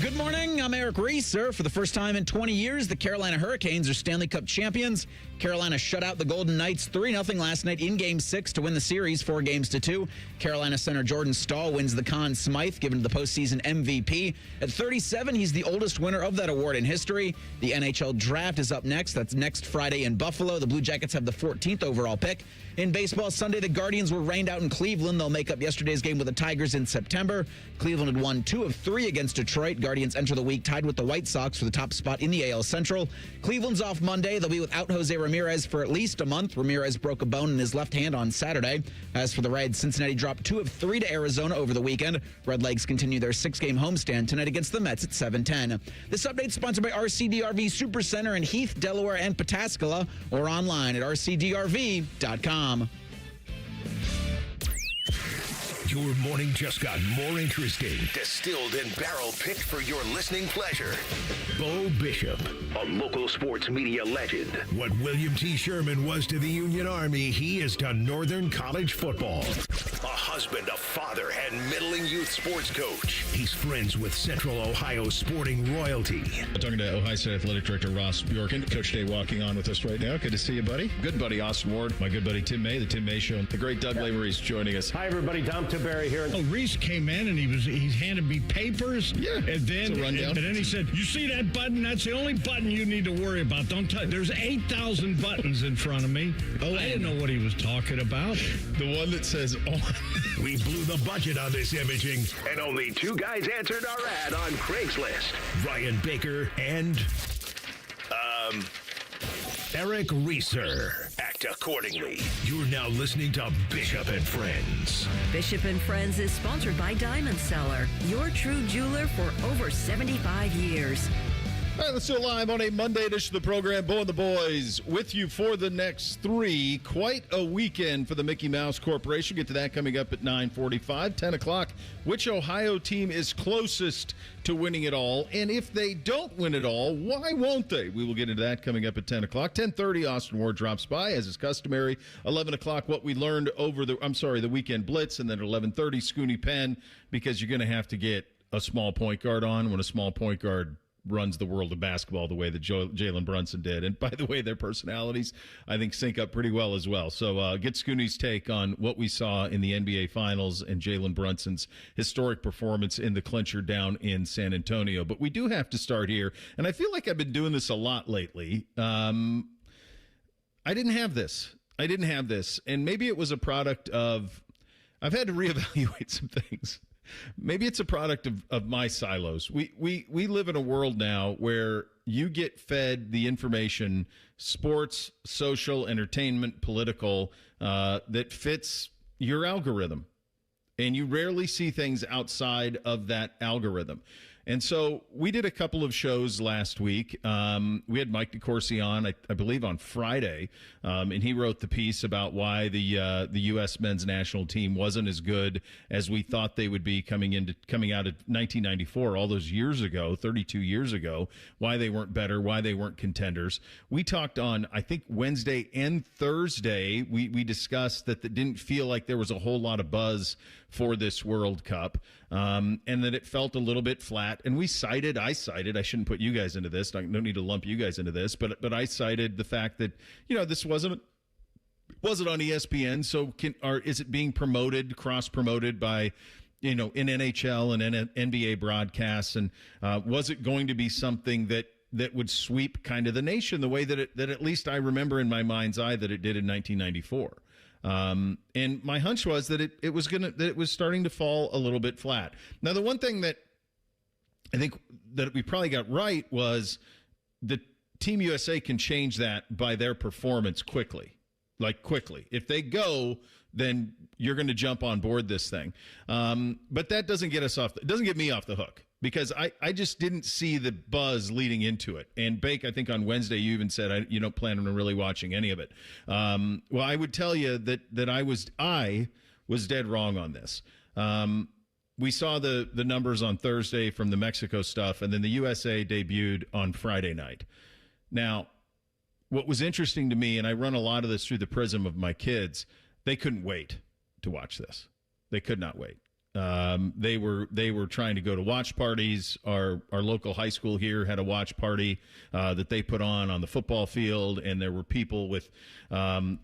Good morning. I'm Eric Reeser. For the first time in 20 years, the Carolina Hurricanes are Stanley Cup champions. Carolina shut out the Golden Knights 3-0 last night in Game 6 to win the series 4-2. Carolina center Jordan Staal wins the Conn Smythe, given the postseason MVP. At 37, he's the oldest winner of that award in history. The NHL Draft is up next. That's next Friday in Buffalo. The Blue Jackets have the 14th overall pick. In baseball Sunday, the Guardians were rained out in Cleveland. They'll make up yesterday's game with the Tigers in September. Cleveland had won 2 of 3 against Detroit. Guardians enter the week tied with the White Sox for the top spot in the AL Central. Cleveland's off Monday. They'll be without Jose Ramirez for at least a month. Ramirez broke a bone in his left hand on Saturday. As for the Reds, Cincinnati dropped 2 of 3 to Arizona over the weekend. Redlegs continue their 6-game homestand tonight against the Mets at 7:10. This update sponsored by RCDRV Supercenter in Heath, Delaware, and Pataskala, or online at rcdrv.com. Your morning just got more interesting. Distilled and barrel-picked for your listening pleasure. Bo Bishop, a local sports media legend. What William T. Sherman was to the Union Army, he is to Northern College football. A husband, a father, and middling youth sports coach. He's friends with Central Ohio sporting royalty. I'm talking to Ohio State Athletic Director Ross Bjorken. Coach Day walking on with us right now. Good to see you, buddy. Good buddy, Austin Ward. My good buddy, Tim May, the Tim May Show. The great Doug Lavery's joining us. Hi, everybody. Dom Barry here. Oh, Reese came in and he handed me papers. Yeah, and then rundown. And then he said, "You see that button? That's the only button you need to worry about. Don't touch. There's 8,000 buttons in front of me." Oh, I didn't know what he was talking about. The one that says on. We blew the budget on this imaging, and only 2 guys answered our ad on Craigslist. Ryan Baker and Eric Reeser. Act accordingly. You're now listening to Bishop and Friends. Bishop and Friends is sponsored by Diamond Seller, your true jeweler for over 75 years. All right, let's do it live on a Monday edition of the program. Bo and the Boys with you for the next 3. Quite a weekend for the Mickey Mouse Corporation. Get to that coming up at 9:45, 10 o'clock. Which Ohio team is closest to winning it all? And if they don't win it all, why won't they? We will get into that coming up at 10 o'clock. 10:30, Austin Ward drops by, as is customary. 11 o'clock, what we learned over the weekend blitz. And then at 11:30, Scoonie Penn, because you're going to have to get a small point guard on when a small point guard runs the world of basketball the way that Jalen Brunson did. And by the way, their personalities, I think, sync up pretty well as well. So get Scoonie's take on what we saw in the NBA Finals and Jalen Brunson's historic performance in the clincher down in San Antonio. But we do have to start here, and I feel like I've been doing this a lot lately. I didn't have this. And maybe it was a product of, I've had to reevaluate some things. Maybe it's a product of my silos. We live in a world now where you get fed the information, sports, social, entertainment, political, that fits your algorithm. And you rarely see things outside of that algorithm. And so we did a couple of shows last week. We had Mike DeCourcy on, I believe, on Friday, and he wrote the piece about why the U.S. men's national team wasn't as good as we thought they would be coming out of 1994, all those years ago, 32 years ago, why they weren't better, why they weren't contenders. We talked on, I think, Wednesday and Thursday. We discussed that it didn't feel like there was a whole lot of buzz for this World Cup, and that it felt a little bit flat. And I cited, I shouldn't put you guys into this, I don't need to lump you guys into this, but I cited the fact that, this wasn't on ESPN, so is it being promoted, cross-promoted by, in NHL and NBA broadcasts, and was it going to be something that would sweep kind of the nation the way that at least I remember in my mind's eye that it did in 1994? And my hunch was that it was starting to fall a little bit flat. Now, the one thing that I think that we probably got right was the Team USA can change that by their performance quickly. If they go, then you're going to jump on board this thing. But that doesn't get me off the hook, because I just didn't see the buzz leading into it. And Bake, I think on Wednesday you even said you don't plan on really watching any of it. Well, I would tell you that I was dead wrong on this. We saw the numbers on Thursday from the Mexico stuff, and then the USA debuted on Friday night. Now, what was interesting to me, and I run a lot of this through the prism of my kids, they couldn't wait to watch this. They could not wait. They were trying to go to watch parties. Our local high school here had a watch party that they put on the football field, and there were people with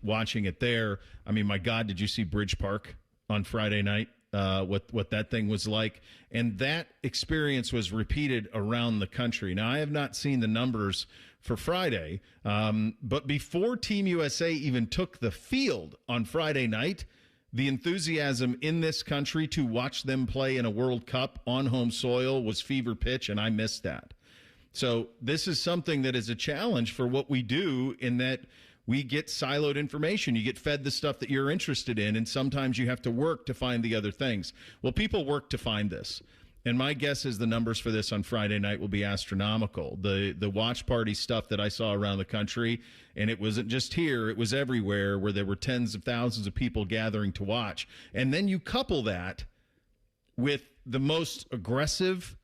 watching it there. I mean, my God, did you see Bridge Park on Friday night? What that thing was like, and that experience was repeated around the country. Now, I have not seen the numbers for Friday, but before Team USA even took the field on Friday night, the enthusiasm in this country to watch them play in a World Cup on home soil was fever pitch, and I missed that. So this is something that is a challenge for what we do, in that we get siloed information. You get fed the stuff that you're interested in, and sometimes you have to work to find the other things. Well, people work to find this. And my guess is the numbers for this on Friday night will be astronomical. The watch party stuff that I saw around the country, and it wasn't just here, it was everywhere, where there were tens of thousands of people gathering to watch. And then you couple that with the most aggressive,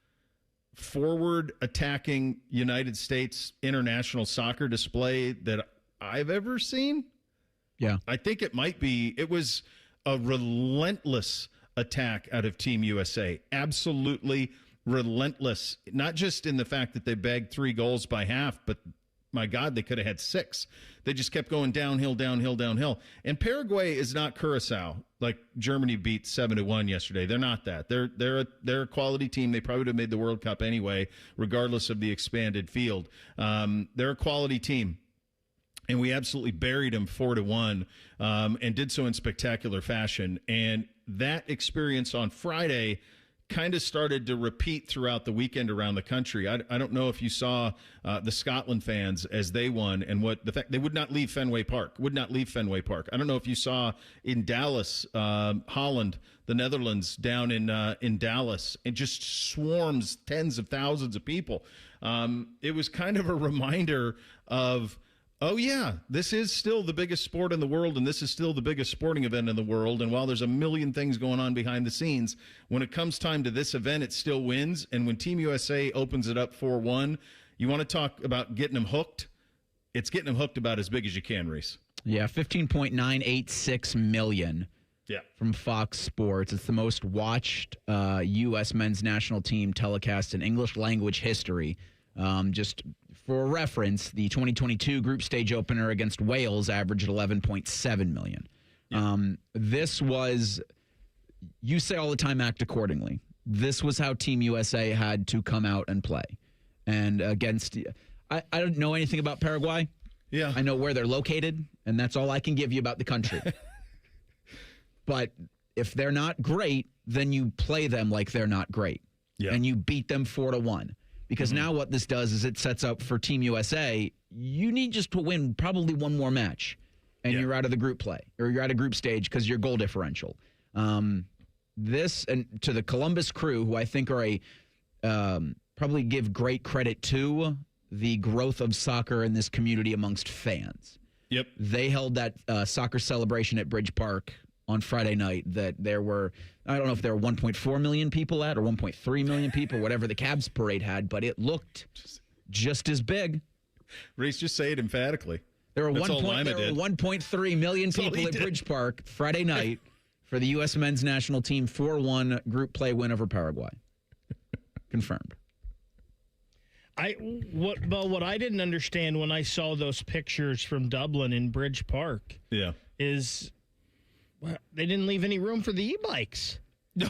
forward attacking United States international soccer display that I've ever seen. Yeah. I think it was a relentless attack out of Team USA. Absolutely relentless. Not just in the fact that they bagged 3 goals by half, but my God, they could have had 6. They just kept going downhill, downhill, downhill. And Paraguay is not Curacao, like Germany beat 7-1 yesterday. They're not that. They're a quality team. They probably would have made the World Cup anyway, regardless of the expanded field. They're a quality team. And we absolutely buried them 4-1, and did so in spectacular fashion. And that experience on Friday kind of started to repeat throughout the weekend around the country. I don't know if you saw the Scotland fans as they won, and what the fact they would not leave Fenway Park. I don't know if you saw in Dallas, Holland, the Netherlands, down in Dallas, and just swarms, tens of thousands of people. It was kind of a reminder of, oh, yeah, this is still the biggest sport in the world, and this is still the biggest sporting event in the world. And while there's a million things going on behind the scenes, when it comes time to this event, it still wins. And when Team USA opens it up 4-1, you want to talk about getting them hooked? It's getting them hooked about as big as you can, Reese. Yeah, 15.986 million. Yeah. From Fox Sports. It's the most watched U.S. men's national team telecast in English language history. Just for reference, the 2022 group stage opener against Wales averaged 11.7 million. Yeah. This was, you say all the time, act accordingly. This was how Team USA had to come out and play. And against, I don't know anything about Paraguay. Yeah. I know where they're located, and that's all I can give you about the country. But if they're not great, then you play them like they're not great. Yeah. And you beat them 4-1. Because now what this does is it sets up for Team USA, you need just to win probably one more match, and you're out of the group play, or you're out of group stage because your goal differential. This, and to the Columbus Crew, who I think are probably give great credit to the growth of soccer in this community amongst fans. Yep. They held that soccer celebration at Bridge Park on Friday night that there were, I don't know if there were 1.4 million people at or 1.3 million people, whatever the Cavs parade had, but it looked just as big. Reese, just say it emphatically. There were 1.3 million people at Bridge Park Friday night for the U.S. men's national team 4-1 group play win over Paraguay. Confirmed. What I didn't understand when I saw those pictures from Dublin in Bridge Park is they didn't leave any room for the e-bikes. No.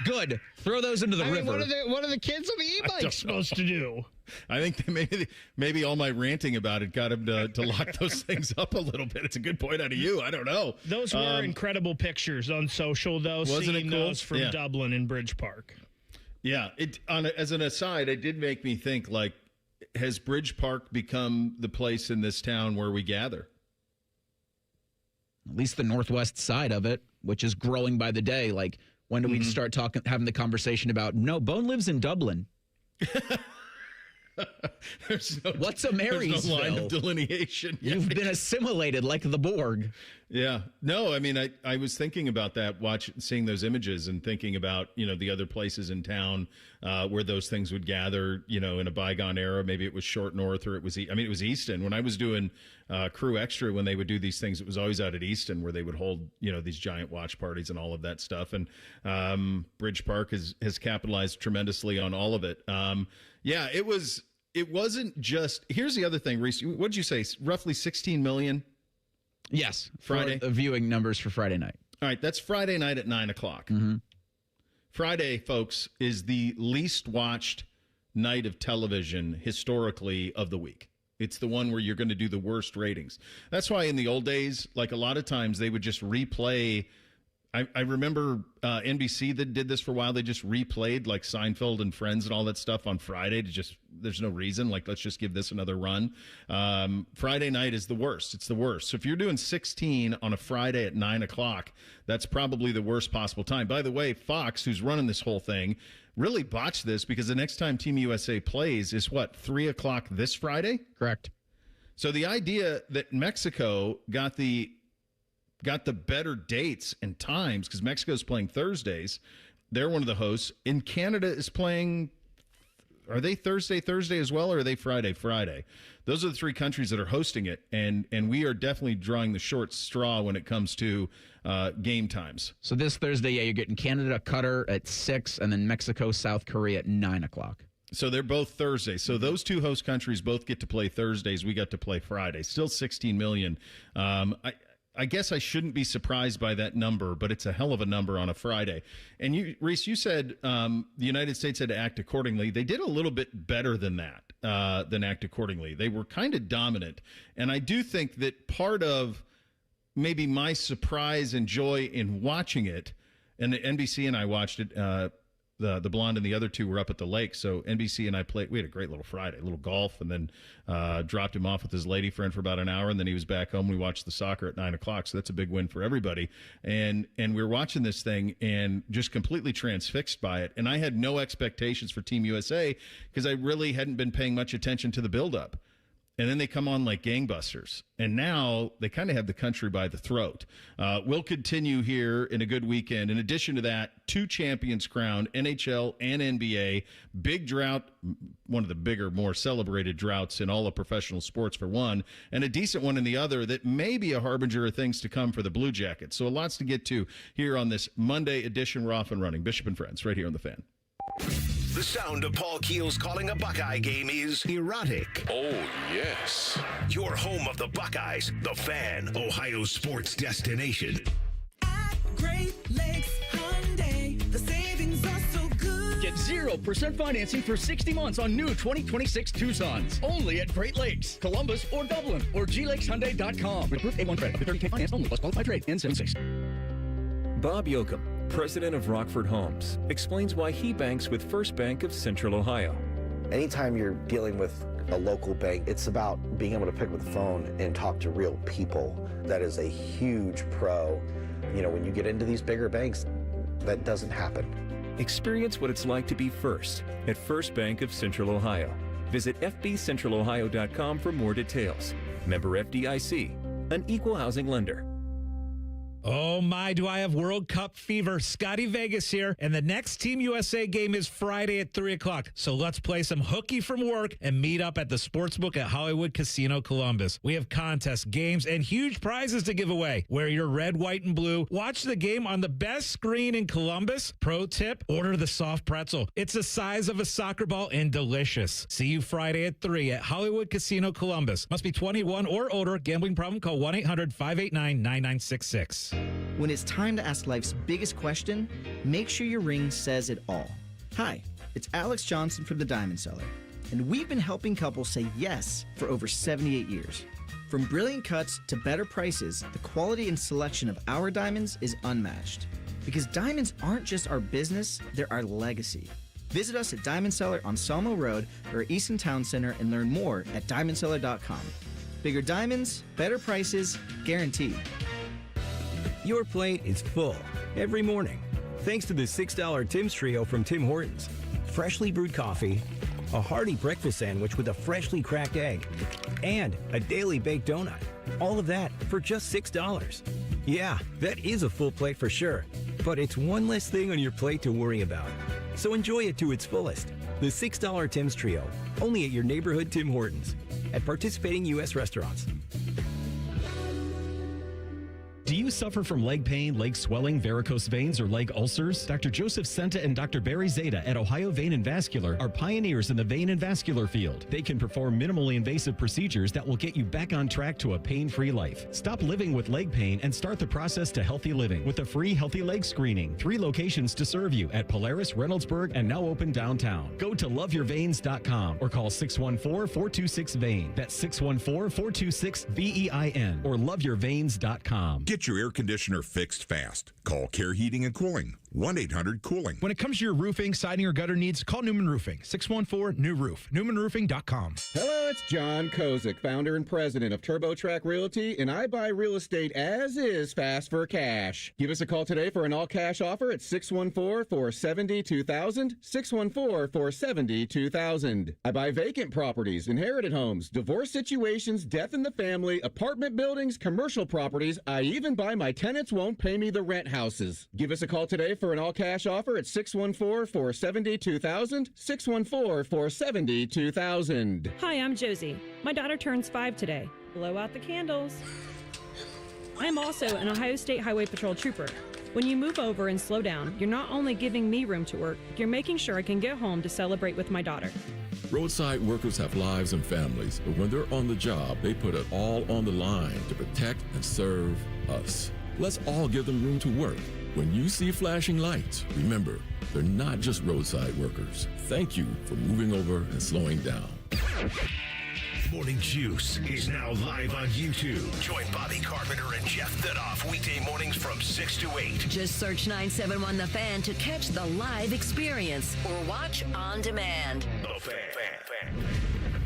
Good. Throw those into the river. What are the kids on the e-bikes supposed to do? I think maybe all my ranting about it got him to lock those things up a little bit. It's a good point out of you. I don't know. Those were incredible pictures on social, though. Wasn't it cool? Those from Dublin and Bridge Park. Yeah. As an aside, it did make me think, like, has Bridge Park become the place in this town where we gather? At least the northwest side of it, which is growing by the day. Like, when do we start having the conversation about, no, Bone lives in Dublin? What's a Marysville? There's no line of delineation. You've been assimilated like the Borg. Yeah. No, I mean, I was thinking about that, seeing those images and thinking about, the other places in town where those things would gather, in a bygone era. Maybe it was Short North or it was Easton. When I was doing Crew Extra, when they would do these things, it was always out at Easton where they would hold, these giant watch parties and all of that stuff. And Bridge Park has capitalized tremendously on all of it. Yeah, it wasn't just, here's the other thing, Reese, what did you say? Roughly 16 million? Yes, Friday. For the viewing numbers for Friday night. All right, that's Friday night at 9 o'clock. Mm-hmm. Friday, folks, is the least watched night of television historically of the week. It's the one where you're going to do the worst ratings. That's why in the old days, like a lot of times they would just replay. I remember NBC that did this for a while. They just replayed like Seinfeld and Friends and all that stuff on Friday there's no reason. Like, let's just give this another run. Friday night is the worst. It's the worst. So if you're doing 16 on a Friday at 9 o'clock, that's probably the worst possible time. By the way, Fox, who's running this whole thing, really botched this because the next time Team USA plays is 3 o'clock this Friday? Correct. So the idea that Mexico got the better dates and times, because Mexico's playing Thursdays. They're one of the hosts. And Canada is playing, are they Thursday as well, or are they Friday? Those are the three countries that are hosting it, and we are definitely drawing the short straw when it comes to game times. So this Thursday, you're getting Canada, Qatar at 6, and then Mexico, South Korea at 9 o'clock. So they're both Thursdays. So those two host countries both get to play Thursdays. We got to play Fridays. Still 16 million. I guess I shouldn't be surprised by that number, but it's a hell of a number on a Friday. And you, Reese, you said the United States had to act accordingly. They did a little bit better than that, than act accordingly. They were kind of dominant. And I do think that part of maybe my surprise and joy in watching it, and the NBC and I watched it, the blonde and the other two were up at the lake. So NBC and I we had a great little Friday, a little golf, and then dropped him off with his lady friend for about an hour. And then he was back home. We watched the soccer at 9 o'clock. So that's a big win for everybody. And we were watching this thing and just completely transfixed by it. And I had no expectations for Team USA because I really hadn't been paying much attention to the buildup. And then they come on like gangbusters. And now they kind of have the country by the throat. We'll continue here in a good weekend. In addition to that, 2 champions crowned, NHL and NBA. Big drought, one of the bigger, more celebrated droughts in all of professional sports for one, and a decent one in the other that may be a harbinger of things to come for the Blue Jackets. So lots to get to here on this Monday edition. We're off and running. Bishop and Friends right here on The Fan. The sound of Paul Keels calling a Buckeye game is erotic. Oh, yes. Your home of the Buckeyes, The Fan, Ohio sports destination. At Great Lakes Hyundai, the savings are so good. Get 0% financing for 60 months on new 2026 Tucsons. Only at Great Lakes, Columbus, or Dublin, or glakeshyundai.com. With approved A1 credit up to 30K finance only, plus qualified trade, and 76. Bob Yoakum, president of Rockford Homes, explains why he banks with First Bank of Central Ohio. Anytime you're dealing with a local bank, it's about being able to pick up the phone and talk to real people. That is a huge pro. When you get into these bigger banks, that doesn't happen. Experience what it's like to be first at First Bank of Central Ohio. Visit fbcentralohio.com for more details. Member FDIC, an equal housing lender. Oh my, do I have World Cup fever. Scotty Vegas here, and the next Team USA game is Friday at 3 o'clock. So let's play some hooky from work and meet up at the Sportsbook at Hollywood Casino Columbus. We have contests, games, and huge prizes to give away. Wear your red, white, and blue. Watch the game on the best screen in Columbus. Pro tip, order the soft pretzel. It's the size of a soccer ball and delicious. See you Friday at 3 at Hollywood Casino Columbus. Must be 21 or older. Gambling problem? Call 1-800-589-9966. When it's time to ask life's biggest question, make sure your ring says it all. Hi, it's Alex Johnson from the Diamond Cellar, and we've been helping couples say yes for over 78 years. From brilliant cuts to better prices, the quality and selection of our diamonds is unmatched. Because diamonds aren't just our business, they're our legacy. Visit us at Diamond Cellar on Salmo Road or Easton Town Center and learn more at diamondcellar.com. Bigger diamonds, better prices, guaranteed. Your plate is full every morning, thanks to the $6 Tim's Trio from Tim Hortons. Freshly brewed coffee, a hearty breakfast sandwich with a freshly cracked egg, and a daily baked donut. All of that for just $6. Yeah, that is a full plate for sure, but it's one less thing on your plate to worry about. So enjoy it to its fullest. The $6 Tim's Trio, only at your neighborhood Tim Hortons, at participating U.S. restaurants. Do you suffer from leg pain, leg swelling, varicose veins, or leg ulcers? Dr. Joseph Senta and Dr. Barry Zeta at Ohio Vein and Vascular are pioneers in the vein and vascular field. They can perform minimally invasive procedures that will get you back on track to a pain-free life. Stop living with leg pain and start the process to healthy living with a free healthy leg screening. 3 locations to serve you at Polaris, Reynoldsburg, and now open downtown. Go to loveyourveins.com or call 614-426-VEIN. That's 614-426-VEIN or loveyourveins.com. Get your air conditioner fixed fast. Call Care Heating and Cooling, 1-800-COOLING. When it comes to your roofing, siding, or gutter needs, call Newman Roofing, 614-NEW-ROOF, newmanroofing.com. Hello, it's John Kozik, founder and president of TurboTrack Realty, and I buy real estate as is fast for cash. Give us a call today for an all-cash offer at 614-470-2000, 614-470-2000. I buy vacant properties, inherited homes, divorce situations, death in the family, apartment buildings, commercial properties. I even buy my tenants won't pay me the rent houses. Give us a call today for an all-cash offer at 614-470-2000, 614-470-2000. Hi, I'm Josie. My daughter turns 5 today. Blow out the candles. I'm also an Ohio State Highway Patrol trooper. When you move over and slow down, you're not only giving me room to work, you're making sure I can get home to celebrate with my daughter. Roadside workers have lives and families, but when they're on the job, they put it all on the line to protect and serve us. Let's all give them room to work. When you see flashing lights, remember, they're not just roadside workers. Thank you for moving over and slowing down. Morning Juice is now live on YouTube. Join Bobby Carpenter and Jeff Thidoff weekday mornings from 6 to 8. Just search 971 The Fan to catch the live experience or watch on demand. The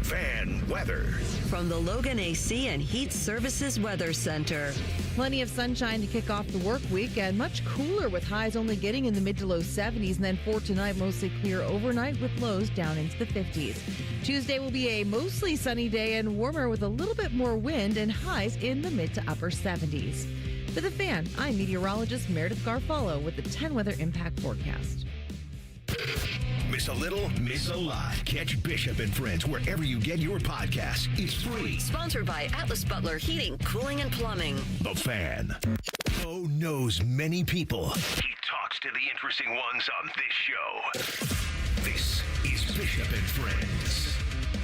Fan weather. From the Logan AC and Heat Services Weather Center. Plenty of sunshine to kick off the work week and much cooler with highs only getting in the mid to low 70s. And then for tonight, mostly clear overnight with lows down into the 50s. Tuesday will be a mostly sunny day and warmer with a little bit more wind and highs in the mid to upper 70s. For The Fan, I'm meteorologist Meredith Garfalo with the 10 Weather Impact Forecast. Miss a little, miss a lot. Catch Bishop and Friends wherever you get your podcasts. It's free. Sponsored by Atlas Butler Heating, Cooling, and Plumbing. The Fan. Bo knows many people. He talks to the interesting ones on this show. This is Bishop and Friends.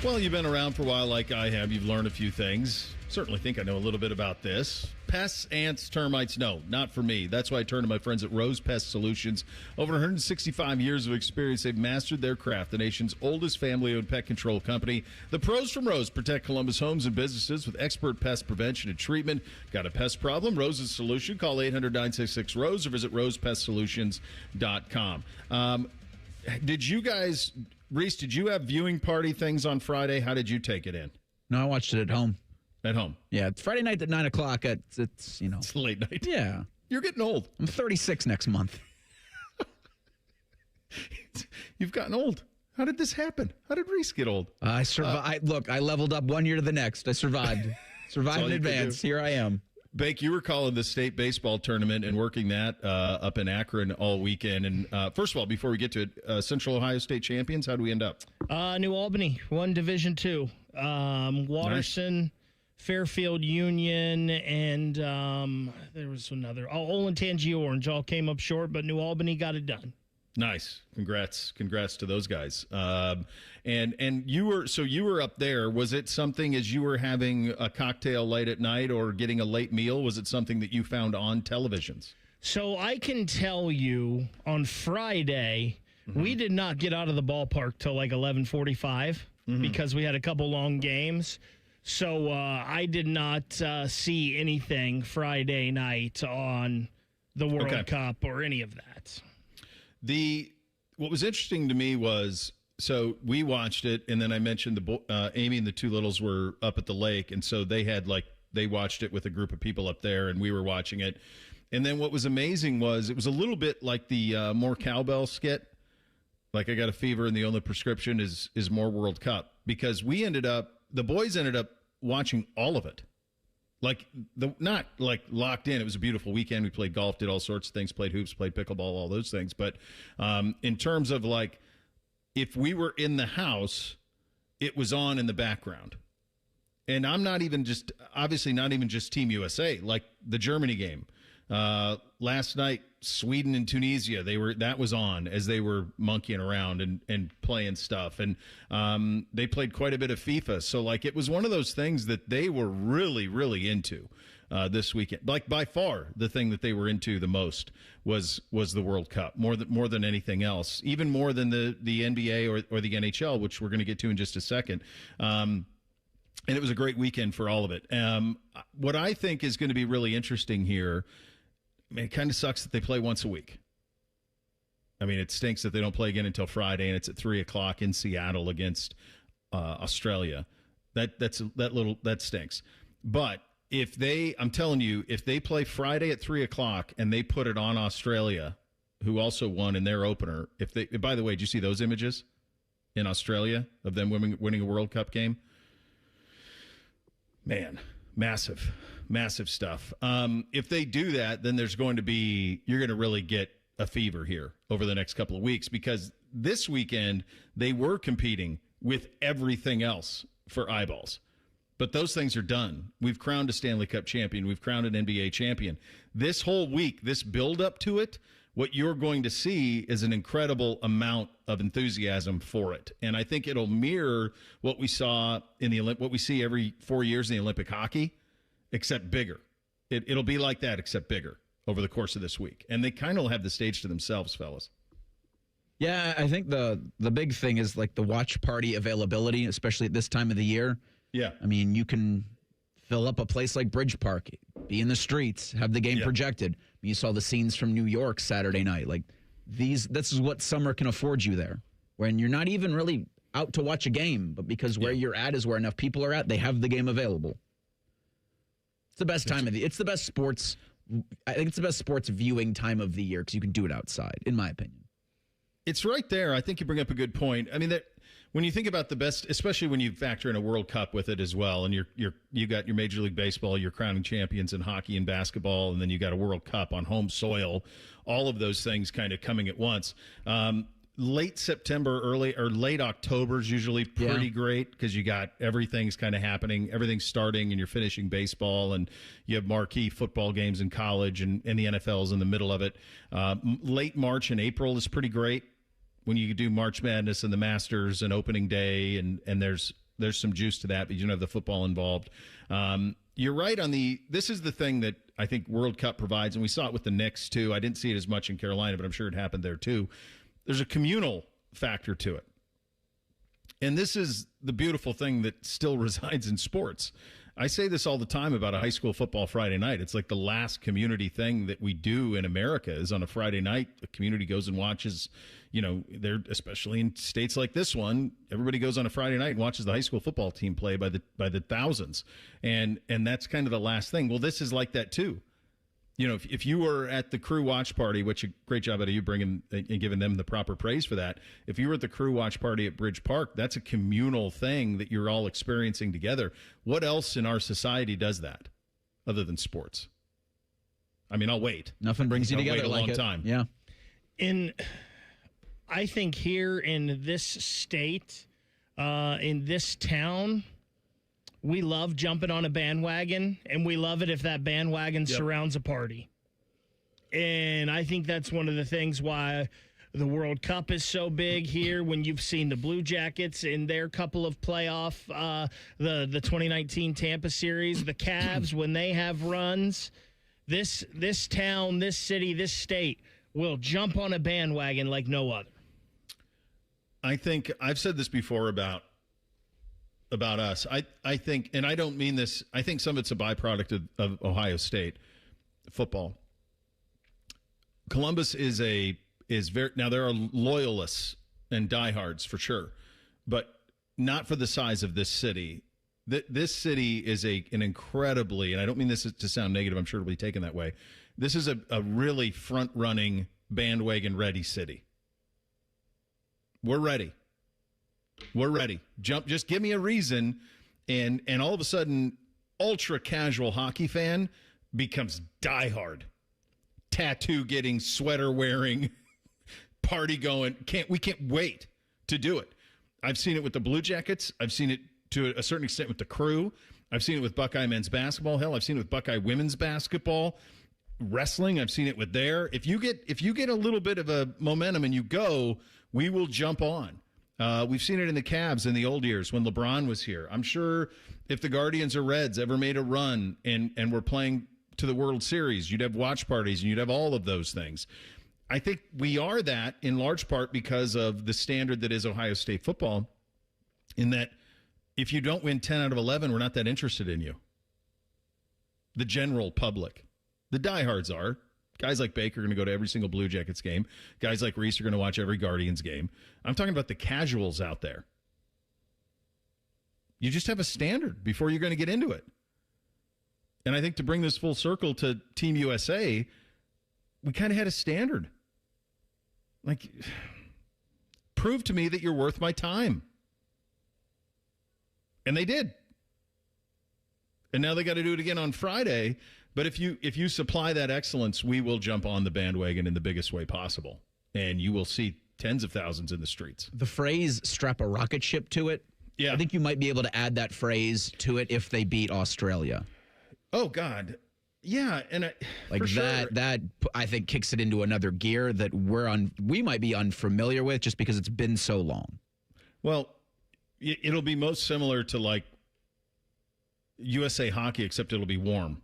Well, you've been around for a while like I have. You've learned a few things. Certainly think I know a little bit about this. Pests, ants, termites, no, not for me. That's why I turn to my friends at Rose Pest Solutions. Over 165 years of experience, they've mastered their craft, the nation's oldest family-owned pet control company. The pros from Rose protect Columbus homes and businesses with expert pest prevention and treatment. Got a pest problem? Rose's solution. Call 800-966-ROSE or visit rosepestsolutions.com. Did you guys, Reese, did you have viewing party things on Friday? How did you take it in? No, I watched it at home. At home? Yeah, it's Friday night at 9 o'clock. It's you know. It's late night. Yeah. You're getting old. I'm 36 next month. You've gotten old. How did this happen? How did Reese get old? I survived. Look, I leveled up 1 year to the next. I survived. Survived in advance. Here I am. Bake, you were calling the state baseball tournament and working that up in Akron all weekend. And first of all, before we get to it, Central Ohio State champions, how do we end up? New Albany won Division II. Watterson, nice. Fairfield Union, and there was another. Olentangy Orange all came up short, but New Albany got it done. Nice. Congrats to those guys. And you were up there. Was it something as you were having a cocktail late at night or getting a late meal? Was it something that you found on televisions? So I can tell you on Friday, we did not get out of the ballpark till like 11:45 because we had a couple long games. So I did not see anything Friday night on the World Cup or any of that. What was interesting to me was, so we watched it, and then I mentioned Amy and the two littles were up at the lake, and so they watched it with a group of people up there, and we were watching it. And then what was amazing was it was a little bit like the More Cowbell skit. Like I got a fever, and the only prescription is more World Cup, because the boys ended up watching all of it. Like not like locked in. It was a beautiful weekend. We played golf, did all sorts of things, played hoops, played pickleball, all those things. But in terms of like, if we were in the house, it was on in the background. And I'm not even just Team USA, like the Germany game. Last night, Sweden and Tunisia, that was on as they were monkeying around and playing stuff. And they played quite a bit of FIFA. So like, it was one of those things that they were really, really into this weekend. Like by far the thing that they were into the most was the World Cup, more than anything else, even more than the NBA or the NHL, which we're going to get to in just a second. And it was a great weekend for all of it. What I think is going to be really interesting here, it kind of sucks that they play once a week. I mean, it stinks that they don't play again until Friday, and it's at 3:00 in Seattle against Australia. That stinks. But I'm telling you, if they play Friday at 3:00 and they put it on Australia, who also won in their opener, by the way, did you see those images in Australia of them winning a World Cup game? Man, massive stuff. If they do that, then you're going to really get a fever here over the next couple of weeks, because this weekend they were competing with everything else for eyeballs. But those things are done. We've crowned a Stanley Cup champion. We've crowned an NBA champion. This whole week, this build up to it, what you're going to see is an incredible amount of enthusiasm for it. And I think it'll mirror what we saw what we see every 4 years in the Olympic hockey, except bigger. It'll be like that, except bigger over the course of this week. And they kind of have the stage to themselves, fellas. Yeah, I think the big thing is like the watch party availability, especially at this time of the year. Yeah. I mean, you can fill up a place like Bridge Park, be in the streets, have the game projected. You saw the scenes from New York Saturday night. Like this is what summer can afford you there, when you're not even really out to watch a game, but because where you're at is where enough people are at, they have the game available. It's the best time of the. It's the best sports. I think it's the best sports viewing time of the year because you can do it outside, in my opinion. It's right there. I think you bring up a good point. I mean, when you think about the best, especially when you factor in a World Cup with it as well, and you got your Major League Baseball, your crowning champions in hockey and basketball, and then you got a World Cup on home soil, all of those things kind of coming at once. Late September, late October is usually pretty great because you got everything's kind of happening, everything's starting, and you're finishing baseball, and you have marquee football games in college, and the NFL's in the middle of it. Late March and April is pretty great when you do March Madness and the Masters and opening day, and there's some juice to that, but you don't have the football involved. You're right on this is the thing that I think World Cup provides, and we saw it with the Knicks too. I didn't see it as much in Carolina, but I'm sure it happened there too. There's a communal factor to it. And this is the beautiful thing that still resides in sports. I say this all the time about a high school football Friday night. It's like the last community thing that we do in America is on a Friday night, the community goes and watches, especially in states like this one, everybody goes on a Friday night and watches the high school football team play by the thousands. And that's kind of the last thing. Well, this is like that too. If you were at the crew watch party, which a great job out of you bringing and giving them the proper praise for that. If you were at the crew watch party at Bridge Park, that's a communal thing that you're all experiencing together. What else in our society does that other than sports? I mean, I'll wait. Nothing brings you together wait a like long it. time. Yeah. I think here in this state, in this town, we love jumping on a bandwagon, and we love it if that bandwagon surrounds a party. And I think that's one of the things why the World Cup is so big here. When you've seen the Blue Jackets in their couple of playoff, the 2019 Tampa series, the Cavs, when they have runs, this town, this city, this state will jump on a bandwagon like no other. I think I've said this before about us. I think, and I don't mean this, I think some of it's a byproduct of Ohio State football. Columbus is very, now there are loyalists and diehards for sure, but not for the size of this city. This city is an incredibly, and I don't mean this to sound negative, I'm sure it'll be taken that way. This is a really front-running, bandwagon-ready city. We're ready. We're ready. Just give me a reason. And all of a sudden, ultra casual hockey fan becomes diehard. Tattoo getting, sweater wearing, party going. We can't wait to do it. I've seen it with the Blue Jackets. I've seen it to a certain extent with the Crew. I've seen it with Buckeye men's basketball. Hell, I've seen it with Buckeye women's basketball. Wrestling, I've seen it with there. If you get a little bit of a momentum and you go, we will jump on. We've seen it in the Cavs in the old years when LeBron was here. I'm sure if the Guardians or Reds ever made a run and were playing to the World Series, you'd have watch parties and you'd have all of those things. I think we are that in large part because of the standard that is Ohio State football, in that if you don't win 10 out of 11, we're not that interested in you. The general public. The diehards are. Guys like Baker are going to go to every single Blue Jackets game. Guys like Reese are going to watch every Guardians game. I'm talking about the casuals out there. You just have a standard before you're going to get into it. And I think to bring this full circle to Team USA, we kind of had a standard. Like, prove to me that you're worth my time. And they did. And now they got to do it again on Friday. But if you supply that excellence, we will jump on the bandwagon in the biggest way possible. And you will see tens of thousands in the streets. The phrase strap a rocket ship to it. Yeah. I think you might be able to add that phrase to it if they beat Australia. Oh, God. Yeah. And that I think kicks it into another gear that we might be unfamiliar with just because it's been so long. Well, it'll be most similar to like USA hockey, except it'll be warm.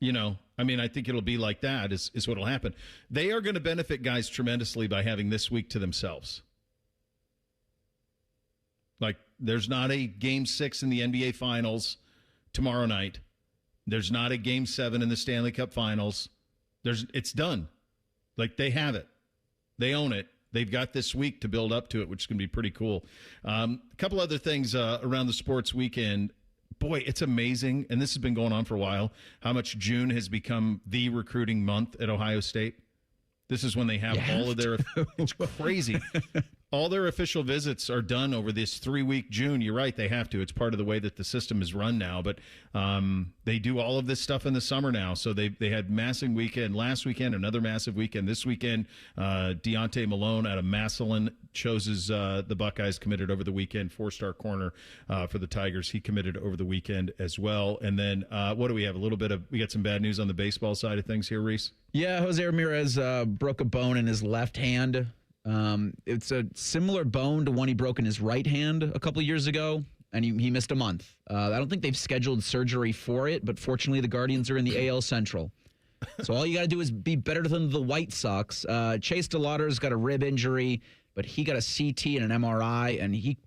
You know, I mean, I think it'll be like that is what will happen. They are going to benefit guys tremendously by having this week to themselves. Like, there's not a Game 6 in the NBA Finals tomorrow night. There's not a Game 7 in the Stanley Cup Finals. It's done. Like, they have it. They own it. They've got this week to build up to it, which is going to be pretty cool. A couple other things around the sports weekend. Boy, it's amazing, and this has been going on for a while, how much June has become the recruiting month at Ohio State. This is when they have all of their – it's crazy. All their official visits are done over this 3-week June. You're right, they have to. It's part of the way that the system is run now. But they do all of this stuff in the summer now. So they had massive weekend last weekend, another massive weekend this weekend. Deontay Malone out of Massillon chooses the Buckeyes, committed over the weekend. 4-star corner for the Tigers. He committed over the weekend as well. And then what do we have? We got some bad news on the baseball side of things here, Reese? Yeah, Jose Ramirez broke a bone in his left hand. It's a similar bone to one he broke in his right hand a couple of years ago, and he missed a month. I don't think they've scheduled surgery for it, but fortunately the Guardians are in the AL Central. So all you got to do is be better than the White Sox. Chase DeLauder's got a rib injury, but he got a CT and an MRI, and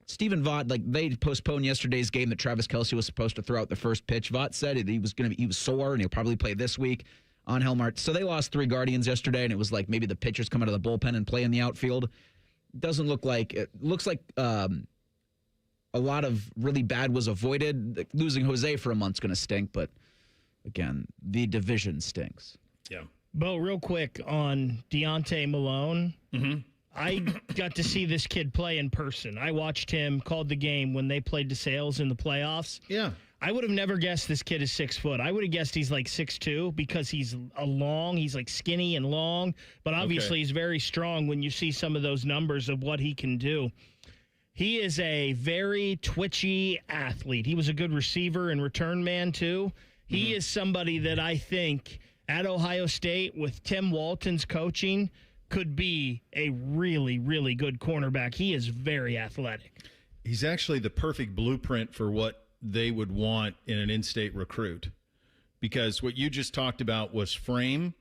Stephen Vaught, they postponed yesterday's game that Travis Kelce was supposed to throw out the first pitch. Vaught said he was sore, and he'll probably play this week. On Helmart. So they lost 3 Guardians yesterday, and it was like maybe the pitchers come out of the bullpen and play in the outfield. Doesn't look like it. Looks like a lot of really bad was avoided. Losing Jose for a month's going to stink, but again, the division stinks. Yeah. Bo, real quick on Deontay Malone. Mm-hmm. I got to see this kid play in person. I watched him, called the game when they played DeSales in the playoffs. Yeah. I would have never guessed this kid is 6 foot. I would have guessed he's like 6'2" because he's he's like skinny and long, but obviously he's very strong when you see some of those numbers of what he can do. He is a very twitchy athlete. He was a good receiver and return man too. He is somebody that I think at Ohio State with Tim Walton's coaching could be a really, really good cornerback. He is very athletic. He's actually the perfect blueprint for what they would want in an in-state recruit, because what you just talked about was frame.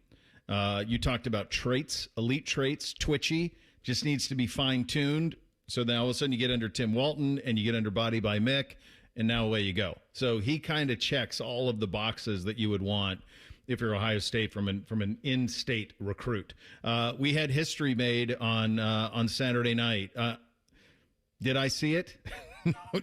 You talked about traits, elite traits, twitchy, just needs to be fine-tuned. So then all of a sudden you get under Tim Walton and you get under Body by Mick, and now away you go. So he kind of checks all of the boxes that you would want if you're Ohio State from an in-state recruit. We had history made on Saturday night. Did I see it?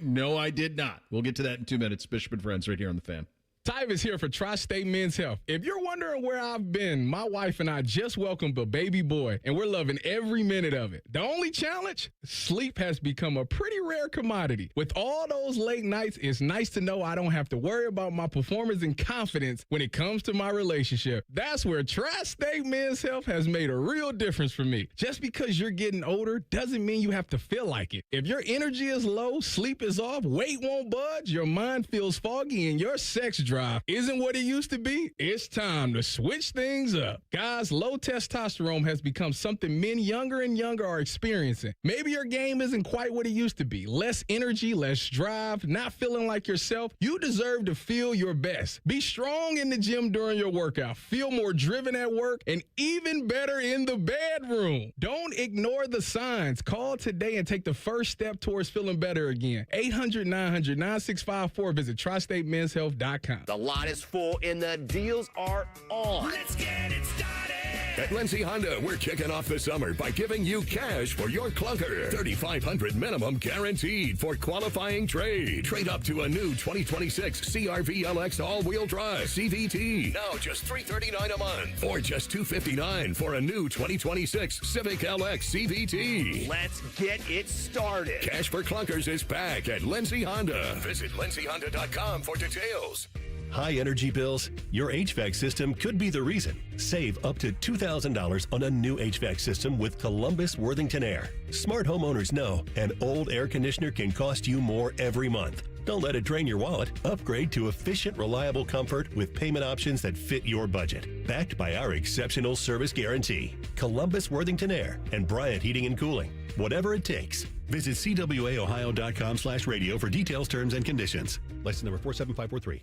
No, I did not. We'll get to that in 2 minutes. Bishop and Friends right here on The Fan. Tyvis here for Tri-State Men's Health. If you're wondering where I've been, my wife and I just welcomed a baby boy, and we're loving every minute of it. The only challenge? Sleep has become a pretty rare commodity. With all those late nights, it's nice to know I don't have to worry about my performance and confidence when it comes to my relationship. That's where Tri-State Men's Health has made a real difference for me. Just because you're getting older doesn't mean you have to feel like it. If your energy is low, sleep is off, weight won't budge, your mind feels foggy, and your sex drive isn't what it used to be, it's time to switch things up. Guys, low testosterone has become something men younger and younger are experiencing. Maybe your game isn't quite what it used to be. Less energy, less drive, not feeling like yourself. You deserve to feel your best. Be strong in the gym during your workout. Feel more driven at work and even better in the bedroom. Don't ignore the signs. Call today and take the first step towards feeling better again. 800-900-9654. Visit TriStateMen'sHealth.com. The lot is full and the deals are on. Let's get it started. At Lindsay Honda, we're kicking off the summer by giving you cash for your clunker. $3,500 minimum guaranteed for qualifying trade. Trade up to a new 2026 CR-V LX all-wheel drive CVT. Now just $339 a month. Or just $259 for a new 2026 Civic LX CVT. Let's get it started. Cash for clunkers is back at Lindsay Honda. Visit lindsayhonda.com for details. High energy bills? Your HVAC system could be the reason. Save up to $2,000 on a new HVAC system with Columbus Worthington Air. Smart homeowners know an old air conditioner can cost you more every month. Don't let it drain your wallet. Upgrade to efficient, reliable comfort with payment options that fit your budget. Backed by our exceptional service guarantee. Columbus Worthington Air and Bryant Heating and Cooling. Whatever it takes. Visit cwaohio.com/radio for details, terms, and conditions. License number 47543.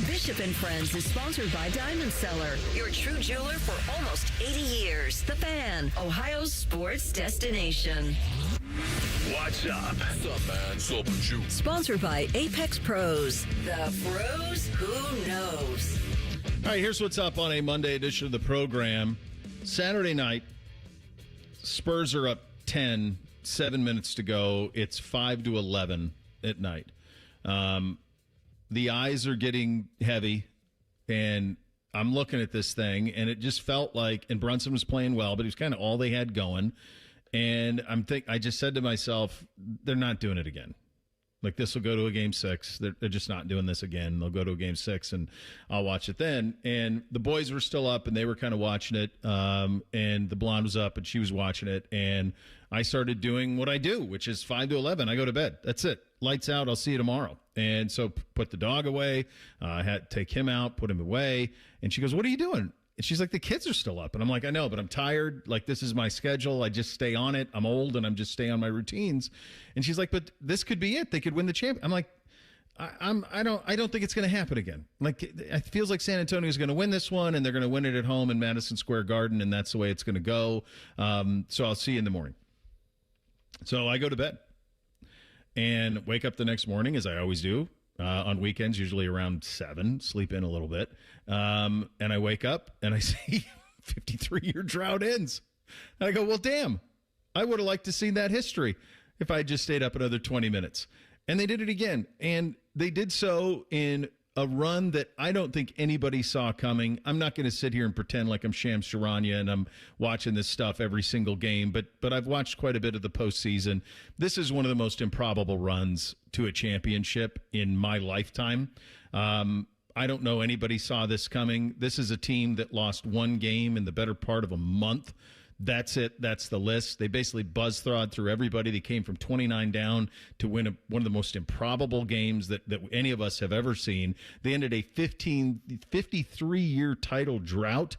Bishop and Friends is sponsored by Diamond Seller, your true jeweler for almost 80 years. The Fan, Ohio's sports destination. What's up? What's up, man? So you. Sponsored by Apex Pros. The pros who knows. All right, here's what's up on a Monday edition of the program. Saturday night, Spurs are up 10, 7 minutes to go. It's 5-11 at night. The eyes are getting heavy, and I'm looking at this thing, and it just felt like, and Brunson was playing well, but he was kind of all they had going. And I just said to myself, they're not doing it again. Like, this will go to a game 6. They're just not doing this again. They'll go to a game 6, and I'll watch it then. And the boys were still up, and they were kind of watching it. And the blonde was up, and she was watching it. And I started doing what I do, which is 5-11. I go to bed. That's it. Lights out. I'll see you tomorrow. And so put the dog away. I had to take him out, put him away. And she goes, "What are you doing?" And she's like, "The kids are still up." And I'm like, "I know, but I'm tired. Like, this is my schedule. I just stay on it. I'm old, and I'm just stay on my routines." And she's like, "But this could be it. They could win the champion." I'm like, I don't think it's going to happen again. Like, it feels like San Antonio is going to win this one, and they're going to win it at home in Madison Square Garden, and that's the way it's going to go. So I'll see you in the morning. So I go to bed and wake up the next morning, as I always do. On weekends, usually around 7, sleep in a little bit. And I wake up and I see 53-year drought ends. And I go, well, damn, I would have liked to see that history if I had just stayed up another 20 minutes. And they did it again. And they did so in a run that I don't think anybody saw coming. I'm not going to sit here and pretend like I'm Shams Charania and I'm watching this stuff every single game, but I've watched quite a bit of the postseason. This is one of the most improbable runs to a championship in my lifetime. I don't know anybody saw this coming. This is a team that lost one game in the better part of a month. That's it. That's the list. They basically buzzthawed through everybody. They came from 29 down to win one of the most improbable games that any of us have ever seen. They ended a 53-year title drought,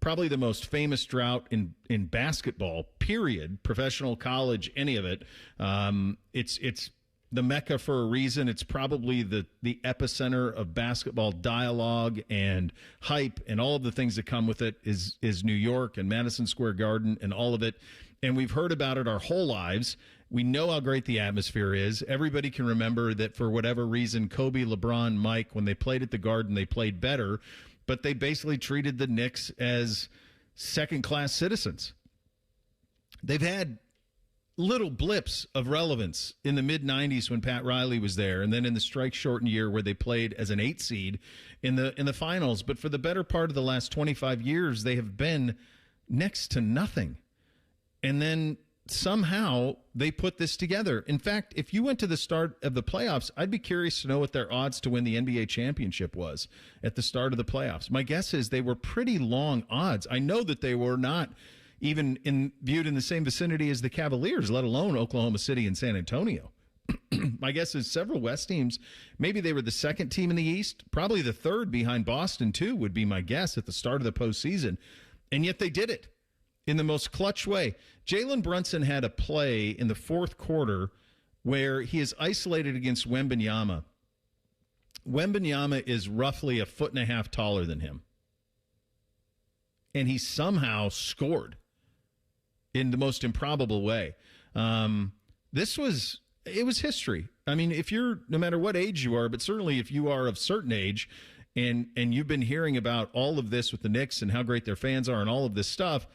probably the most famous drought in basketball, period, professional, college, any of it. It's the Mecca for a reason. It's probably the epicenter of basketball dialogue and hype, and all of the things that come with it is New York and Madison Square Garden and all of it. And we've heard about it our whole lives. We know how great the atmosphere is. Everybody can remember that for whatever reason, Kobe, LeBron, Mike, when they played at the Garden, they played better, but they basically treated the Knicks as second-class citizens. They've had little blips of relevance in the mid-'90s when Pat Riley was there, and then in the strike-shortened year where they played as an 8 seed in the finals. But for the better part of the last 25 years, they have been next to nothing. And then somehow they put this together. In fact, if you went to the start of the playoffs, I'd be curious to know what their odds to win the NBA championship was at the start of the playoffs. My guess is they were pretty long odds. I know that they were not even viewed in the same vicinity as the Cavaliers, let alone Oklahoma City and San Antonio. My guess is several West teams, maybe they were the second team in the East, probably the third behind Boston, too, would be my guess at the start of the postseason. And yet they did it in the most clutch way. Jalen Brunson had a play in the fourth quarter where he is isolated against Wembanyama. Wembanyama is roughly 1.5 feet taller than him. And he somehow scored in the most improbable way. It was history. I mean, if you're, no matter what age you are, but certainly if you are of certain age and you've been hearing about all of this with the Knicks and how great their fans are and all of this stuff,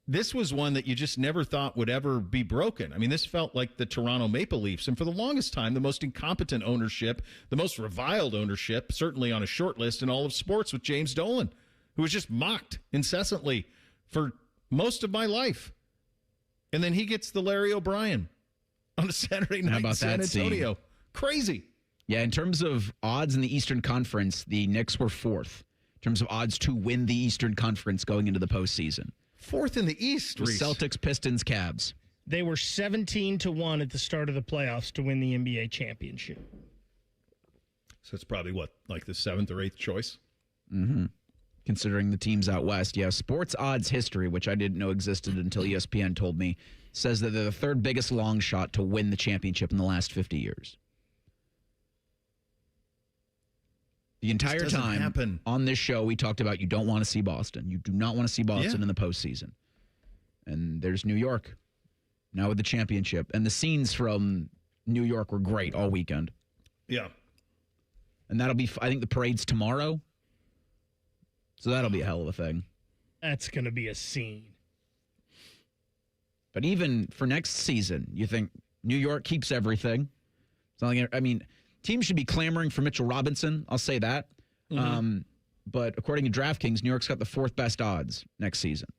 this was one that you just never thought would ever be broken. I mean, this felt like the Toronto Maple Leafs. And for the longest time, the most incompetent ownership, the most reviled ownership, certainly on a short list in all of sports with James Dolan, who was just mocked incessantly for most of my life. And then he gets the Larry O'Brien on a Saturday night in San Antonio. Scene? Crazy. Yeah, in terms of odds in the Eastern Conference, the Knicks were fourth in terms of odds to win the Eastern Conference going into the postseason. Fourth in the East, Reese. Celtics, Pistons, Cavs. They were 17-1 at the start of the playoffs to win the NBA championship. So it's probably, like the 7th or 8th choice? Mm-hmm. Considering the teams out west. Yeah, sports odds history, which I didn't know existed until ESPN told me, says that they're the third biggest long shot to win the championship in the last 50 years. The entire time on this show, we talked about you don't want to see Boston. You do not want to see Boston in the postseason. And there's New York now with the championship. And the scenes from New York were great all weekend. Yeah. And that'll be, I think the parade's tomorrow. So that'll be a hell of a thing. That's going to be a scene. But even for next season, you think New York keeps everything. It's not like, I mean, teams should be clamoring for Mitchell Robinson. I'll say that. Mm-hmm. But according to DraftKings, New York's got the 4th best odds next season.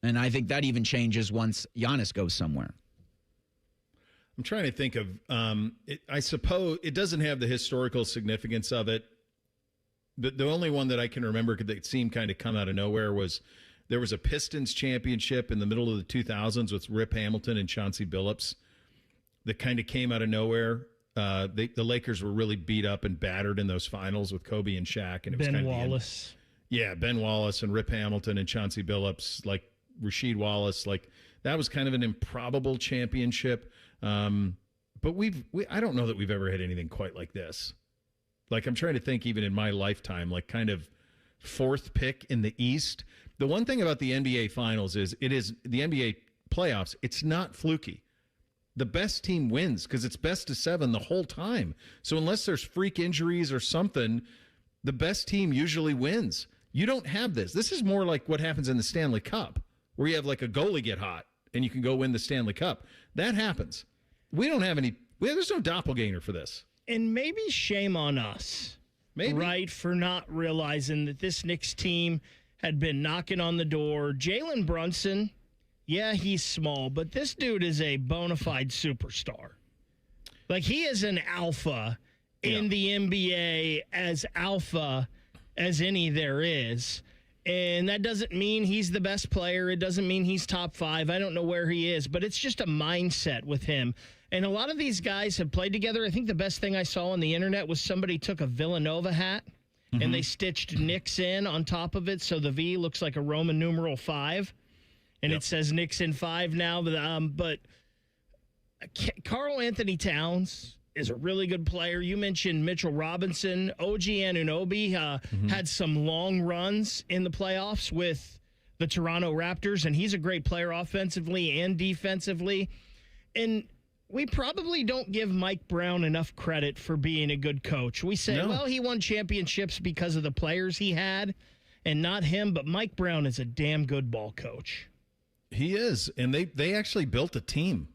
And I think that even changes once Giannis goes somewhere. I'm trying to think of, I suppose it doesn't have the historical significance of it. The only one that I can remember that seemed kind of come out of nowhere was there was a Pistons championship in the middle of the 2000s with Rip Hamilton and Chauncey Billups that kind of came out of nowhere. The Lakers were really beat up and battered in those finals with Kobe and Shaq. And it was Ben kind of Wallace. Ben Wallace and Rip Hamilton and Chauncey Billups, like Rasheed Wallace. Like that was kind of an improbable championship. But I don't know that we've ever had anything quite like this. Like, I'm trying to think even in my lifetime, like kind of 4th pick in the East. The one thing about the NBA Finals is it is the NBA playoffs. It's not fluky. The best team wins because it's best of 7 the whole time. So unless there's freak injuries or something, the best team usually wins. You don't have this. This is more like what happens in the Stanley Cup, where you have like a goalie get hot and you can go win the Stanley Cup. That happens. We don't have any. There's no doppelganger for this. And maybe shame on us, right, for not realizing that this Knicks team had been knocking on the door. Jalen Brunson, yeah, he's small, but this dude is a bona fide superstar. Like, he is an alpha in the NBA, as alpha as any there is. And that doesn't mean he's the best player. It doesn't mean he's top 5. I don't know where he is, but it's just a mindset with him. And a lot of these guys have played together. I think the best thing I saw on the internet was somebody took a Villanova hat and they stitched Knicks in on top of it. So the V looks like a Roman numeral 5. And it says Knicks in 5 now. But Karl Anthony Towns is a really good player. You mentioned Mitchell Robinson. OG Anunoby had some long runs in the playoffs with the Toronto Raptors. And he's a great player offensively and defensively. And we probably don't give Mike Brown enough credit for being a good coach. We say, well, he won championships because of the players he had and not him, but Mike Brown is a damn good ball coach. He is. And they actually built a team.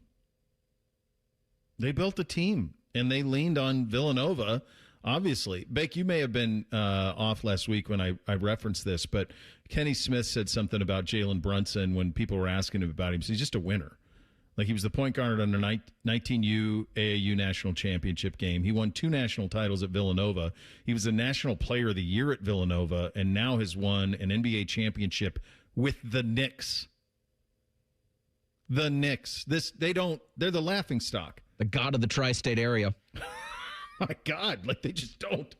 They built a team, and they leaned on Villanova, obviously. Bake, you may have been off last week when I referenced this, but Kenny Smith said something about Jalen Brunson when people were asking him about him. So he's just a winner. Like, he was the point guard on the 19U AAU national championship game. He won 2 national titles at Villanova. He was the National Player of the Year at Villanova, and now has won an NBA championship with the Knicks. The Knicks. They're the laughing stock. The god of the tri-state area. My God, like, they just don't.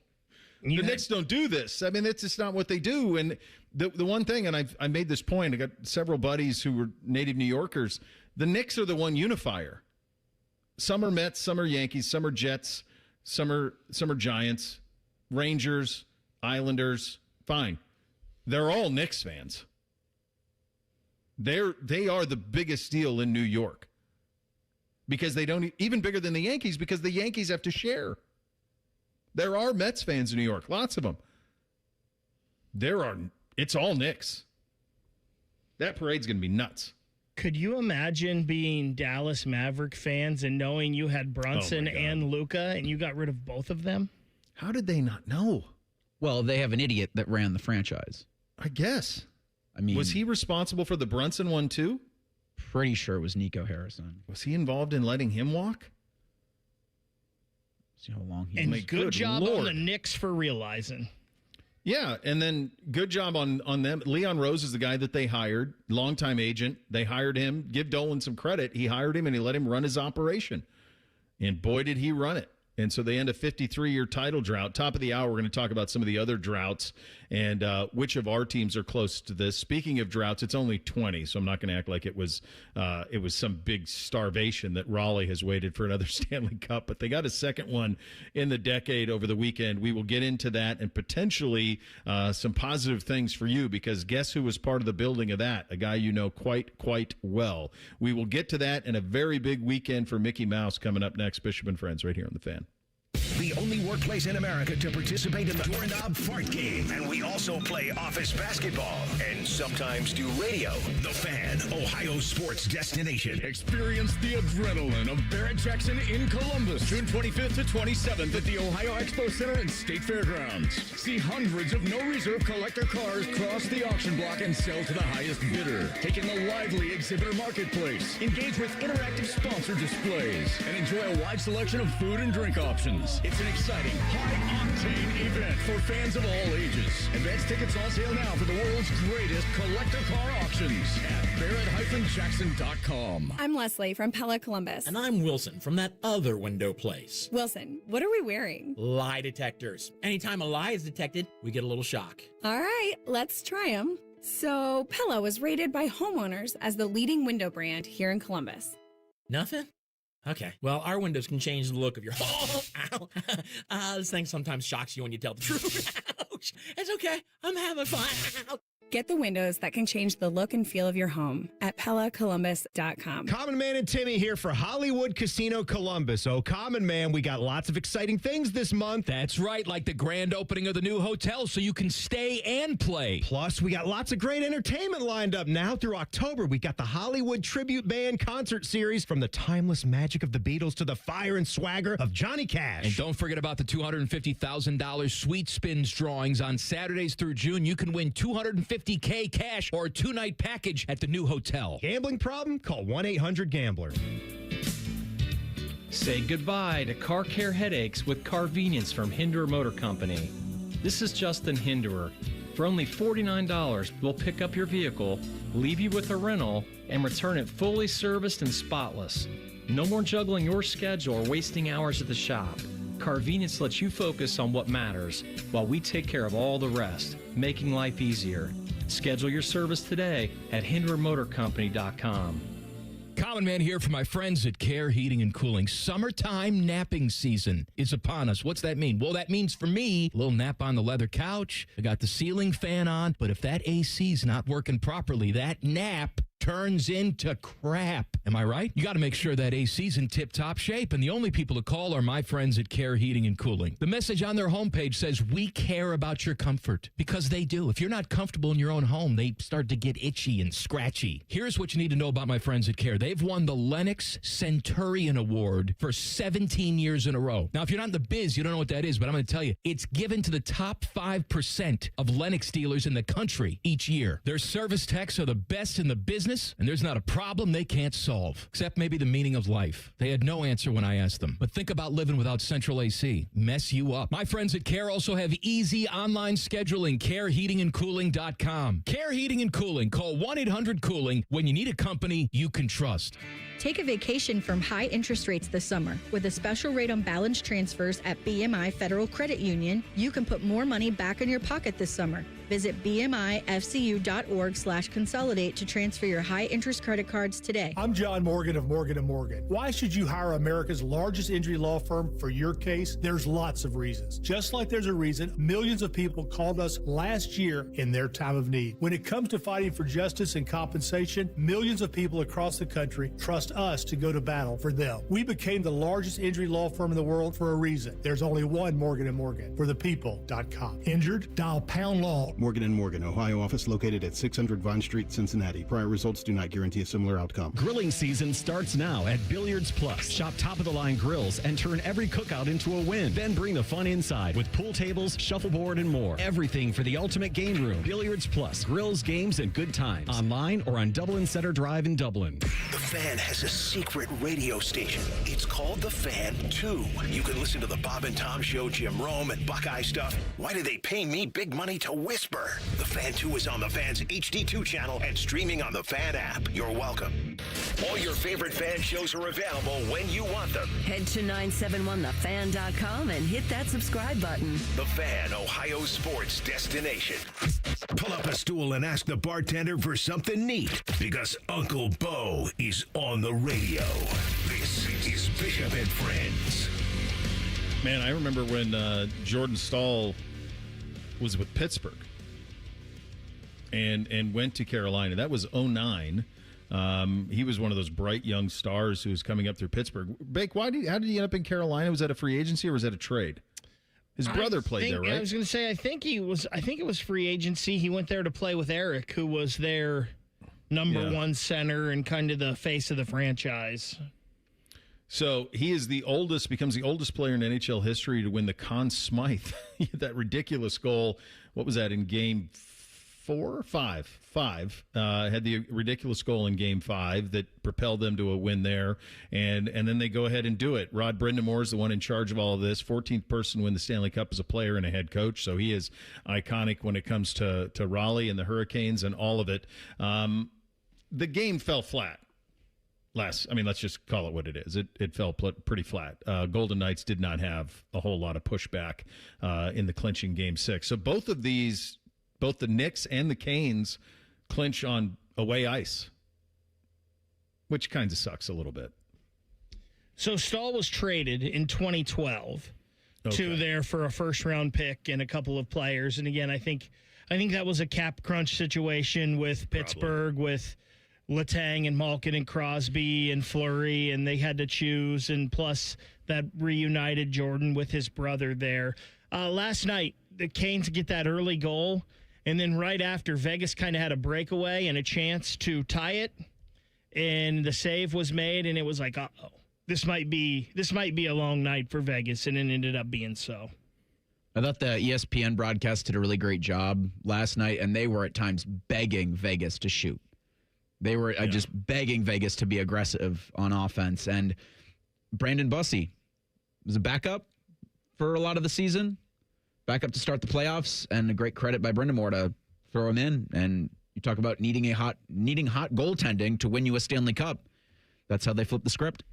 The Knicks don't do this. I mean, that's just not what they do. And the one thing, and I made this point, I got several buddies who were native New Yorkers. The Knicks are the one unifier. Some are Mets, some are Yankees, some are Jets, some are Giants, Rangers, Islanders. Fine. They're all Knicks fans. They are the biggest deal in New York. Because they don't, even bigger than the Yankees, because the Yankees have to share. There are Mets fans in New York, lots of them. It's all Knicks. That parade's going to be nuts. Could you imagine being Dallas Maverick fans and knowing you had Brunson and Luka and you got rid of both of them? How did they not know? Well, they have an idiot that ran the franchise. I guess. I mean, was he responsible for the Brunson one too? Pretty sure it was Nico Harrison. Was he involved in letting him walk? See how long he and was. good job on the Knicks for realizing. Yeah, and then good job on them. Leon Rose is the guy that they hired, longtime agent. They hired him. Give Dolan some credit. He hired him, and he let him run his operation. And boy, did he run it. And so they end a 53-year title drought. Top of the hour, we're going to talk about some of the other droughts and which of our teams are close to this. Speaking of droughts, it's only 20, so I'm not going to act like it was some big starvation that Raleigh has waited for another Stanley Cup. But they got a second one in the decade over the weekend. We will get into that and potentially some positive things for you, because guess who was part of the building of that? A guy you know quite well. We will get to that, and a very big weekend for Mickey Mouse coming up next. Bishop and Friends right here on The Fan. The only workplace in America to participate in the Doorknob Fart Game. And we also play office basketball and sometimes do radio. The Fan, Ohio sports destination. Experience the adrenaline of Barrett Jackson in Columbus, June 25th to 27th at the Ohio Expo Center and State Fairgrounds. See hundreds of no-reserve collector cars cross the auction block and sell to the highest bidder. Take in the lively exhibitor marketplace. Engage with interactive sponsor displays. And enjoy a wide selection of food and drink options. It's an exciting, high-octane event for fans of all ages. Advance tickets on sale now for the world's greatest collector car auctions at Barrett-Jackson.com. I'm Leslie from Pella Columbus. And I'm Wilson from that other window place. Wilson, what are we wearing? Lie detectors. Anytime a lie is detected, we get a little shock. All right, let's try them. So, Pella was rated by homeowners as the leading window brand here in Columbus. Nothing? Okay. Well, our windows can change the look of your Ow. This thing sometimes shocks you when you tell the truth. Ouch. It's okay. I'm having fun. Get the windows that can change the look and feel of your home at PellaColumbus.com. Common Man and Timmy here for Hollywood Casino Columbus. Oh, Common Man, we got lots of exciting things this month. That's right, like the grand opening of the new hotel so you can stay and play. Plus, we got lots of great entertainment lined up now through October. We got the Hollywood Tribute Band concert series, from the timeless magic of the Beatles to the fire and swagger of Johnny Cash. And don't forget about the $250,000 Sweet Spins drawings on Saturdays through June. You can win $250K cash or a 2-night package at the new hotel. Gambling problem? Call 1-800-GAMBLER. Say goodbye to car care headaches with Carvenience from Hinderer Motor Company. This is Justin Hinderer. For only $49, we'll pick up your vehicle, leave you with a rental, and return it fully serviced and spotless. No more juggling your schedule or wasting hours at the shop. Carvenience lets you focus on what matters while we take care of all the rest, making life easier. Schedule your service today at HindererMotorCompany.com. Common Man here for my friends at Care Heating and Cooling. Summertime napping season is upon us. What's that mean? Well, that means for me, a little nap on the leather couch. I got the ceiling fan on, but if that AC's not working properly, that nap turns into crap. Am I right? You got to make sure that AC's in tip-top shape, and the only people to call are my friends at Care Heating and Cooling. The message on their homepage says, we care about your comfort, because they do. If you're not comfortable in your own home, they start to get itchy and scratchy. Here's what you need to know about my friends at Care. They've won the Lennox Centurion Award for 17 years in a row. Now, if you're not in the biz, you don't know what that is, but I'm going to tell you, it's given to the top 5% of Lennox dealers in the country each year. Their service techs are the best in the business, and there's not a problem they can't solve, except maybe the meaning of life. They had no answer when I asked them. But think about living without central AC. Mess you up. My friends at Care also have easy online scheduling. CareHeatingandCooling.com. Care Heating and Cooling. Call 1-800-COOLING when you need a company you can trust. Take a vacation from high interest rates this summer. With a special rate on balance transfers at BMI Federal Credit Union, you can put more money back in your pocket this summer. Visit bmifcu.org/consolidate to transfer your high-interest credit cards today. I'm John Morgan of Morgan & Morgan. Why should you hire America's largest injury law firm for your case? There's lots of reasons. Just like there's a reason millions of people called us last year in their time of need. When it comes to fighting for justice and compensation, millions of people across the country trust us to go to battle for them. We became the largest injury law firm in the world for a reason. There's only one Morgan & Morgan. For the people.com. Injured? Dial pound law. Morgan & Morgan, Ohio office located at 600 Vine Street, Cincinnati. Prior results do not guarantee a similar outcome. Grilling season starts now at Billiards Plus. Shop top-of-the-line grills and turn every cookout into a win. Then bring the fun inside with pool tables, shuffleboard, and more. Everything for the ultimate game room. Billiards Plus. Grills, games, and good times. Online or on Dublin Center Drive in Dublin. The Fan has a secret radio station. It's called The Fan 2. You can listen to the Bob and Tom Show, Jim Rome, and Buckeye stuff. Why do they pay me big money to whisper? The Fan 2 is on the Fan's HD2 channel and streaming on the Fan app. You're welcome. All your favorite Fan shows are available when you want them. Head to 971thefan.com and hit that subscribe button. The Fan, Ohio sports destination. Pull up a stool and ask the bartender for something neat, because Uncle Bo is on the radio. This is Bishop and Friends. Man, I remember when Jordan Stahl was with Pittsburgh and went to Carolina. That was 2009. He was one of those bright young stars who was coming up through Pittsburgh. Bake, how did he end up in Carolina? Was that a free agency or was that a trade? His brother played there, right? I was going to say, I think it was free agency. He went there to play with Eric, who was their number one center and kind of the face of the franchise. So he is becomes the oldest player in NHL history to win the Conn Smythe. That ridiculous goal. What was that in game 4 or 5? 5. Had the ridiculous goal in game 5 that propelled them to a win there. And then they go ahead and do it. Rod Brindamore is the one in charge of all of this. 14th person to win the Stanley Cup as a player and a head coach. So he is iconic when it comes to Raleigh and the Hurricanes and all of it. The game fell flat. Let's just call it what it is. It fell pretty flat. Golden Knights did not have a whole lot of pushback in the clinching game 6. So both the Knicks and the Canes clinch on away ice, which kind of sucks a little bit. So Stahl was traded in 2012 to there for a first-round pick and a couple of players. And again, I think that was a cap crunch situation with Pittsburgh, with Letang and Malkin and Crosby and Fleury, and they had to choose, and plus that reunited Jordan with his brother there. Last night, the Canes get that early goal, and then right after, Vegas kind of had a breakaway and a chance to tie it, and the save was made, and it was like, uh-oh, this might be a long night for Vegas, and it ended up being so. I thought the ESPN broadcast did a really great job last night, and they were at times begging Vegas to shoot. They were just begging Vegas to be aggressive on offense. And Brandon Bussey was a backup for a lot of the season, backup to start the playoffs, and a great credit by Brindamore to throw him in. And you talk about needing hot goaltending to win you a Stanley Cup. That's how they flip the script.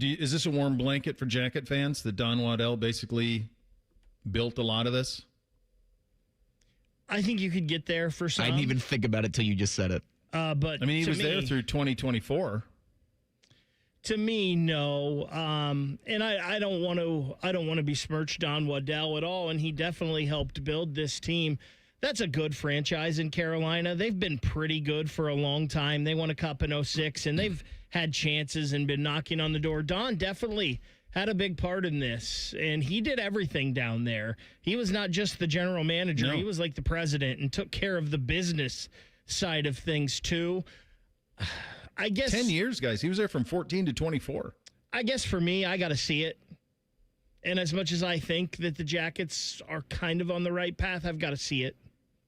Is this a warm blanket for Jacket fans that Don Waddell basically built a lot of this? I think you could get there for some. I didn't even think about it till you just said it. But he was there through 2024. To me, no. And I don't want to besmirch Don Waddell at all, and he definitely helped build this team. That's a good franchise in Carolina. They've been pretty good for a long time. They won a cup in 2006, and they've had chances and been knocking on the door. Don definitely had a big part in this, and he did everything down there. He was not just the general manager. No. He was like the president and took care of the business side of things, too. I guess 10 years, guys. He was there from 14 to 24. I guess for me, I got to see it. And as much as I think that the Jackets are kind of on the right path, I've got to see it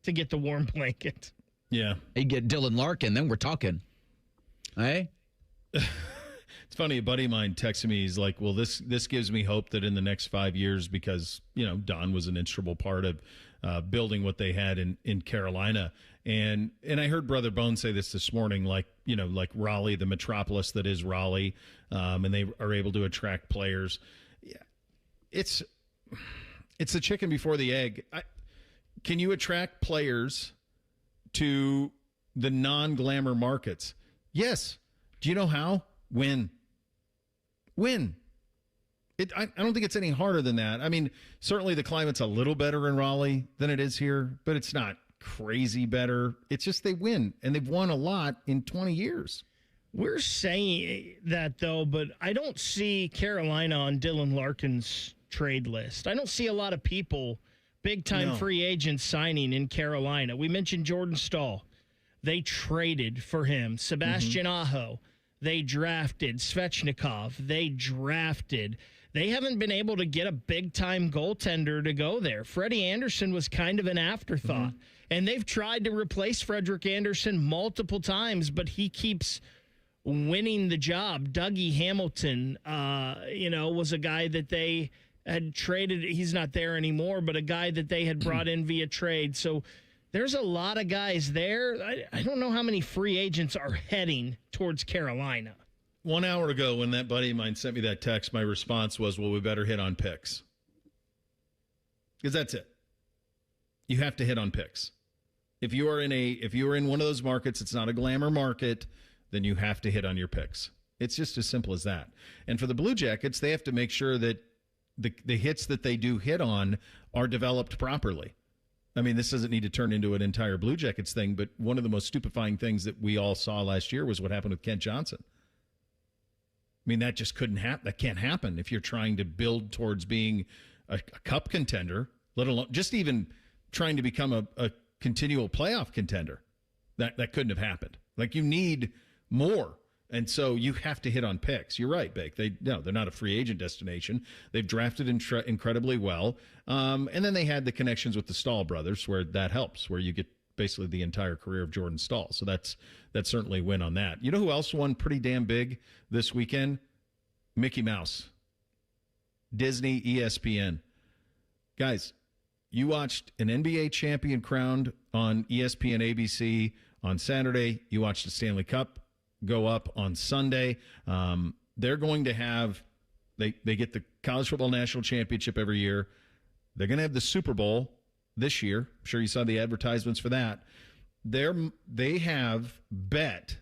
to get the warm blanket. Yeah. You get Dylan Larkin, then we're talking. Hey? It's funny, a buddy of mine texted me, he's like, well, this gives me hope that in the next 5 years, because, Don was an integral part of building what they had in Carolina. And I heard Brother Bone say this morning, like Raleigh, the metropolis that is Raleigh, and they are able to attract players. Yeah, it's the chicken before the egg. Can you attract players to the non-glamour markets? Yes. Do you know how? Win. I don't think it's any harder than that. I mean, certainly the climate's a little better in Raleigh than it is here, but it's not crazy better. It's just they win, and they've won a lot in 20 years. We're saying that, though, but I don't see Carolina on Dylan Larkin's trade list. I don't see a lot of people, big-time free agents, signing in Carolina. We mentioned Jordan Stahl. They traded for him. Sebastian Aho. They drafted Svechnikov. They drafted. They haven't been able to get a big-time goaltender to go there. Freddie Anderson was kind of an afterthought. And they've tried to replace Frederik Anderson multiple times, but he keeps winning the job. Dougie Hamilton, was a guy that they had traded. He's not there anymore, but a guy that they had brought in via trade. So there's a lot of guys there. I don't know how many free agents are heading towards Carolina. 1 hour ago, when that buddy of mine sent me that text, my response was, well, we better hit on picks. Because that's it. You have to hit on picks. If you are in one of those markets, it's not a glamour market, then you have to hit on your picks. It's just as simple as that. And for the Blue Jackets, they have to make sure that the hits that they do hit on are developed properly. I mean, this doesn't need to turn into an entire Blue Jackets thing, but one of the most stupefying things that we all saw last year was what happened with Kent Johnson. I mean, that just couldn't happen. That can't happen if you're trying to build towards being a cup contender, let alone just even trying to become a continual playoff contender. That couldn't have happened. Like, you need more. And so you have to hit on picks. You're right, Bake. They're not a free agent destination. They've drafted incredibly well. And then they had the connections with the Stahl brothers, where that helps, where you get basically the entire career of Jordan Stahl. So that's certainly a win on that. You know who else won pretty damn big this weekend? Mickey Mouse. Disney, ESPN. Guys, you watched an NBA champion crowned on ESPN ABC on Saturday. You watched the Stanley Cup go up on Sunday. They're going to have, they get the College Football National Championship every year. They're going to have the Super Bowl this year. I'm sure you saw the advertisements for that. They have bet,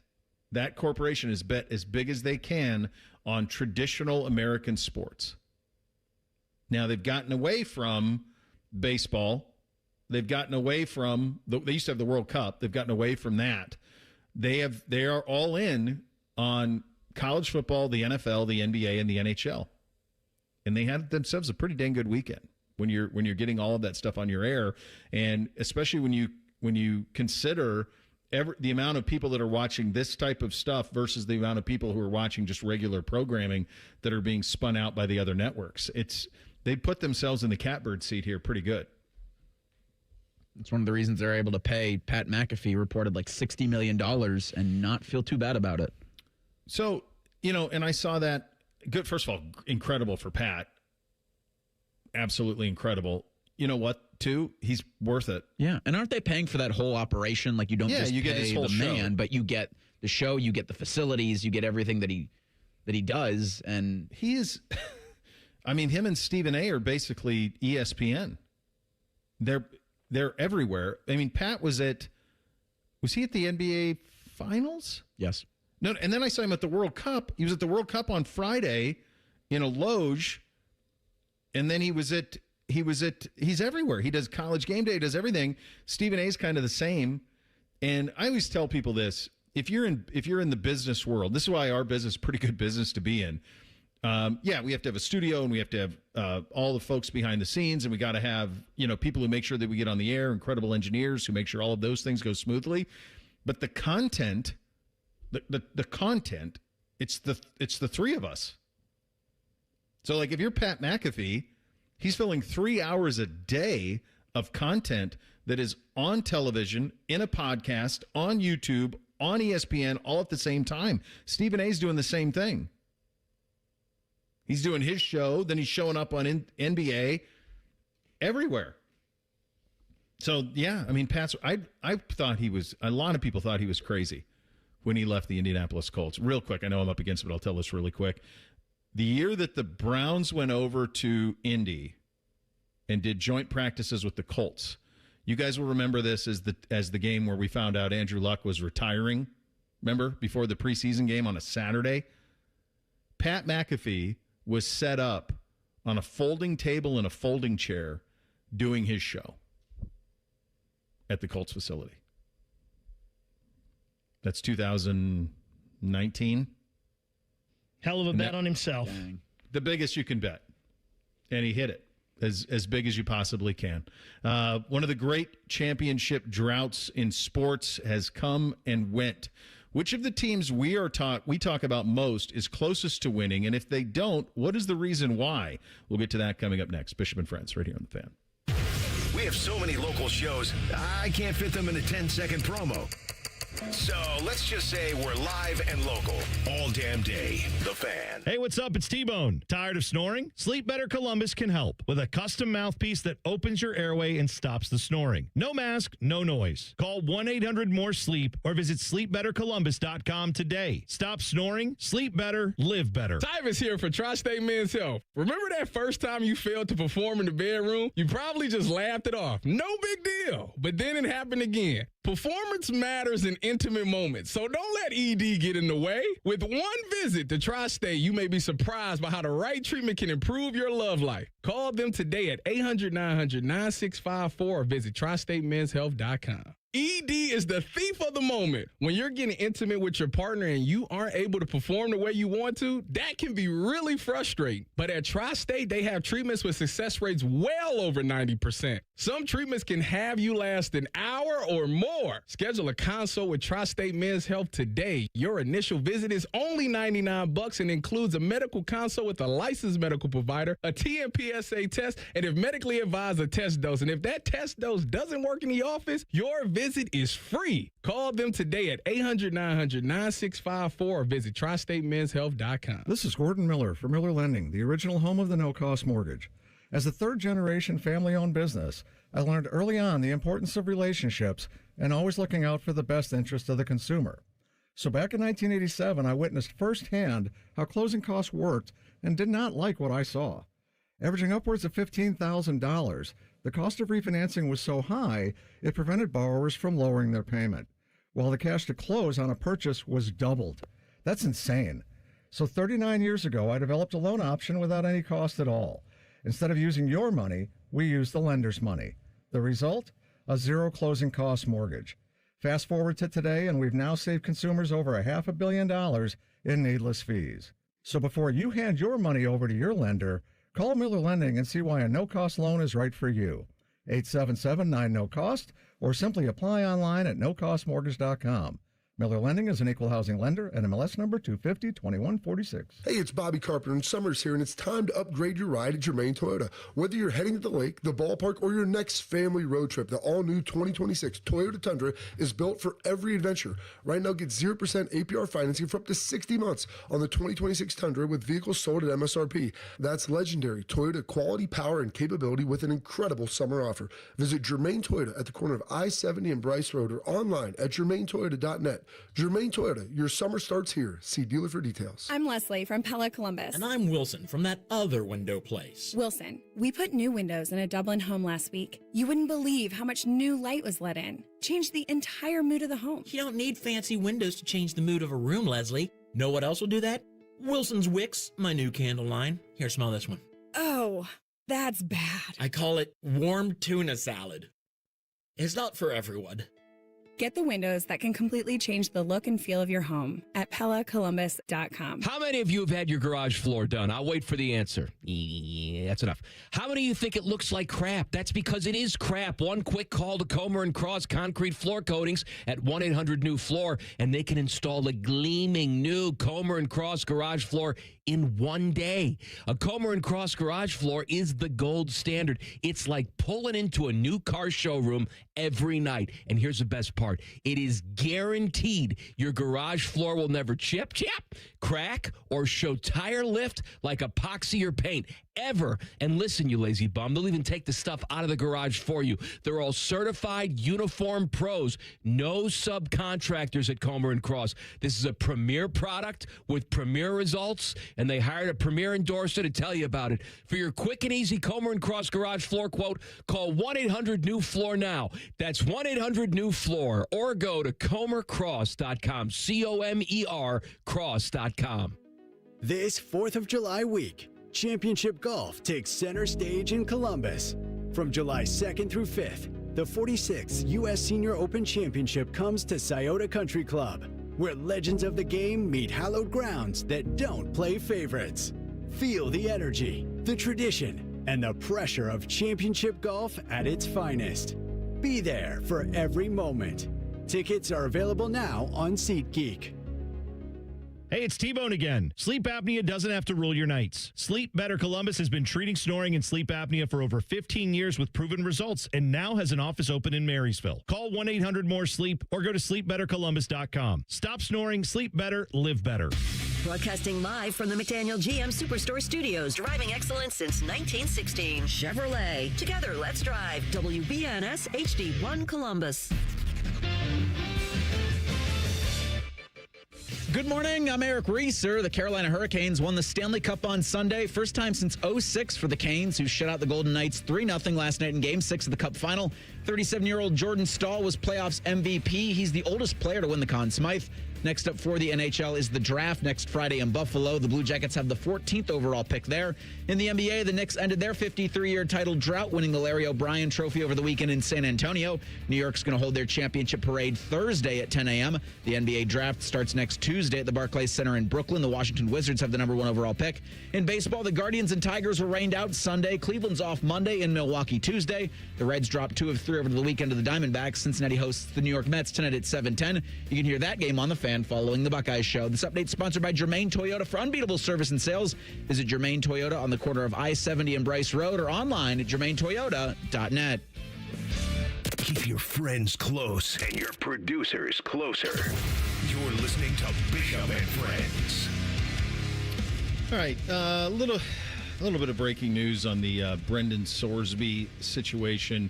that corporation has bet as big as they can on traditional American sports. Now, they've gotten away from baseball. They've gotten away from, they used to have the World Cup. They've gotten away from that. They are all in on college football, the NFL, the NBA, and the NHL. And they had themselves a pretty dang good weekend when you're getting all of that stuff on your air, and especially when you consider the amount of people that are watching this type of stuff versus the amount of people who are watching just regular programming that are being spun out by the other networks. They put themselves in the catbird seat here pretty good. It's one of the reasons they're able to pay Pat McAfee, reported like $60 million, and not feel too bad about it. So, and I saw that. Good. First of all, incredible for Pat. Absolutely incredible. You know what, too? He's worth it. Yeah. And aren't they paying for that whole operation? Like, you don't just you pay get his whole the man, show. but you get the show, you get the facilities, you get everything that he does. And he is, him and Stephen A are basically ESPN. They're everywhere. Pat was he at the NBA Finals? Yes. No, and then I saw him at the World Cup. He was at the World Cup on Friday in a loge, and then he was at he's everywhere. He does College Game Day, does everything. Stephen A's kind of the same. And I always tell people this: if you're in the business world, this is why our business is a pretty good business to be in. We have to have a studio, and we have to have all the folks behind the scenes, and we got to have people who make sure that we get on the air, incredible engineers who make sure all of those things go smoothly. But the content, the content, it's the three of us. So like if you're Pat McAfee, he's filling 3 hours a day of content that is on television, in a podcast, on YouTube, on ESPN, all at the same time. Stephen A's doing the same thing. He's doing his show, then he's showing up on NBA, everywhere. So, yeah, I mean, Pat's, I thought a lot of people thought he was crazy when he left the Indianapolis Colts. Real quick, I know I'm up against it, but I'll tell this really quick. The year that the Browns went over to Indy and did joint practices with the Colts, you guys will remember this as the game where we found out Andrew Luck was retiring. Remember, before the preseason game on a Saturday? Pat McAfee was set up on a folding table and a folding chair doing his show at the Colts facility. That's 2019. Hell of a bet on himself. Dang. The biggest you can bet. And he hit it as big as you possibly can. One of the great championship droughts in sports has come and went. Which of the teams we talk about most is closest to winning? And if they don't, what is the reason why? We'll get to that coming up next. Bishop and Friends right here on The Fan. We have so many local shows, I can't fit them in a 10-second promo. So let's just say we're live and local all damn day. The Fan. Hey, what's up? It's T-Bone. Tired of snoring? Sleep Better Columbus can help with a custom mouthpiece that opens your airway and stops the snoring. No mask, no noise. Call 1-800-MORE-SLEEP or visit sleepbettercolumbus.com today. Stop snoring, sleep better, live better. Tyvis here for Tri-State Men's Health. Remember that first time you failed to perform in the bedroom? You probably just laughed it off. No big deal. But then it happened again. Performance matters in intimate moments, so don't let ED get in the way. With one visit to Tri-State, you may be surprised by how the right treatment can improve your love life. Call them today at 800-900-9654 or visit tristatemenshealth.com. ED is the thief of the moment. When you're getting intimate with your partner and you aren't able to perform the way you want to, that can be really frustrating. But at Tri-State, they have treatments with success rates well over 90%. Some treatments can have you last an hour or more. Schedule a consult with Tri-State Men's Health today. Your initial visit is only $99 and includes a medical consult with a licensed medical provider, a TMPSA test, and if medically advised, a test dose. And if that test dose doesn't work in the office, your visit is free. Call them today at 800-900-9654 or visit tristatemenshealth.com. This is Gordon Miller for Miller Lending, the original home of the no-cost mortgage. As a third-generation family-owned business, I learned early on the importance of relationships and always looking out for the best interest of the consumer. So back in 1987, I witnessed firsthand how closing costs worked and did not like what I saw. Averaging upwards of $15,000, the cost of refinancing was so high, it prevented borrowers from lowering their payment, while the cash to close on a purchase was doubled. That's insane. So 39 years ago, I developed a loan option without any cost at all. Instead of using your money, we used the lender's money. The result? A zero closing cost mortgage. Fast forward to today, and we've now saved consumers over $500 million in needless fees. So before you hand your money over to your lender, call Miller Lending and see why a no-cost loan is right for you. 877-9-NO-COST, or simply apply online at nocostmortgage.com. Miller Lending is an equal housing lender and MLS number 250-2146. Hey, it's Bobby Carpenter and Summer's here, and it's time to upgrade your ride at Germain Toyota. Whether you're heading to the lake, the ballpark, or your next family road trip, the all-new 2026 Toyota Tundra is built for every adventure. Right now, get 0% APR financing for up to 60 months on the 2026 Tundra with vehicles sold at MSRP. That's legendary Toyota quality, power, and capability with an incredible summer offer. Visit Germain Toyota at the corner of I-70 and Bryce Road or online at germaintoyota.net. Germain Toyota, your summer starts here. See dealer for details. I'm Leslie from Pella Columbus. And I'm Wilson from that other window place. Wilson, we put new windows in a Dublin home last week. You wouldn't believe how much new light was let in. Changed the entire mood of the home. You don't need fancy windows to change the mood of a room, Leslie. Know what else will do that? Wilson's Wicks, my new candle line. Here, smell this one. Oh, That's bad. I call it warm tuna salad. It's not for everyone. Get the windows that can completely change the look and feel of your home at PellaColumbus.com. How many of you have had your garage floor done? I'll wait for the answer. Yeah, that's enough. How many of you think it looks like crap? That's because it is crap. One quick call to Comer & Cross Concrete Floor Coatings at 1-800-NEW-FLOOR, and they can install a gleaming new Comer & Cross garage floor in one day. A Comer & Cross garage floor is the gold standard. It's like pulling into a new car showroom every night. And here's the best part. It is guaranteed your garage floor will never chip, crack, or show tire lift like epoxy or paint ever. And listen, you lazy bum, they'll even take the stuff out of the garage for you. They're all certified uniform pros, no subcontractors at Comer & Cross. This is a premier product with premier results, and they hired a premier endorser to tell you about it. For your quick and easy Comer & Cross garage floor quote, call 1-800-NEW-FLOOR now. That's 1-800-NEW-FLOOR, or go to comercross.com, C-O-M-E-R cross.com. This 4th of July week, Championship Golf takes center stage in Columbus. From July 2nd through 5th, the 46th U.S. Senior Open Championship comes to Scioto Country Club, where legends of the game meet hallowed grounds that don't play favorites. Feel the energy, the tradition, and the pressure of championship golf at its finest. Be there for every moment. Tickets are available now on SeatGeek. Hey, it's T-Bone again. Sleep apnea doesn't have to rule your nights. Sleep Better Columbus has been treating snoring and sleep apnea for over 15 years with proven results and now has an office open in Marysville. Call 1-800-MORE-SLEEP or go to sleepbettercolumbus.com. Stop snoring, sleep better, live better. Broadcasting live from the McDaniel GM Superstore Studios, driving excellence since 1916. Chevrolet. Together, let's drive. WBNS HD1 Columbus. Good morning. I'm Eric Reeser. The Carolina Hurricanes won the Stanley Cup on Sunday. First time since 2006 for the Canes, who shut out the Golden Knights 3-0 last night in Game 6 of the Cup final. 37-year-old Jordan Staal was playoffs MVP. He's the oldest player to win the Conn Smythe. Next up for the NHL is the draft next Friday in Buffalo. The Blue Jackets have the 14th overall pick there. In the NBA, the Knicks ended their 53-year title drought, winning the Larry O'Brien Trophy over the weekend in San Antonio. New York's going to hold their championship parade Thursday at 10 a.m. The NBA draft starts next Tuesday at the Barclays Center in Brooklyn. The Washington Wizards have the number 1 overall pick. In baseball, the Guardians and Tigers were rained out Sunday. Cleveland's off Monday, in Milwaukee Tuesday. The Reds dropped 2 of 3 over the weekend to the Diamondbacks. Cincinnati hosts the New York Mets tonight at 7:10. You can hear that game on The Fan following the Buckeyes Show. This update sponsored by Germain Toyota. For unbeatable service and sales, visit Germain Toyota on the corner of I-70 and Bryce Road or online at germaintoyota.net. Keep your friends close and your producers closer. You're listening to Bishop and Friends. All right, a little bit of breaking news on the Brendan Sorsby situation.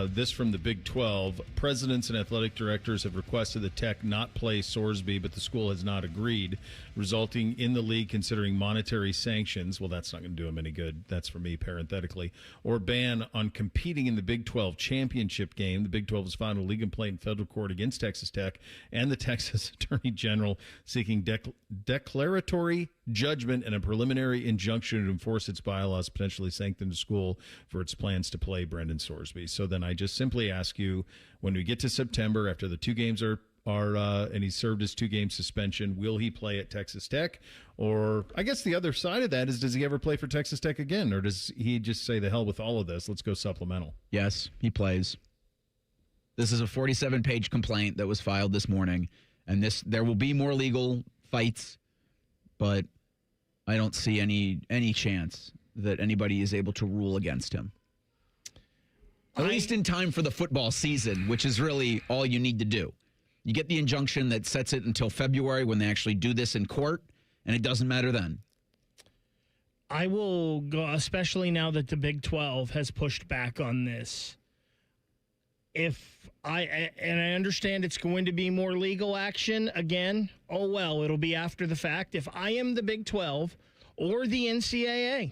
This from the Big 12. Presidents and athletic directors have requested the Tech not play Sorsby, but the school has not agreed, resulting in the league considering monetary sanctions. Well, that's not going to do him any good. That's for me, parenthetically. Or ban on competing in the Big 12 championship game. The Big 12 has filed a league complaint in federal court against Texas Tech and the Texas Attorney General, seeking declaratory judgment and a preliminary injunction to enforce its bylaws, potentially sanction the school for its plans to play Brendan Sorsby. So then I just simply ask you, when we get to September, after the 2 games are and he served his 2-game suspension, will he play at Texas Tech? Or I guess the other side of that is, does he ever play for Texas Tech again? Or does he just say, the hell with all of this, let's go supplemental? Yes, he plays. This is a 47-page complaint that was filed this morning, and there will be more legal fights, but I don't see any chance that anybody is able to rule against him. At least in time for the football season, which is really all you need to do. You get the injunction that sets it until February when they actually do this in court, and it doesn't matter then. I will go, especially now that the Big 12 has pushed back on this. I understand it's going to be more legal action again. Oh, well, it'll be after the fact. If I am the Big 12 or the NCAA,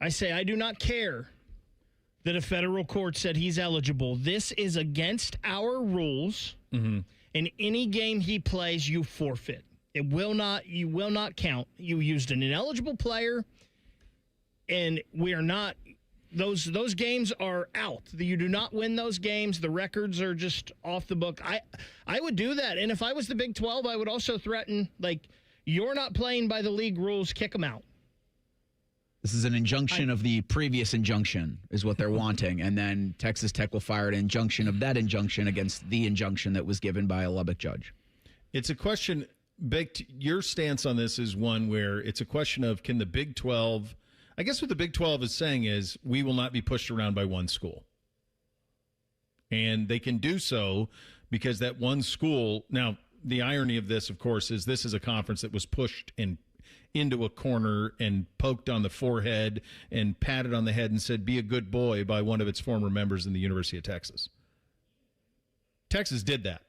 I say I do not care that a federal court said he's eligible. This is against our rules. Mm-hmm. In any game he plays, you forfeit. You will not count. You used an ineligible player. and we are not. Those games are out. You do not win those games. The records are just off the book. I would do that. And if I was the Big 12, I would also threaten, like, you're not playing by the league rules, kick them out. This is an injunction of the previous injunction is what they're wanting. And then Texas Tech will fire an injunction of that injunction against the injunction that was given by a Lubbock judge. It's a question, your stance on this is one where it's a question of, can the Big 12, I guess what the Big 12 is saying is we will not be pushed around by one school. And they can do so because that one school, now the irony of this, of course, is this is a conference that was pushed into a corner and poked on the forehead and patted on the head and said, be a good boy, by one of its former members in the University of Texas. Texas did that.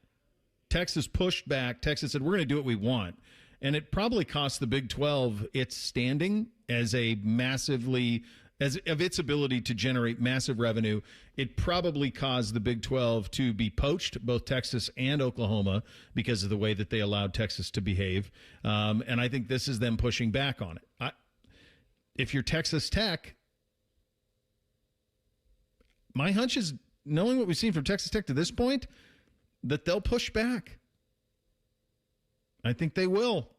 Texas pushed back. Texas said, we're going to do what we want. And it probably cost the Big 12 its standing as a massively, as of its ability to generate massive revenue. It probably caused the Big 12 to be poached, both Texas and Oklahoma, because of the way that they allowed Texas to behave. And I think this is them pushing back on it. If you're Texas Tech, my hunch is, knowing what we've seen from Texas Tech to this point, that they'll push back. I think they will.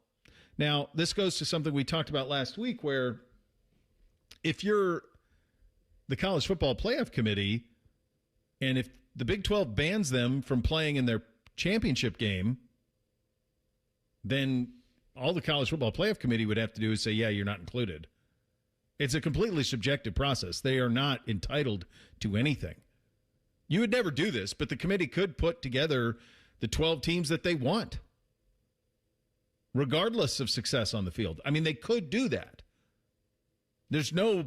Now, this goes to something we talked about last week, where if you're the College Football Playoff Committee, and if the Big 12 bans them from playing in their championship game, then all the College Football Playoff Committee would have to do is say, yeah, you're not included. It's a completely subjective process. They are not entitled to anything. You would never do this, but the committee could put together the 12 teams that they want, regardless of success on the field. I mean, they could do that. There's no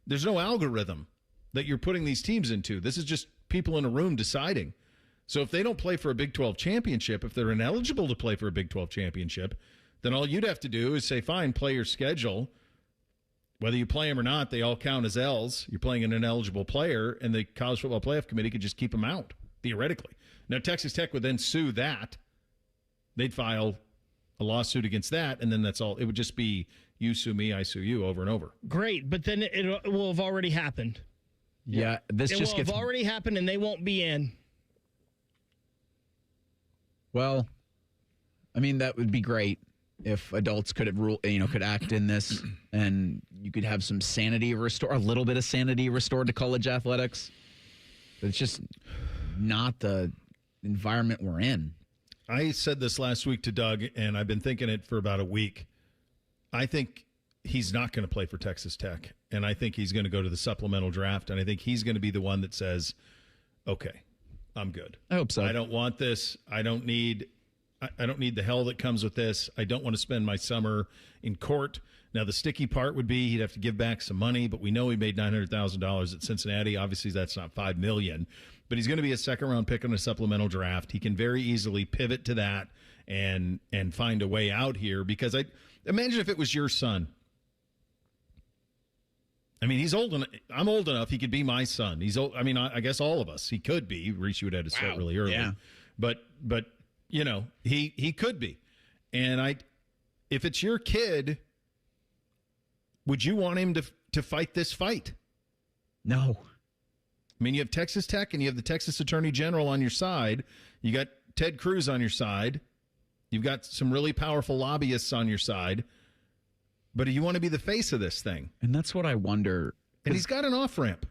algorithm that you're putting these teams into. This is just people in a room deciding. So if they don't play for a Big 12 championship, if they're ineligible to play for a Big 12 championship, then all you'd have to do is say, fine, play your schedule. Whether you play them or not, they all count as L's. You're playing an ineligible player, and the College Football Playoff Committee could just keep them out, theoretically. Now, Texas Tech would then sue that. They'd file a lawsuit against that, and then that's all. It would just be you sue me, I sue you, over and over. Great, but then it will have already happened. Yeah, this it just will have already happened, and they won't be in. Well, I mean, that would be great if adults could act in this, and you could have some sanity restored, a little bit of sanity restored to college athletics. But it's just not the environment we're in. I said this last week to Doug, and I've been thinking it for about a week. I think he's not going to play for Texas Tech, and I think he's going to go to the supplemental draft, and I think he's going to be the one that says, okay, I'm good. I hope so. I don't want this. I don't need the hell that comes with this. I don't want to spend my summer in court. Now, the sticky part would be he'd have to give back some money, but we know he made $900,000 at Cincinnati. Obviously, that's not $5 million, but he's going to be a second-round pick on a supplemental draft. He can very easily pivot to that and find a way out here, because imagine if it was your son. I mean, he's old enough. I'm old enough. He could be my son. He's old. I mean, I guess all of us. He could be. Reese, you would have to start really early. Yeah. But you know, he could be. And if it's your kid, would you want him to fight this fight? No. I mean, you have Texas Tech and you have the Texas Attorney General on your side. You got Ted Cruz on your side. You've got some really powerful lobbyists on your side. But do you want to be the face of this thing? And that's what I wonder. And he's got an off-ramp.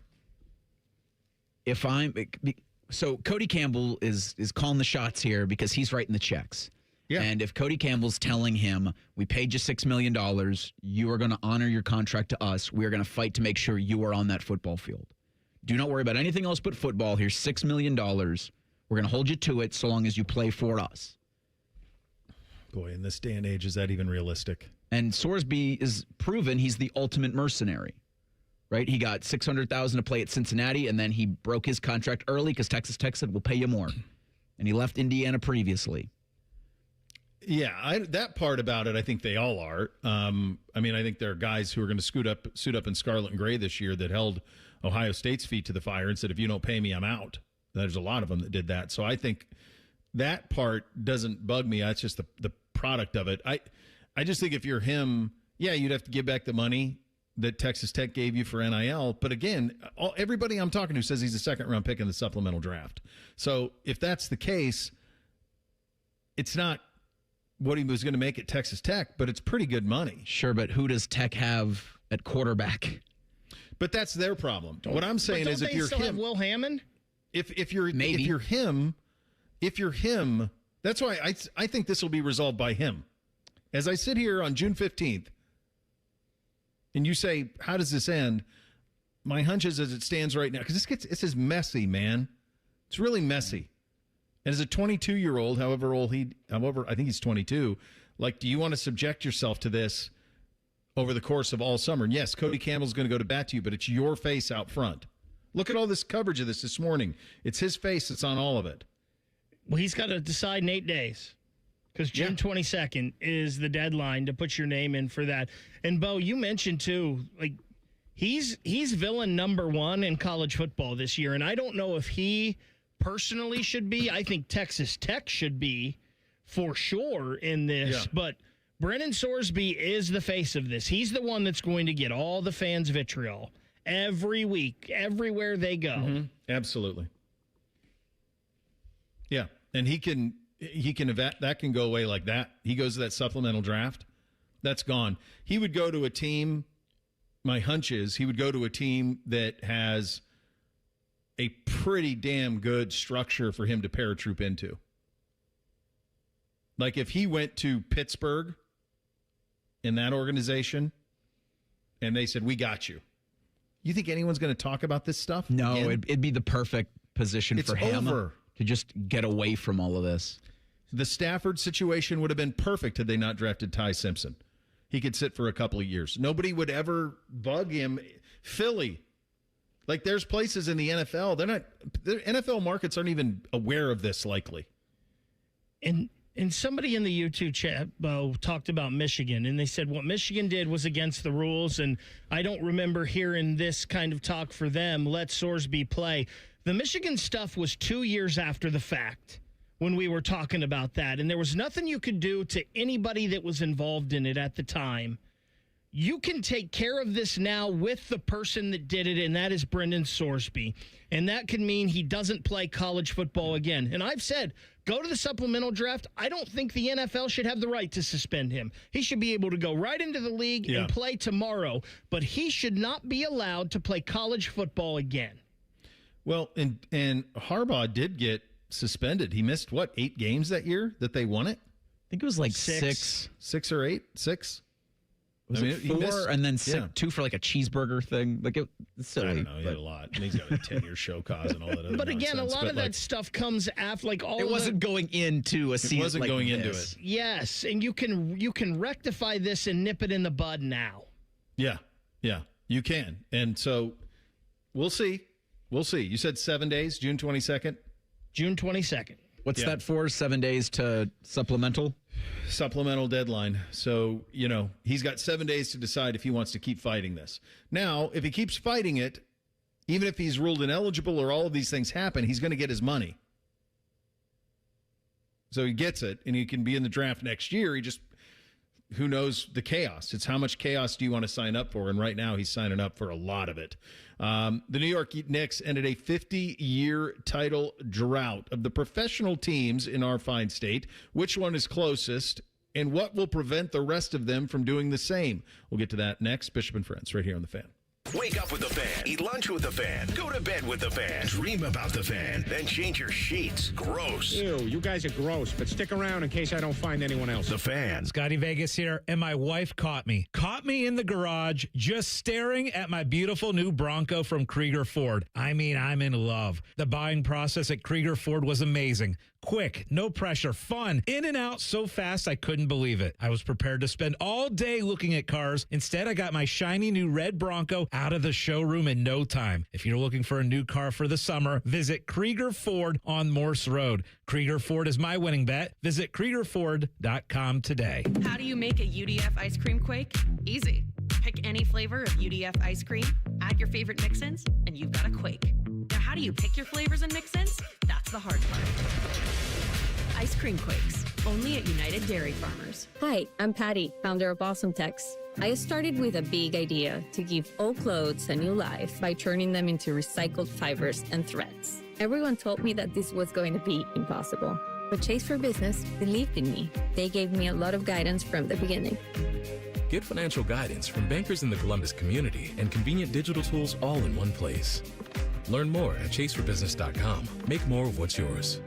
So Cody Campbell is calling the shots here because he's writing the checks. Yeah. And if Cody Campbell's telling him, we paid you $6 million, you are going to honor your contract to us, we are going to fight to make sure you are on that football field. Do not worry about anything else but football. Here's $6 million. We're going to hold you to it so long as you play for us. Boy, in this day and age, is that even realistic? And Sorsby is proven he's the ultimate mercenary, right? He got $600,000 to play at Cincinnati, and then he broke his contract early because Texas Tech said, we'll pay you more. And he left Indiana previously. Yeah, that part about it, I think they all are. I mean, I think there are guys who are going to suit up in scarlet and gray this year that held Ohio State's feet to the fire and said, if you don't pay me, I'm out. There's a lot of them that did that. So I think that part doesn't bug me. That's just the product of it. I just think if you're him, yeah, you'd have to give back the money that Texas Tech gave you for NIL. But again, everybody I'm talking to says he's a second-round pick in the supplemental draft. So if that's the case, it's not what he was going to make at Texas Tech, but it's pretty good money. Sure, but who does Tech have at quarterback? But that's their problem. What I'm saying is, if you're still him, have Will Hammond, if you're him, that's why I think this will be resolved by him. As I sit here on June 15th, and you say, how does this end? My hunch is, as it stands right now, because this is messy, man. It's really messy. And as a 22-year-old, however I think he's 22, like, do you want to subject yourself to this over the course of all summer? And yes, Cody Campbell's going to go to bat to you, but it's your face out front. Look at all this coverage of this morning. It's his face that's on all of it. Well, he's got to decide in 8 days, because June 22nd is the deadline to put your name in for that. And, Bo, you mentioned, too, like, he's villain number one in college football this year, and I don't know if he personally should be. I think Texas Tech should be for sure in this, but Brennan Sorsby is the face of this. He's the one that's going to get all the fans' vitriol every week, everywhere they go. Mm-hmm. Absolutely. Yeah, and he can that can go away like that. He goes to that supplemental draft, that's gone. He would go to a team, my hunch is he would go to a team that has a pretty damn good structure for him to paratroop into. Like if he went to Pittsburgh in that organization and they said, we got you. You think anyone's going to talk about this stuff? No, it'd be the perfect position for him to just get away from all of this. The Stafford situation would have been perfect had they not drafted Ty Simpson. He could sit for a couple of years. Nobody would ever bug him. Philly. Like, there's places in the NFL, the NFL markets aren't even aware of this likely. And somebody in the YouTube chat, Bo, talked about Michigan, and they said what Michigan did was against the rules, and I don't remember hearing this kind of talk for them. Let Sorsby play. The Michigan stuff was 2 years after the fact when we were talking about that, and there was nothing you could do to anybody that was involved in it at the time. You can take care of this now with the person that did it, and that is Brendan Sorsby. And that could mean he doesn't play college football again. And I've said, go to the supplemental draft. I don't think the NFL should have the right to suspend him. He should be able to go right into the league and play tomorrow. But he should not be allowed to play college football again. Well, and Harbaugh did get suspended. He missed, 8 games that year that they won it? I think it was like 6. 6 or 8? 6? Was it 4 and then 2 for like a cheeseburger thing? Like it's silly. I don't know. He had a lot. And he's got a 10-year show cause and all that other But again, nonsense. a lot of that stuff comes after, like all. It wasn't going into a season. It wasn't like going this. into it. Yes, and you can rectify this and nip it in the bud now. Yeah, you can. And so we'll see. You said 7 days, June 22nd? June 22nd. What's that for? 7 days to supplemental? Supplemental deadline. So, he's got 7 days to decide if he wants to keep fighting this. Now, if he keeps fighting it, even if he's ruled ineligible or all of these things happen, he's going to get his money. So he gets it, and he can be in the draft next year. Who knows the chaos? It's how much chaos do you want to sign up for? And right now he's signing up for a lot of it. The New York Knicks ended a 50-year title drought of the professional teams in our fine state. Which one is closest, and what will prevent the rest of them from doing the same? We'll get to that next. Bishop and Friends, right here on The Fan. Wake up with the Fan. Eat lunch with the Fan. Go to bed with the Fan. Dream about the Fan. Then change your sheets. Gross. Ew, you guys are gross, but stick around in case I don't find anyone else. The Fan. Scotty Vegas here, and my wife caught me in the garage just staring at my beautiful new Bronco from Krieger Ford. I mean, I'm in love. The buying process at Krieger Ford was amazing. Quick, no pressure, fun, in and out so fast I couldn't believe it. I was prepared to spend all day looking at cars. Instead, I got my shiny new red Bronco out of the showroom in no time. If you're looking for a new car for the summer, visit Krieger Ford on Morse Road. Krieger Ford is my winning bet. Visit KriegerFord.com today. How do you make a UDF ice cream quake? Easy. Pick any flavor of UDF ice cream, add your favorite mix-ins, and you've got a quake. Now, how do you pick your flavors and mix-ins? That's the hard part. Ice cream quakes, only at United Dairy Farmers. Hi, I'm Patty, founder of Awesome Tex. I started with a big idea to give all clothes a new life by turning them into recycled fibers and threads. Everyone told me that this was going to be impossible, but Chase for Business believed in me. They gave me a lot of guidance from the beginning. Get financial guidance from bankers in the Columbus community and convenient digital tools all in one place. Learn more at chaseforbusiness.com. Make more of what's yours.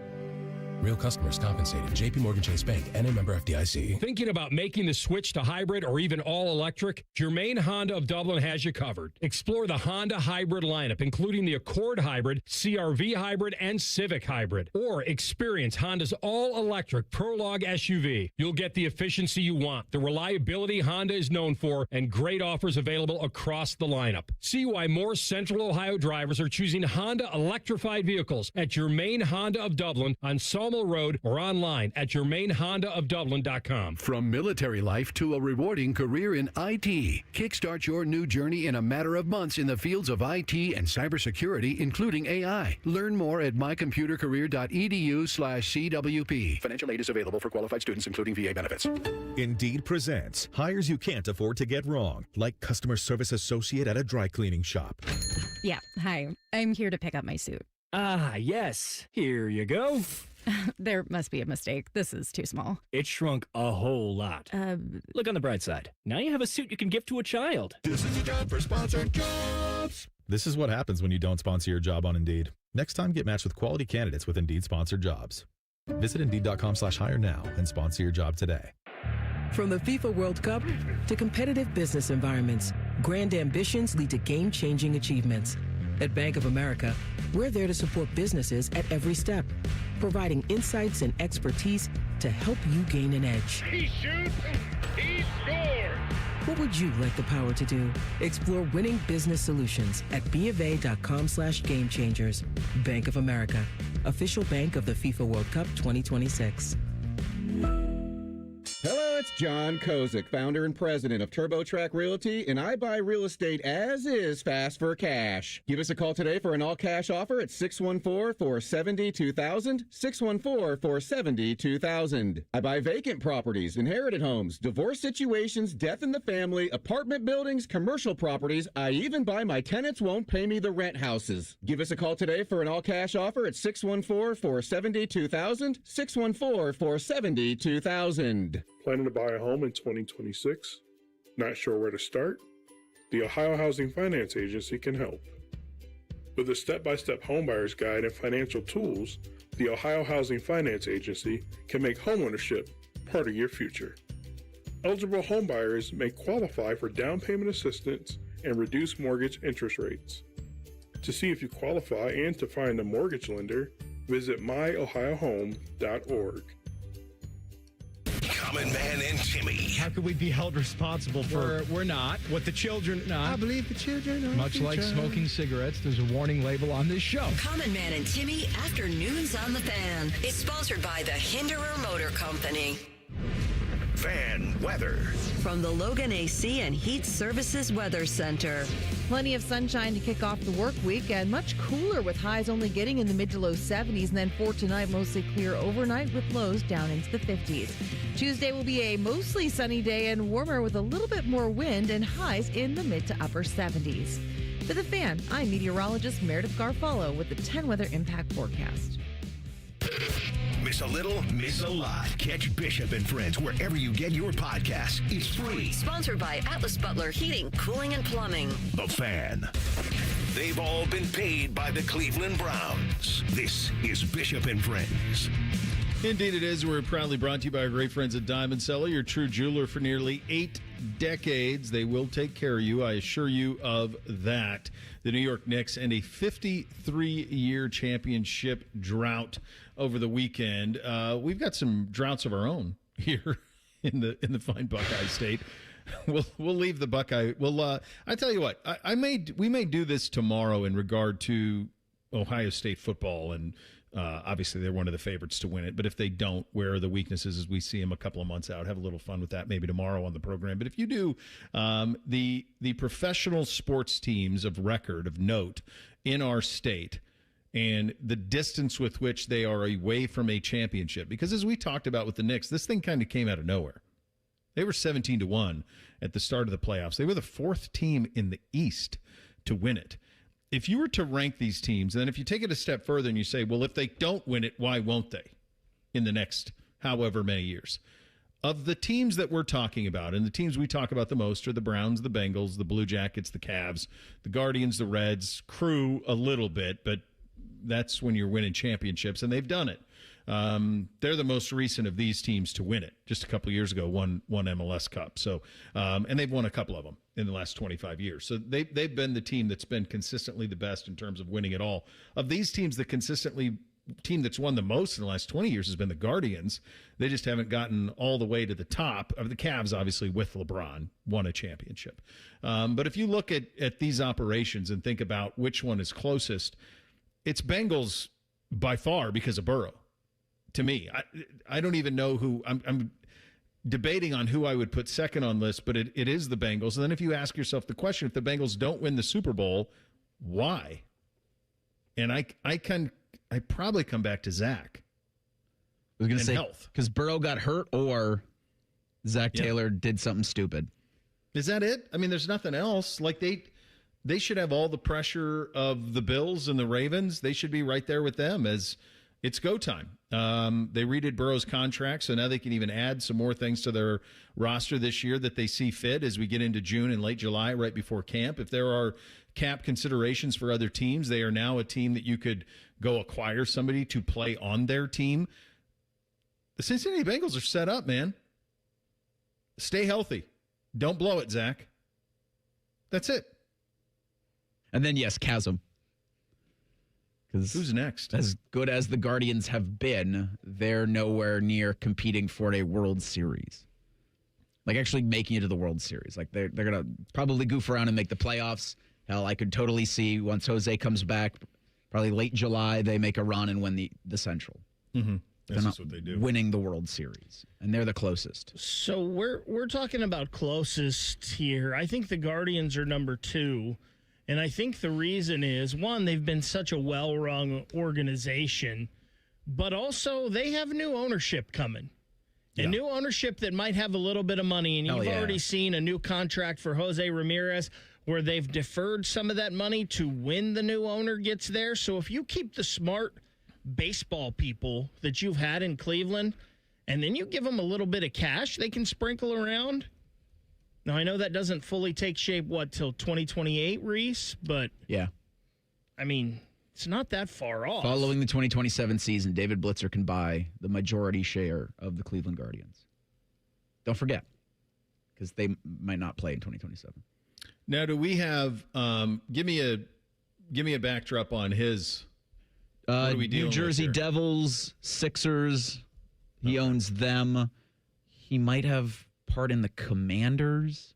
Real customers compensated. JP Morgan Chase Bank and a member FDIC. Thinking about making the switch to hybrid or even all electric? Germain Honda of Dublin has you covered. Explore the Honda hybrid lineup, including the Accord Hybrid, CR-V Hybrid, and Civic Hybrid. Or experience Honda's all-electric Prologue SUV. You'll get the efficiency you want, the reliability Honda is known for, and great offers available across the lineup. See why more Central Ohio drivers are choosing Honda electrified vehicles at Germain Honda of Dublin on Sawmill Road or online at GermainHondaofDublin.com. From military life to a rewarding career in IT, kickstart your new journey in a matter of months in the fields of IT and cybersecurity, including AI. Learn more at mycomputercareer.edu/CWP. Financial aid is available for qualified students, including VA benefits. Indeed presents hires you can't afford to get wrong, like customer service associate at a dry cleaning shop. Yeah, hi. I'm here to pick up my suit. Ah, yes. Here you go. There must be a mistake. This is too small. It shrunk a whole lot. Look on the bright side. Now you have a suit you can give to a child. This is a job for sponsored jobs. This is what happens when you don't sponsor your job on Indeed. Next time, get matched with quality candidates with Indeed sponsored jobs. Visit Indeed.com/hire now and sponsor your job today. From the FIFA World Cup to competitive business environments, grand ambitions lead to game-changing achievements. At Bank of America, we're there to support businesses at every step, providing insights and expertise to help you gain an edge. He shoots, he scores! What would you like the power to do? Explore winning business solutions at BofA.com/gamechangers. Bank of America, official bank of the FIFA World Cup 2026. Hello, it's John Kozik, founder and president of TurboTrack Realty, and I buy real estate as is fast for cash. Give us a call today for an all-cash offer at 614-470-2000, 614-470-2000. I buy vacant properties, inherited homes, divorce situations, death in the family, apartment buildings, commercial properties. I even buy my tenants won't pay me the rent houses. Give us a call today for an all-cash offer at 614-470-2000, 614-470-2000. Planning to buy a home in 2026? Not sure where to start? The Ohio Housing Finance Agency can help. With a step-by-step homebuyer's guide and financial tools, the Ohio Housing Finance Agency can make homeownership part of your future. Eligible homebuyers may qualify for down payment assistance and reduced mortgage interest rates. To see if you qualify and to find a mortgage lender, visit myohiohome.org. Common Man and Timmy. How could we be held responsible for We're not. what the children not? I believe the children are Much like smoking cigarettes, there's a warning label on this show. Common Man and Timmy Afternoons on the Fan is sponsored by the Hinderer Motor Company. Fan weather. From the Logan AC and Heat Services Weather Center. Plenty of sunshine to kick off the work week and much cooler with highs only getting in the mid to low 70s. And then for tonight, mostly clear overnight with lows down into the 50s. Tuesday will be a mostly sunny day and warmer with a little bit more wind and highs in the mid to upper 70s. For the Fan, I'm meteorologist Meredith Garfalo with the 10 Weather Impact Forecast. Miss a little, miss a lot. Catch Bishop and Friends wherever you get your podcasts. It's free. Sponsored by Atlas Butler Heating, Cooling, and Plumbing. The Fan. They've all been paid by the Cleveland Browns. This is Bishop and Friends. Indeed it is. We're proudly brought to you by our great friends at Diamond Cellar, your true jeweler for nearly 8 decades. They will take care of you, I assure you of that. The New York Knicks and a 53-year championship drought over the weekend. We've got some droughts of our own here in the fine Buckeye State. We'll leave the Buckeye. Well, I tell you what, we may do this tomorrow in regard to Ohio State football, and obviously they're one of the favorites to win it. But if they don't, where are the weaknesses as we see them a couple of months out? Have a little fun with that maybe tomorrow on the program. But if you do, the professional sports teams of record, of note in our state, and the distance with which they are away from a championship. Because as we talked about with the Knicks, this thing kind of came out of nowhere. They were 17-1 at the start of the playoffs. They were the fourth team in the East to win it. If you were to rank these teams, and then if you take it a step further and you say, well, if they don't win it, why won't they in the next however many years? Of the teams that we're talking about, and the teams we talk about the most are the Browns, the Bengals, the Blue Jackets, the Cavs, the Guardians, the Reds, Crew a little bit, but that's when you're winning championships, and they've done it. They're the most recent of these teams to win it. Just a couple of years ago, won MLS Cup. So, and they've won a couple of them in the last 25 years. So they've been the team that's been consistently the best in terms of winning it all. Of these teams, the team that's won the most in the last 20 years has been the Guardians. They just haven't gotten all the way to the top. Of the Cavs, obviously, with LeBron, won a championship. But if you look at these operations and think about which one is closest, it's Bengals by far because of Burrow. To me, I don't even know who I'm debating on who I would put second on list, but it is the Bengals. And then if you ask yourself the question, if the Bengals don't win the Super Bowl, why? And I probably come back to Zach. I was going to say health, because Burrow got hurt or Zach Taylor did something stupid. Is that it? I mean, there's nothing else. Like they should have all the pressure of the Bills and the Ravens. They should be right there with them as it's go time. They redid Burrow's contract, so now they can even add some more things to their roster this year that they see fit as we get into June and late July, right before camp. If there are cap considerations for other teams, they are now a team that you could go acquire somebody to play on their team. The Cincinnati Bengals are set up, man. Stay healthy. Don't blow it, Zach. That's it. And then, yes, chasm. Who's next? As good as the Guardians have been, they're nowhere near competing for a World Series. Like actually making it to the World Series. Like they're going to probably goof around and make the playoffs. Hell, I could totally see once Jose comes back, probably late July, they make a run and win the Central. Mm-hmm. That's just what they do. Winning the World Series. And they're the closest. So we're talking about closest here. I think the Guardians are number 2. And I think the reason is, one, they've been such a well-run organization, but also they have new ownership coming. Yeah. A new ownership that might have a little bit of money. And you've already seen a new contract for Jose Ramirez where they've deferred some of that money to when the new owner gets there. So if you keep the smart baseball people that you've had in Cleveland and then you give them a little bit of cash they can sprinkle around. Now, I know that doesn't fully take shape, till 2028, Reese? But, yeah, I mean, it's not that far off. Following the 2027 season, David Blitzer can buy the majority share of the Cleveland Guardians. Don't forget, because they might not play in 2027. Now, do we have give me a backdrop on his what are we dealing New Jersey with here? Devils, Sixers. He owns them. He might have part in the Commanders.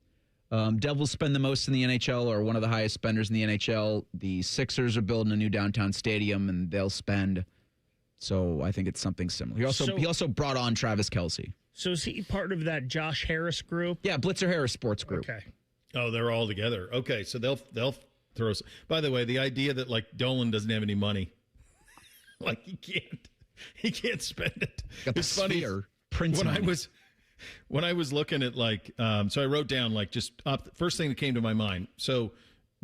Devils spend the most in the NHL, or one of the highest spenders in the NHL. The Sixers are building a new downtown stadium, and they'll spend. So I think it's something similar. He also brought on Travis Kelce. So is he part of that Josh Harris group? Yeah, Blitzer Harris Sports Group. Okay. Oh, they're all together. Okay, so they'll throw. By the way, the idea that like Dolan doesn't have any money, like he can't spend it. Got the sphere. Prince When I was looking at so I wrote down first thing that came to my mind. So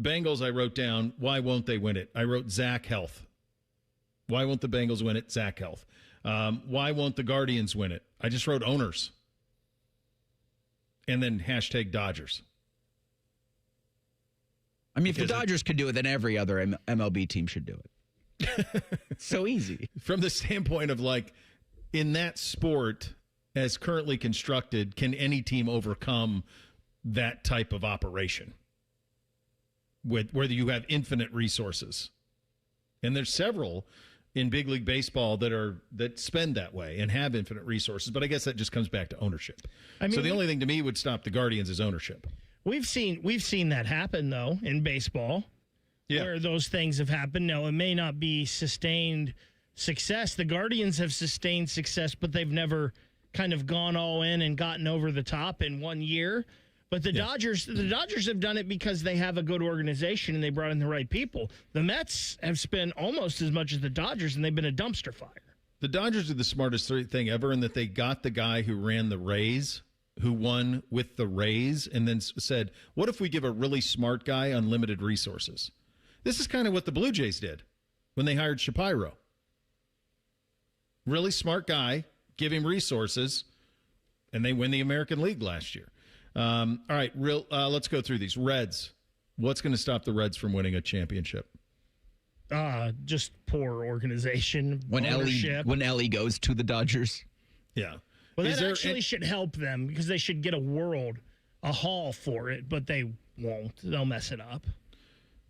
Bengals, I wrote down, why won't they win it? I wrote Zach Health. Why won't the Bengals win it? Zach Health. Why won't the Guardians win it? I just wrote owners. And then # Dodgers. I mean, if the Dodgers could do it, then every other MLB team should do it. So easy. From the standpoint of in that sport, as currently constructed, can any team overcome that type of operation where you have infinite resources? And there's several in big league baseball that spend that way and have infinite resources. But I guess that just comes back to ownership. So the only thing to me would stop the Guardians is ownership. We've seen that happen though in baseball, where those things have happened. Now it may not be sustained success. The Guardians have sustained success, but they've never kind of gone all in and gotten over the top in 1 year. But the Dodgers have done it because they have a good organization and they brought in the right people. The Mets have spent almost as much as the Dodgers, and they've been a dumpster fire. The Dodgers are the smartest thing ever in that they got the guy who ran the Rays who won with the Rays and then said, what if we give a really smart guy unlimited resources? This is kind of what the Blue Jays did when they hired Shapiro. Really smart guy, give him resources, and they win the American League last year. All right, let's go through these. Reds. What's going to stop the Reds from winning a championship? Just poor organization. When Ellie goes to the Dodgers. Yeah. Well, that actually should help them because they should get a hall for it, but they won't. They'll mess it up.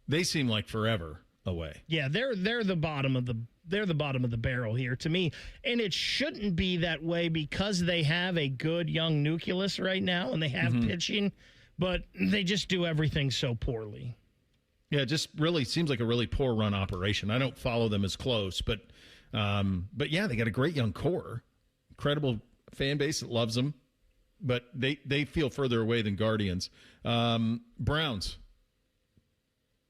They seem like forever away. Yeah, they're the bottom of the barrel here to me, and it shouldn't be that way because they have a good young nucleus right now and they have pitching, but they just do everything so poorly. Yeah, it just really seems like a really poor run operation. I don't follow them as close, but yeah, they got a great young core, incredible fan base that loves them, but they feel further away than Guardians. Browns.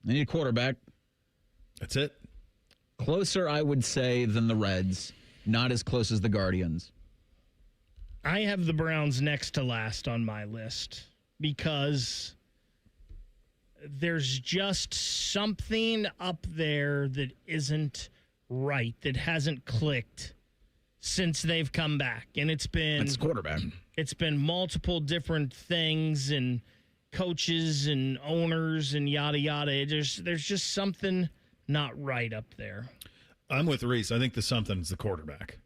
They need a quarterback. That's it. Closer, I would say, than the Reds. Not as close as the Guardians. I have the Browns next to last on my list because there's just something up there that isn't right, that hasn't clicked since they've come back. And it's quarterback. It's been multiple different things and coaches and owners and yada yada. There's just something not right up there. I'm with Reese. I think the something's the quarterback.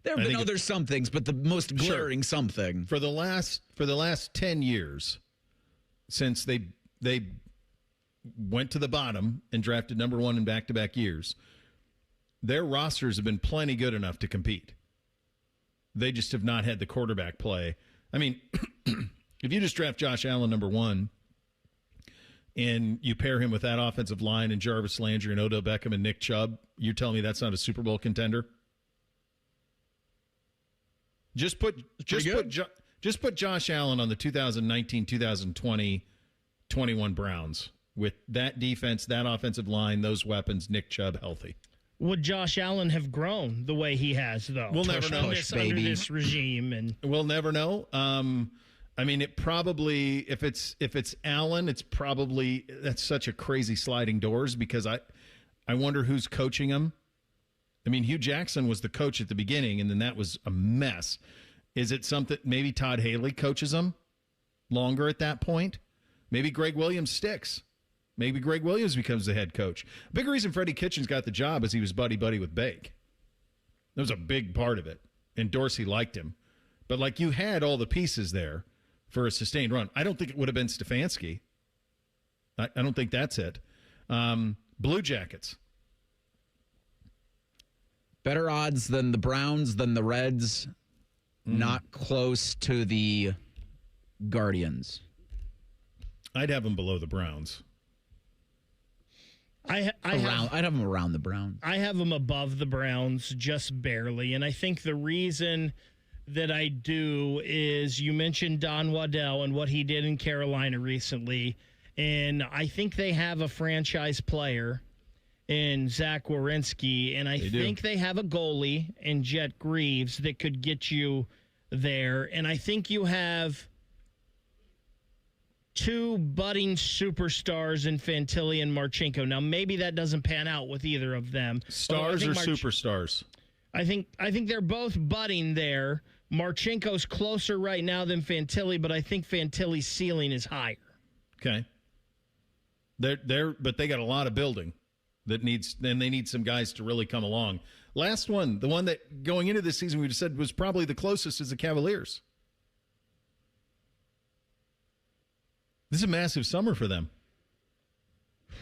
There have been other somethings, but the most glaring something. For the last 10 years, since they went to the bottom and drafted number one in back-to-back years, their rosters have been plenty good enough to compete. They just have not had the quarterback play. I mean, if you just draft Josh Allen number one and you pair him with that offensive line and Jarvis Landry and Odell Beckham and Nick Chubb, you're telling me that's not a Super Bowl contender? Just put Josh Allen on the 2019-2020 21 Browns with that defense, that offensive line, those weapons, Nick Chubb healthy. Would Josh Allen have grown the way he has, though? We'll never know. Under this regime, and we'll never know. I mean, it probably if it's Allen, it's probably that's such a crazy sliding doors because I wonder who's coaching him. I mean, Hugh Jackson was the coach at the beginning, and then that was a mess. Is it something maybe Todd Haley coaches him longer at that point? Maybe Greg Williams sticks. Maybe Greg Williams becomes the head coach. A big reason Freddie Kitchens got the job is he was buddy-buddy with Bake. That was a big part of it, and Dorsey liked him. But, like, you had all the pieces there for a sustained run. I don't think it would have been Stefanski. I don't think that's it. Blue Jackets. Better odds than the Browns, than the Reds. Not close to the Guardians. I'd have them below the Browns. I'd have them around the Browns. I have them above the Browns just barely. And I think the reason that I do is you mentioned Don Waddell and what he did in Carolina recently. And I think they have a franchise player in Zach Werenski. And I think they have a goalie in Jet Greaves that could get you there. And I think you have two budding superstars in Fantilli and Marchenko. Now, maybe that doesn't pan out with either of them. Stars or superstars? I think they're both budding there. Marchenko's closer right now than Fantilli, but I think Fantilli's ceiling is higher. Okay. But they got a lot of building that needs, and they need some guys to really come along. Last one, the one that going into this season we just said was probably the closest is the Cavaliers. This is a massive summer for them. I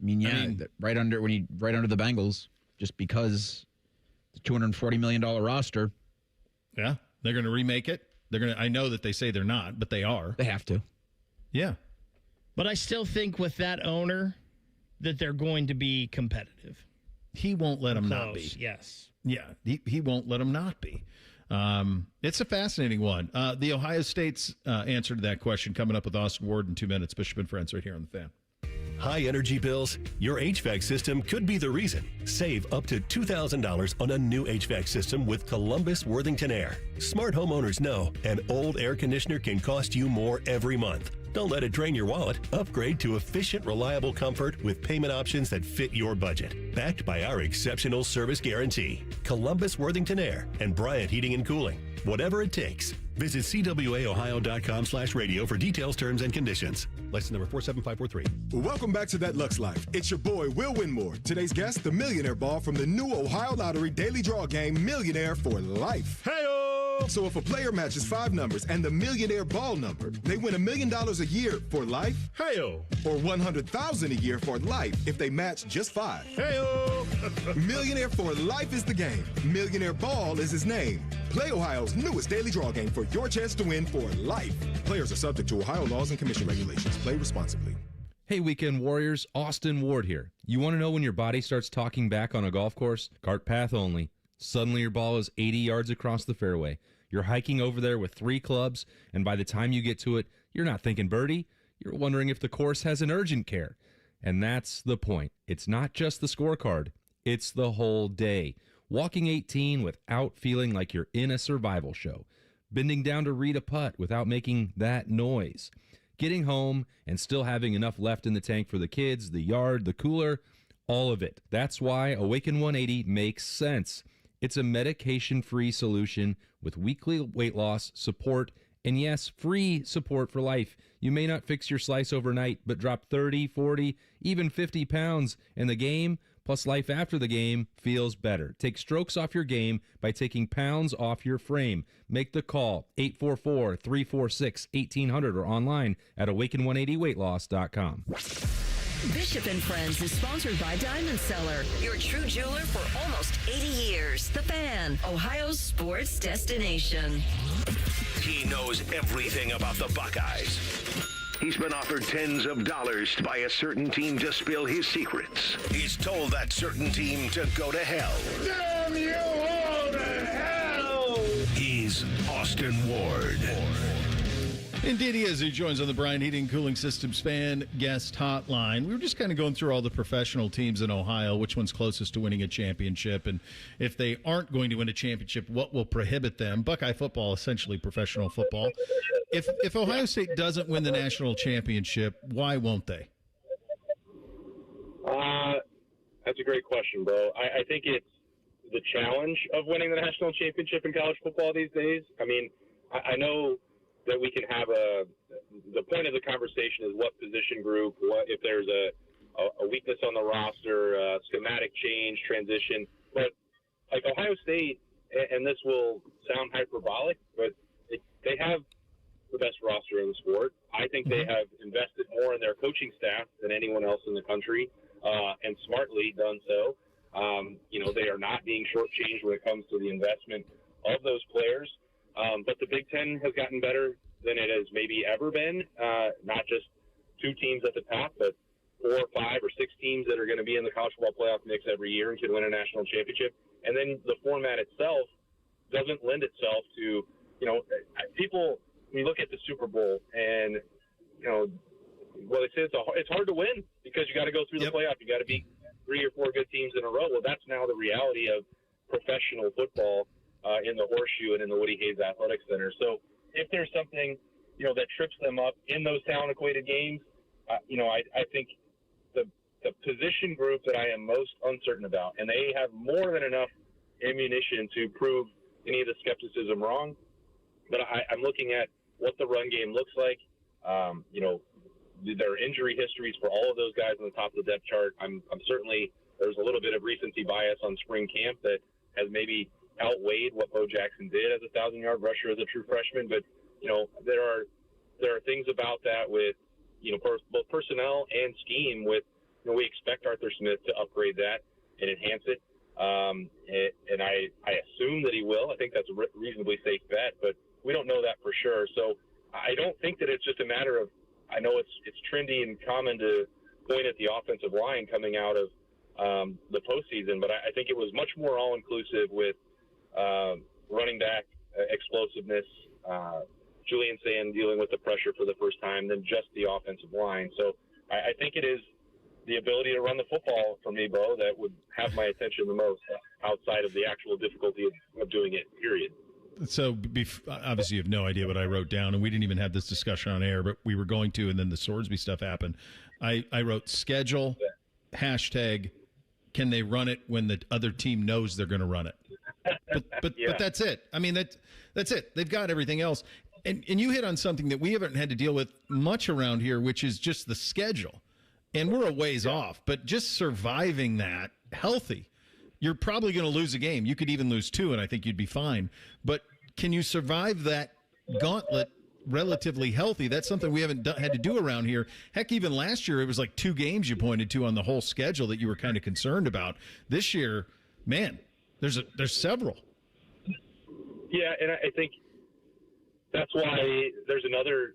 mean, right under the Bengals, just because the $240 million roster. Yeah, they're going to remake it. I know that they say they're not, but they are. They have to. Yeah. But I still think with that owner that they're going to be competitive. He won't let them not be. Yes. Yeah, he won't let them not be. It's a fascinating one. The Ohio State's answer to that question coming up with Austin Ward in 2 minutes. Bishop and Friends right here on The Fan. High energy bills? Your HVAC system could be the reason. Save up to $2,000 on a new HVAC system with Columbus Worthington Air. Smart homeowners know an old air conditioner can cost you more every month. Don't let it drain your wallet. Upgrade to efficient, reliable comfort with payment options that fit your budget. Backed by our exceptional service guarantee. Columbus Worthington Air and Bryant Heating and Cooling. Whatever it takes. Visit cwaohio.com/radio for details, terms, and conditions. License number 47543. Welcome back to That Lux Life. It's your boy, Will Winmore. Today's guest, the Millionaire Ball from the new Ohio Lottery Daily Draw Game, Millionaire for Life. Hey-o! So if a player matches 5 numbers and the Millionaire Ball number, they win $1 million a year for life. Hey-o! Or $100,000 a year for life if they match just 5. Hey-o! Millionaire for Life is the game. Millionaire Ball is his name. Play Ohio's newest daily draw game for your chance to win for life. Players are subject to Ohio laws and commission regulations. Play responsibly. Hey, Weekend Warriors, Austin Ward here. You want to know when your body starts talking back on a golf course? Cart path only. Suddenly your ball is 80 yards across the fairway. You're hiking over there with 3 clubs, and by the time you get to it, you're not thinking birdie. You're wondering if the course has an urgent care. And that's the point. It's not just the scorecard. It's the whole day. Walking 18 without feeling like you're in a survival show. Bending down to read a putt without making that noise. Getting home and still having enough left in the tank for the kids, the yard, the cooler, all of it. That's why Awaken 180 makes sense. It's a medication-free solution with weekly weight loss, support, and yes, free support for life. You may not fix your slice overnight, but drop 30, 40, even 50 pounds, and the game, plus life after the game, feels better. Take strokes off your game by taking pounds off your frame. Make the call, 844-346-1800, or online at awaken180weightloss.com. Bishop and Friends is sponsored by Diamond Seller, your true jeweler for almost 80 years. The Fan, Ohio's sports destination. He knows everything about the Buckeyes. He's been offered tens of dollars by a certain team to spill his secrets. He's told that certain team to go to hell. Damn you all to hell! He's Austin Ward. Indeed he is. He joins on the Bryant Heating and Cooling Systems Fan Guest Hotline. We were just kind of going through all the professional teams in Ohio, which one's closest to winning a championship, and if they aren't going to win a championship, what will prohibit them? Buckeye football, essentially professional football. If Ohio State doesn't win the national championship, why won't they? That's a great question, bro. I think it's the challenge of winning the national championship in college football these days. I mean, I know that we can have the point of the conversation is what position group, what if there's a weakness on the roster, schematic change, transition. But like Ohio State, and this will sound hyperbolic, but they have the best roster in the sport. I think they have invested more in their coaching staff than anyone else in the country, and smartly done so. They are not being shortchanged when it comes to the investment of those players. But the Big Ten has gotten better than it has maybe ever been. Not just 2 teams at the top, but 4 or 5 or 6 teams that are going to be in the college football playoff mix every year and can win a national championship. And then the format itself doesn't lend itself to, people, when you look at the Super Bowl and, they say it's hard to win because you got to go through the playoff. You got to beat 3 or 4 good teams in a row. Well, that's now the reality of professional football in the Horseshoe and in the Woody Hayes Athletic Center. So if there's something, that trips them up in those talent-equated games, I think the position group that I am most uncertain about, and they have more than enough ammunition to prove any of the skepticism wrong, but I'm looking at what the run game looks like. There are injury histories for all of those guys on the top of the depth chart. I'm certainly, there's a little bit of recency bias on spring camp that has maybe outweighed what Bo Jackson did as a 1,000-yard rusher as a true freshman. But, there are things about that with, both personnel and scheme with, we expect Arthur Smith to upgrade that and enhance it. And I assume that he will. I think that's a reasonably safe bet, but we don't know that for sure. So I don't think that it's just a matter of, I know it's trendy and common to point at the offensive line coming out of the postseason, but I think it was much more all-inclusive with running back explosiveness, Julian Sand dealing with the pressure for the first time than just the offensive line. So I think it is the ability to run the football for me, Bo, that would have my attention the most outside of the actual difficulty of doing it, period. So obviously you have no idea what I wrote down, and we didn't even have this discussion on air, but we were going to, and then the Swordsby stuff happened. I wrote schedule, hashtag, can they run it when the other team knows they're going to run it? But that's it. I mean, that's it. They've got everything else. And you hit on something that we haven't had to deal with much around here, which is just the schedule. And we're a ways off, but just surviving that healthy. You're probably going to lose a game. You could even lose 2, and I think you'd be fine. But can you survive that gauntlet relatively healthy? That's something we haven't had to do around here. Heck, even last year, it was like 2 games you pointed to on the whole schedule that you were kind of concerned about. This year, man, there's several. Yeah, and I think that's why there's another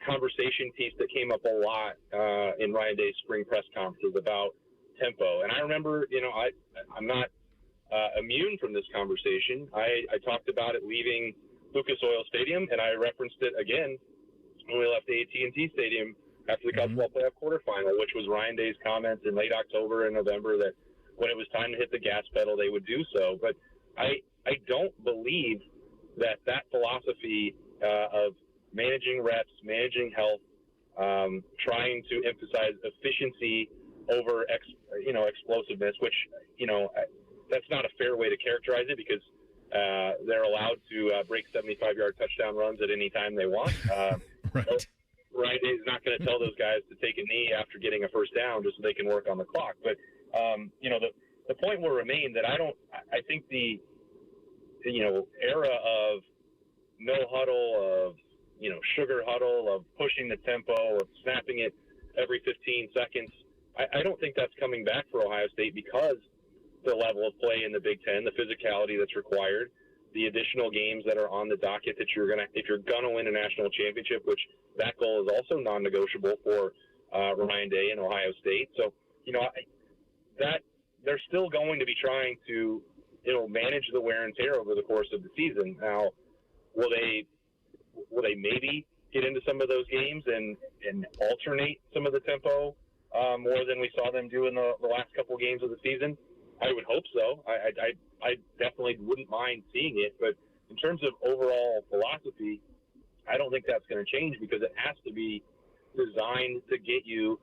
conversation piece that came up a lot in Ryan Day's spring press conferences about tempo. And I remember, I'm not immune from this conversation. I talked about it leaving Lucas Oil Stadium, and I referenced it again when we left the AT&T Stadium after the college football playoff quarterfinal, which was Ryan Day's comments in late October and November that when it was time to hit the gas pedal, they would do so. But I don't believe that philosophy of managing reps, managing health, trying to emphasize efficiency over explosiveness, which that's not a fair way to characterize it because they're allowed to break 75-yard touchdown runs at any time they want. Right. So Ryan Day is not going to tell those guys to take a knee after getting a first down just so they can work on the clock. But the point will remain that I think the era of no huddle, of sugar huddle, of pushing the tempo, of snapping it every 15 seconds. I don't think that's coming back for Ohio State because the level of play in the Big Ten, the physicality that's required, the additional games that are on the docket that if you're gonna win a national championship, which that goal is also non-negotiable for Ryan Day and Ohio State. So that they're still going to be trying to manage the wear and tear over the course of the season. Now, will they maybe get into some of those games and alternate some of the tempo more than we saw them do in the last couple games of the season? I would hope so. I definitely wouldn't mind seeing it. But in terms of overall philosophy, I don't think that's going to change because it has to be designed to get you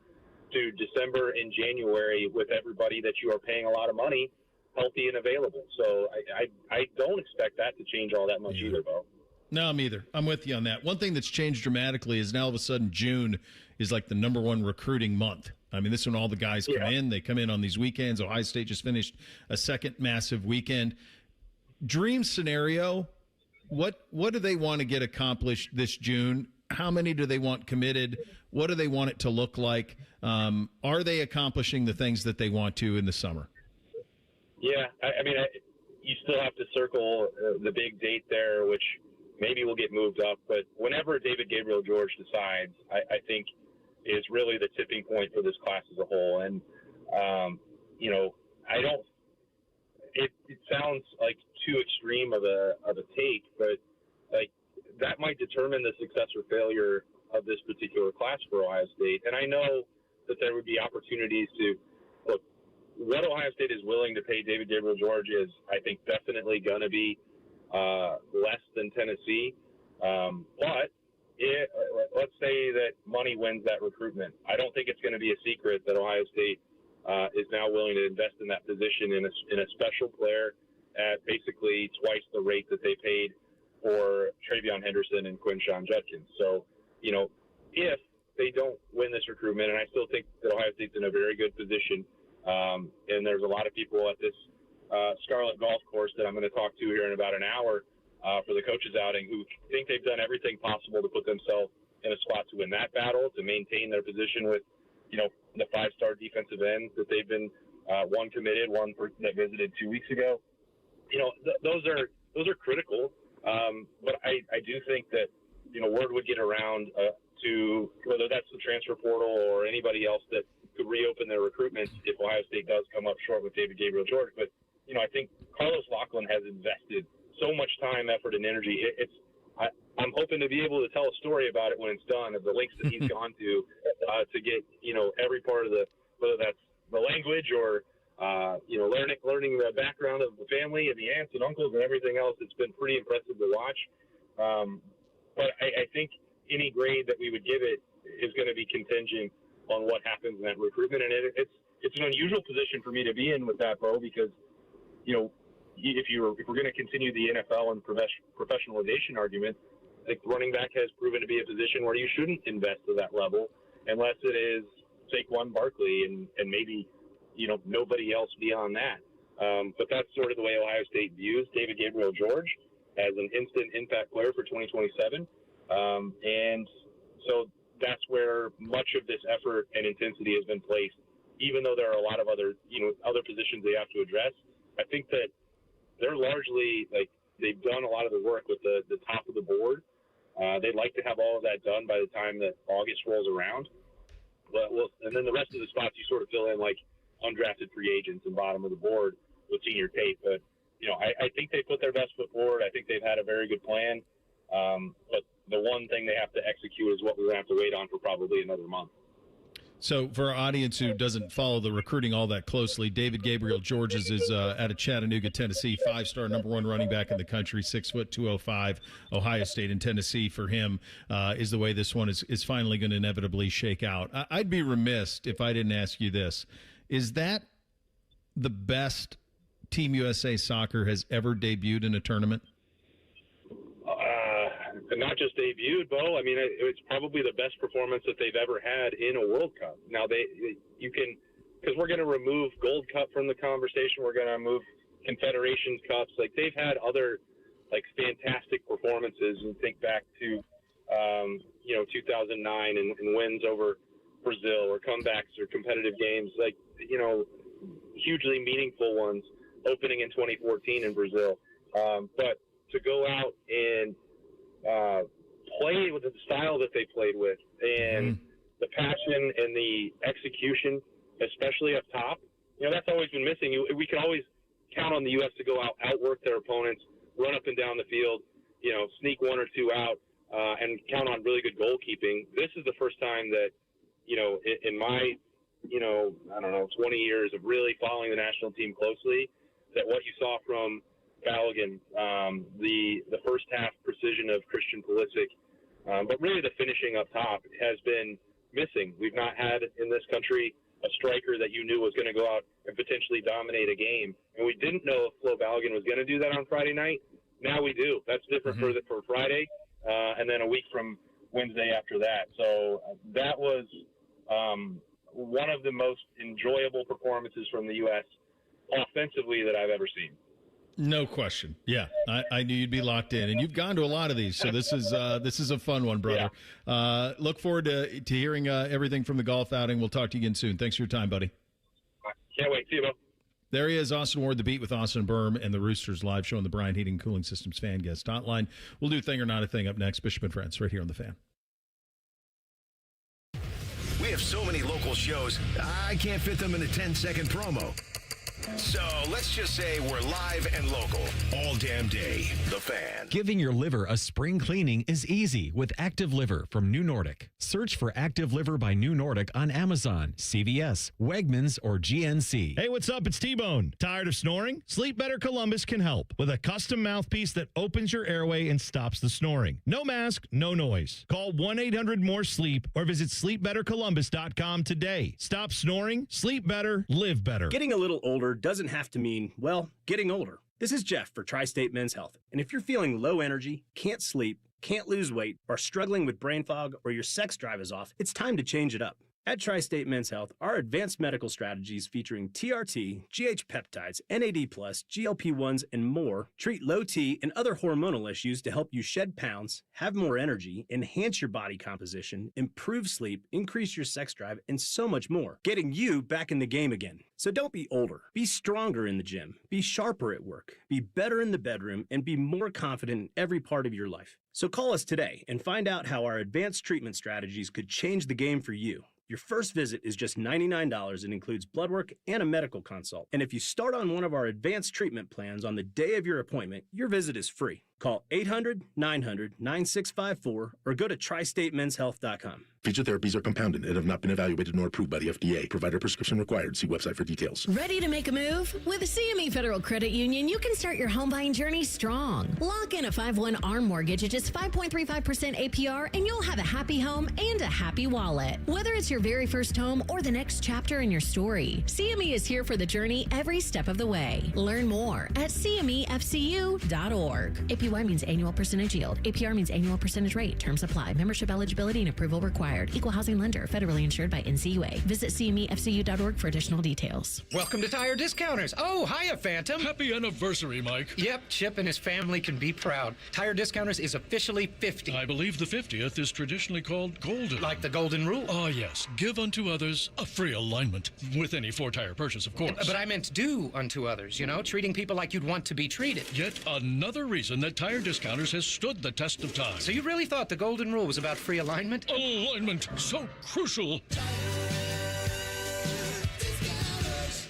to December and January with everybody that you are paying a lot of money healthy and available. So I don't expect that to change all that much either, Bo. No, I'm either. I'm with you on that. One thing that's changed dramatically is now all of a sudden June is like the number one recruiting month. I mean, this is when all the guys come in. They come in on these weekends. Ohio State just finished a second massive weekend. Dream scenario, what do they want to get accomplished this June? How many do they want committed? What do they want it to look like? Are they accomplishing the things that they want to in the summer? Yeah, I mean, you still have to circle the big date there, which maybe will get moved up. But whenever David Gabriel George decides, I think is really the tipping point for this class as a whole. And, it sounds like too extreme of a take, but like that might determine the success or failure of this particular class for Ohio State. And I know that there would be opportunities to look. What Ohio State is willing to pay David Gabriel George is, I think, definitely going to be less than Tennessee. But let's say that money wins that recruitment. I don't think it's going to be a secret that Ohio State is now willing to invest in that position in a special player at basically twice the rate that they paid for Travion Henderson and Quinshawn Judkins. So, if they don't win this recruitment, and I still think that Ohio State's in a very good position, and there's a lot of people at this Scarlet Golf Course that I'm going to talk to here in about an hour for the coaches outing who think they've done everything possible to put themselves in a spot to win that battle, to maintain their position with, the 5-star defensive ends that they've been one committed, one that visited 2 weeks ago. Those are critical. But I do think that, word would get around to whether that's the transfer portal or anybody else that could reopen their recruitment if Ohio State does come up short with David Gabriel George. But, I think Carlos Loughlin has invested so much time, effort, and energy. I'm hoping to be able to tell a story about it when it's done, of the links that he's gone to get, every part of the whether that's the language or learning the background of the family and the aunts and uncles and everything else. It's been pretty impressive to watch. But I think any grade that we would give it is going to be contingent on what happens in that recruitment. And it's an unusual position for me to be in with that, Bo, because, if we're going to continue the NFL and professionalization argument, I think running back has proven to be a position where you shouldn't invest to that level unless it is Saquon Barkley and maybe, nobody else beyond that. But that's sort of the way Ohio State views David Gabriel-George as an instant impact player for 2027. And so that's where much of this effort and intensity has been placed, even though there are a lot of other positions they have to address. I think that they're largely, they've done a lot of the work with the top of the board. They'd like to have all of that done by the time that August rolls around. And then the rest of the spots you sort of fill in like undrafted free agents and bottom of the board with senior tape. But, I think they put their best foot forward. I think they've had a very good plan. But the one thing they have to execute is what we're going to have to wait on for probably another month. So for our audience who doesn't follow the recruiting all that closely, David Gabriel-George is out of Chattanooga, Tennessee, 5-star number 1 running back in the country, 6 foot 205. Ohio State and Tennessee for him is the way this one is finally going to inevitably shake out. I'd be remiss if I didn't ask you this. Is that the best Team USA Soccer has ever debuted in a tournament? Not just debuted, Bo. I mean, it's probably the best performance that they've ever had in a World Cup. Now, because we're going to remove Gold Cup from the conversation. We're going to move Confederations Cups. They've had other, fantastic performances. And think back to, 2009 and wins over Brazil or comebacks or competitive games, hugely meaningful ones opening in 2014 in Brazil. But to go out and play with the style that they played with and the passion and the execution, especially up top, that's always been missing. We can always count on the U.S. to go out, outwork their opponents, run up and down the field, sneak one or two out, and count on really good goalkeeping. This is the first time that, in my, 20 years of really following the national team closely, that what you saw from Balogun, the first half precision of Christian Pulisic, but really the finishing up top has been missing. We've not had in this country a striker that you knew was going to go out and potentially dominate a game. And we didn't know if Flo Balogun was going to do that on Friday night. Now we do. That's different for Friday, and then a week from Wednesday after that. So that was one of the most enjoyable performances from the U.S. offensively that I've ever seen. No question. Yeah, I knew you'd be locked in, and you've gone to a lot of these, so this is a fun one, brother. Yeah. Look forward to hearing everything from the golf outing. We'll talk to you again soon. Thanks for your time, buddy. Can't wait. See you, Bo. There he is, Austin Ward, the Beat with Austin Berm and the Roosters live show on the Bryant Heating and Cooling Systems fan guest hotline. We'll do Thing or Not a Thing up next. Bishop and Friends, right here on the Fan. We have so many local shows, I can't fit them in a 10-second promo. So let's just say we're live and local all damn day. The Fan. Giving your liver a spring cleaning is easy with Active Liver from New Nordic. Search for Active Liver by New Nordic on Amazon, CVS, Wegmans, or GNC. Hey, what's up? It's T-Bone. Tired of snoring? Sleep Better Columbus can help with a custom mouthpiece that opens your airway and stops the snoring. No mask, no noise. Call 1-800-MORE-SLEEP or visit sleepbettercolumbus.com today. Stop snoring, sleep better, live better. Getting a little older doesn't have to mean, well, getting older. This is Jeff for Tri-State Men's Health. And if you're feeling low energy, can't sleep, can't lose weight, are struggling with brain fog, or your sex drive is off, it's time to change it up. At Tri-State Men's Health, our advanced medical strategies featuring TRT, GH peptides, NAD+, GLP-1s, and more treat low T and other hormonal issues to help you shed pounds, have more energy, enhance your body composition, improve sleep, increase your sex drive, and so much more, getting you back in the game again. So don't be older. Be stronger in the gym, be sharper at work, be better in the bedroom, and be more confident in every part of your life. So call us today and find out how our advanced treatment strategies could change the game for you. Your first visit is just $99 and includes blood work and a medical consult. And if you start on one of our advanced treatment plans on the day of your appointment, your visit is free. Call 800-900-9654 or go to tristatemen'shealth.com. Feature therapies are compounded and have not been evaluated nor approved by the FDA. Provider prescription required. See website for details. Ready to make a move? With the CME Federal Credit Union, you can start your home buying journey strong. Lock in a 5/1 ARM mortgage at just 5.35% APR, and you'll have a happy home and a happy wallet. Whether it's your very first home or the next chapter in your story, CME is here for the journey every step of the way. Learn more at CMEFCU.org. APY means annual percentage yield. APR means annual percentage rate. Terms apply. Membership eligibility and approval required. Equal housing lender. Federally insured by NCUA. Visit CMEFCU.org for additional details. Welcome to Tire Discounters. Oh, hiya, Phantom. Happy anniversary, Mike. Yep, Chip and his family can be proud. Tire Discounters is officially 50. I believe the 50th is traditionally called golden. Like the golden rule. Ah, yes. Give unto others a free alignment. With any 4-tire purchase, of course. But I meant do unto others, treating people like you'd want to be treated. Yet another reason that Tire Discounters has stood the test of time. So you really thought the golden rule was about free alignment? Alignment, so crucial.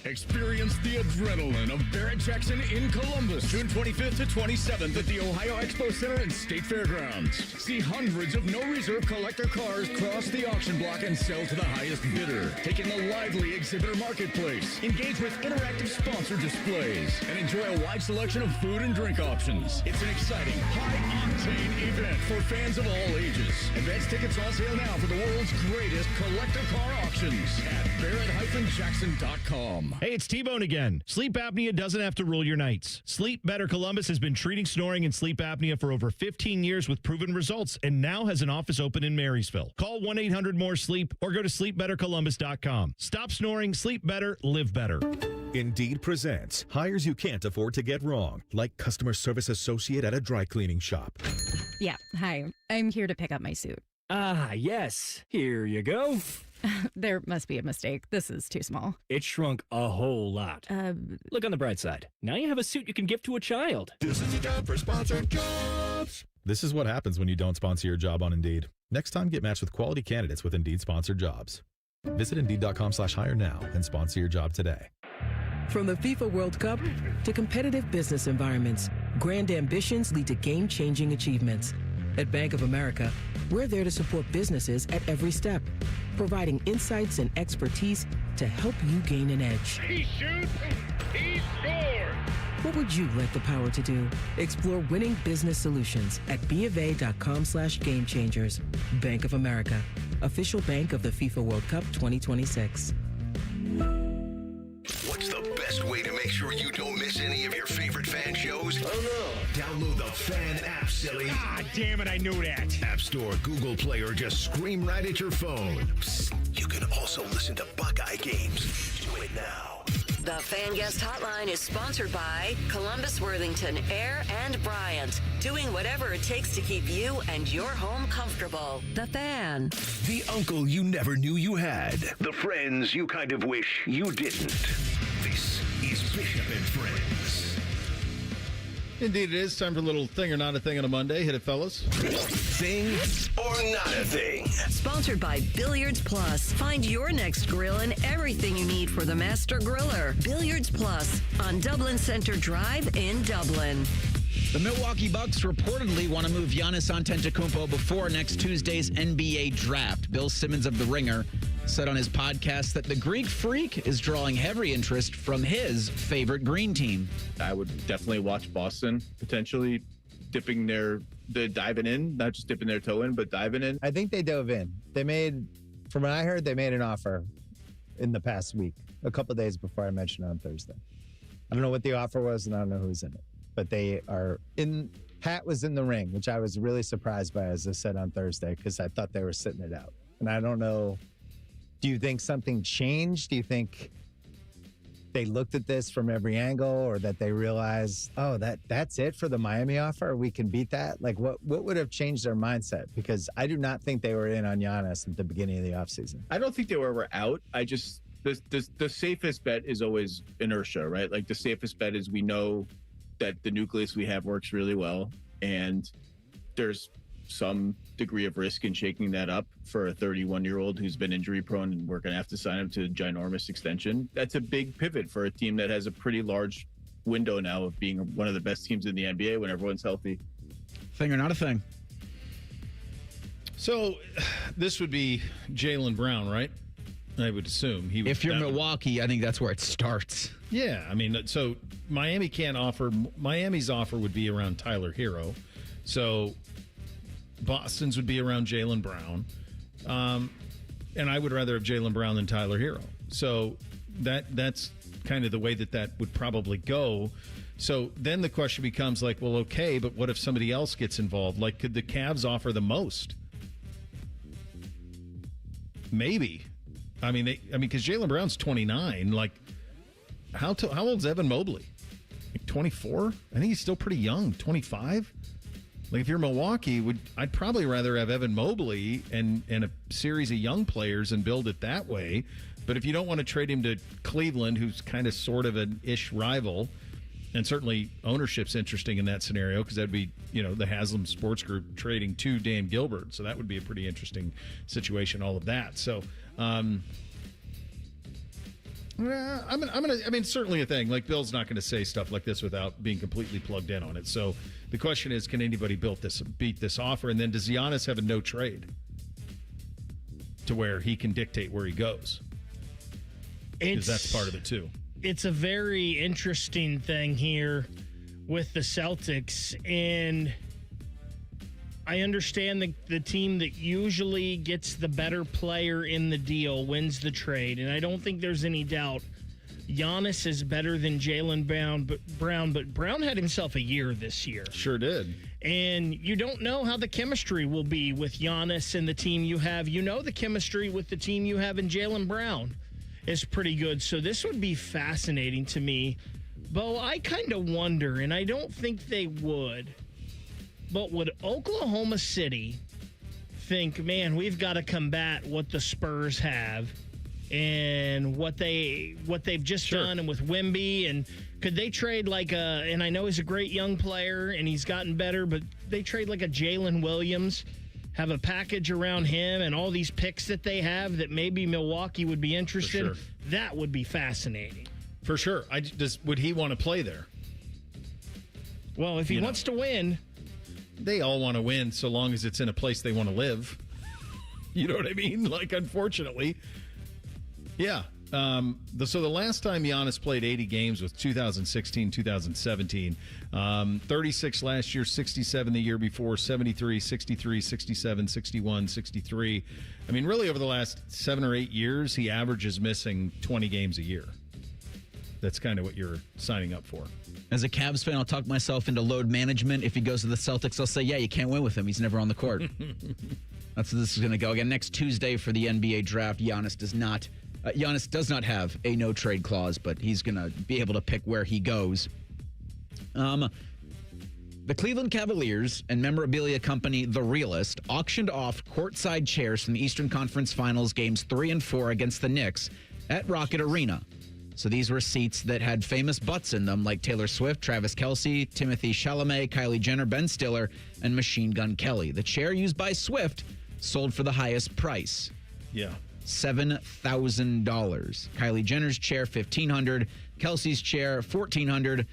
Experience the adrenaline of Barrett-Jackson in Columbus, June 25th to 27th at the Ohio Expo Center and State Fairgrounds. See hundreds of no-reserve collector cars cross the auction block and sell to the highest bidder. Take in the lively exhibitor marketplace. Engage with interactive sponsor displays and enjoy a wide selection of food and drink options. It's an exciting, high-octane event for fans of all ages. Advance tickets on sale now for the world's greatest collector car auctions at Barrett-Jackson.com. Hey, it's T-Bone again. Sleep apnea doesn't have to rule your nights. Sleep Better Columbus has been treating snoring and sleep apnea for over 15 years with proven results and now has an office open in Marysville. Call 1-800-MORE-SLEEP or go to sleepbettercolumbus.com. Stop snoring, sleep better, live better. Indeed presents hires you can't afford to get wrong, like customer service associate at a dry cleaning shop. Yeah, hi. I'm here to pick up my suit. Ah, yes. Here you go. There must be a mistake. This is too small. It shrunk a whole lot. Look on the bright side. Now you have a suit you can give to a child. This is a job for sponsored jobs. This is what happens when you don't sponsor your job on Indeed. Next time, get matched with quality candidates with Indeed sponsored jobs. Visit Indeed.com/hire now and sponsor your job today. From the FIFA World Cup to competitive business environments, grand ambitions lead to game-changing achievements. At Bank of America, we're there to support businesses at every step, providing insights and expertise to help you gain an edge. He shoots, he scores! What would you like the power to do? Explore winning business solutions at BofA.com/gamechangers. Bank of America, official bank of the FIFA World Cup 2026. What's the best way to make sure you don't miss any of your favorite fan shows? Oh no. Download the Fan app, silly. Ah, damn it, I knew that. App Store, Google Play, or just scream right at your phone. Psst, you can also listen to Buckeye games. Do it now. The Fan Guest Hotline is sponsored by Columbus, Worthington, Air, and Bryant. Doing whatever it takes to keep you and your home comfortable. The Fan. The uncle you never knew you had. The friends you kind of wish you didn't. This is Bishop and Friends. Indeed, it is time for a little thing or not a thing on a Monday. Hit it, fellas. Thing or not a thing. Sponsored by Billiards Plus. Find your next grill and everything you need for the master griller. Billiards Plus on Dublin Center Drive in Dublin. The Milwaukee Bucks reportedly want to move Giannis Antetokounmpo before next Tuesday's NBA draft. Bill Simmons of The Ringer said on his podcast that the Greek Freak is drawing heavy interest from his favorite green team. I would definitely watch Boston potentially diving in, not just dipping their toe in, but diving in. I think they dove in. They made, from what I heard, they made an offer in the past week, a couple of days before I mentioned it on Thursday. I don't know what the offer was and I don't know who's in it, but they are in. Pat was in the ring, which I was really surprised by, as I said on Thursday, because I thought they were sitting it out. And I don't know. Do you think something changed? Do you think they looked at this from every angle, or that they realized, oh, that's it for the Miami offer? We can beat that? Like, what would have changed their mindset? Because I do not think they were in on Giannis at the beginning of the offseason. I don't think they were out. I just, the safest bet is always inertia, right? Like, the safest bet is we know that the nucleus we have works really well, and there's some degree of risk in shaking that up for a 31-year-old who's been injury prone, and we're going to have to sign him to a ginormous extension. That's a big pivot for a team that has a pretty large window now of being one of the best teams in the NBA when everyone's healthy. Thing or not a thing? So this would be Jaylen Brown, right? I would assume he. If you're Milwaukee, I think that's where it starts. Yeah, I mean, so Miami can't offer. Miami's offer would be around Tyler Hero, so Boston's would be around Jaylen Brown, and I would rather have Jaylen Brown than Tyler Hero. So that's kind of the way that would probably go. So then the question becomes like, well, okay, but what if somebody else gets involved? Like, could the Cavs offer the most? Maybe. I mean, because Jaylen Brown's 29. Like, how old's Evan Mobley? Like 24? I think he's still pretty young. 25. Like, if you're Milwaukee, I'd probably rather have Evan Mobley and a series of young players and build it that way. But if you don't want to trade him to Cleveland, who's kind of sort of an ish rival. And certainly ownership's interesting in that scenario because that'd be, the Haslam Sports Group trading to Dan Gilbert. So that would be a pretty interesting situation, all of that. So, certainly a thing. Like, Bill's not going to say stuff like this without being completely plugged in on it. So the question is, can anybody beat this offer? And then does Giannis have a no trade to where he can dictate where he goes? Because that's part of it, too. It's a very interesting thing here with the Celtics, and I understand the team that usually gets the better player in the deal wins the trade, and I don't think there's any doubt Giannis is better than Jaylen Brown, but Brown had himself a year this year. Sure did. And you don't know how the chemistry will be with Giannis and the team you have. You know the chemistry with the team you have in Jaylen Brown is pretty good. So this would be fascinating to me. Bo, I kind of wonder, and I don't think they would, but would Oklahoma City think, man, we've got to combat what the Spurs have and what they've just done, and with Wemby, and could they trade and I know he's a great young player and he's gotten better, but they trade like a Jalen Williams, have a package around him and all these picks that they have that maybe Milwaukee would be interested in. That would be fascinating. For sure. Would he want to play there? Well, if he wants to win. They all want to win so long as it's in a place they want to live. You know what I mean? Like, unfortunately. Yeah. So the last time Giannis played 80 games was 2016, 2017. 36 last year, 67 the year before, 73, 63, 67, 61, 63. I mean, really over the last 7 or 8 years, he averages missing 20 games a year. That's kind of what you're signing up for. As a Cavs fan, I'll talk myself into load management. If he goes to the Celtics, I'll say, yeah, you can't win with him. He's never on the court. That's how this is going to go. Again, next Tuesday for the NBA draft, Giannis does not have a no-trade clause, but he's going to be able to pick where he goes. The Cleveland Cavaliers and memorabilia company The Realist auctioned off courtside chairs from the Eastern Conference Finals games 3 and 4 against the Knicks at Rocket Arena. So these were seats that had famous butts in them, like Taylor Swift, Travis Kelce, Timothée Chalamet, Kylie Jenner, Ben Stiller, and Machine Gun Kelly. The chair used by Swift sold for the highest price. Yeah. $7,000. Kylie Jenner's chair, $1,500. Kelsey's chair, $1,400.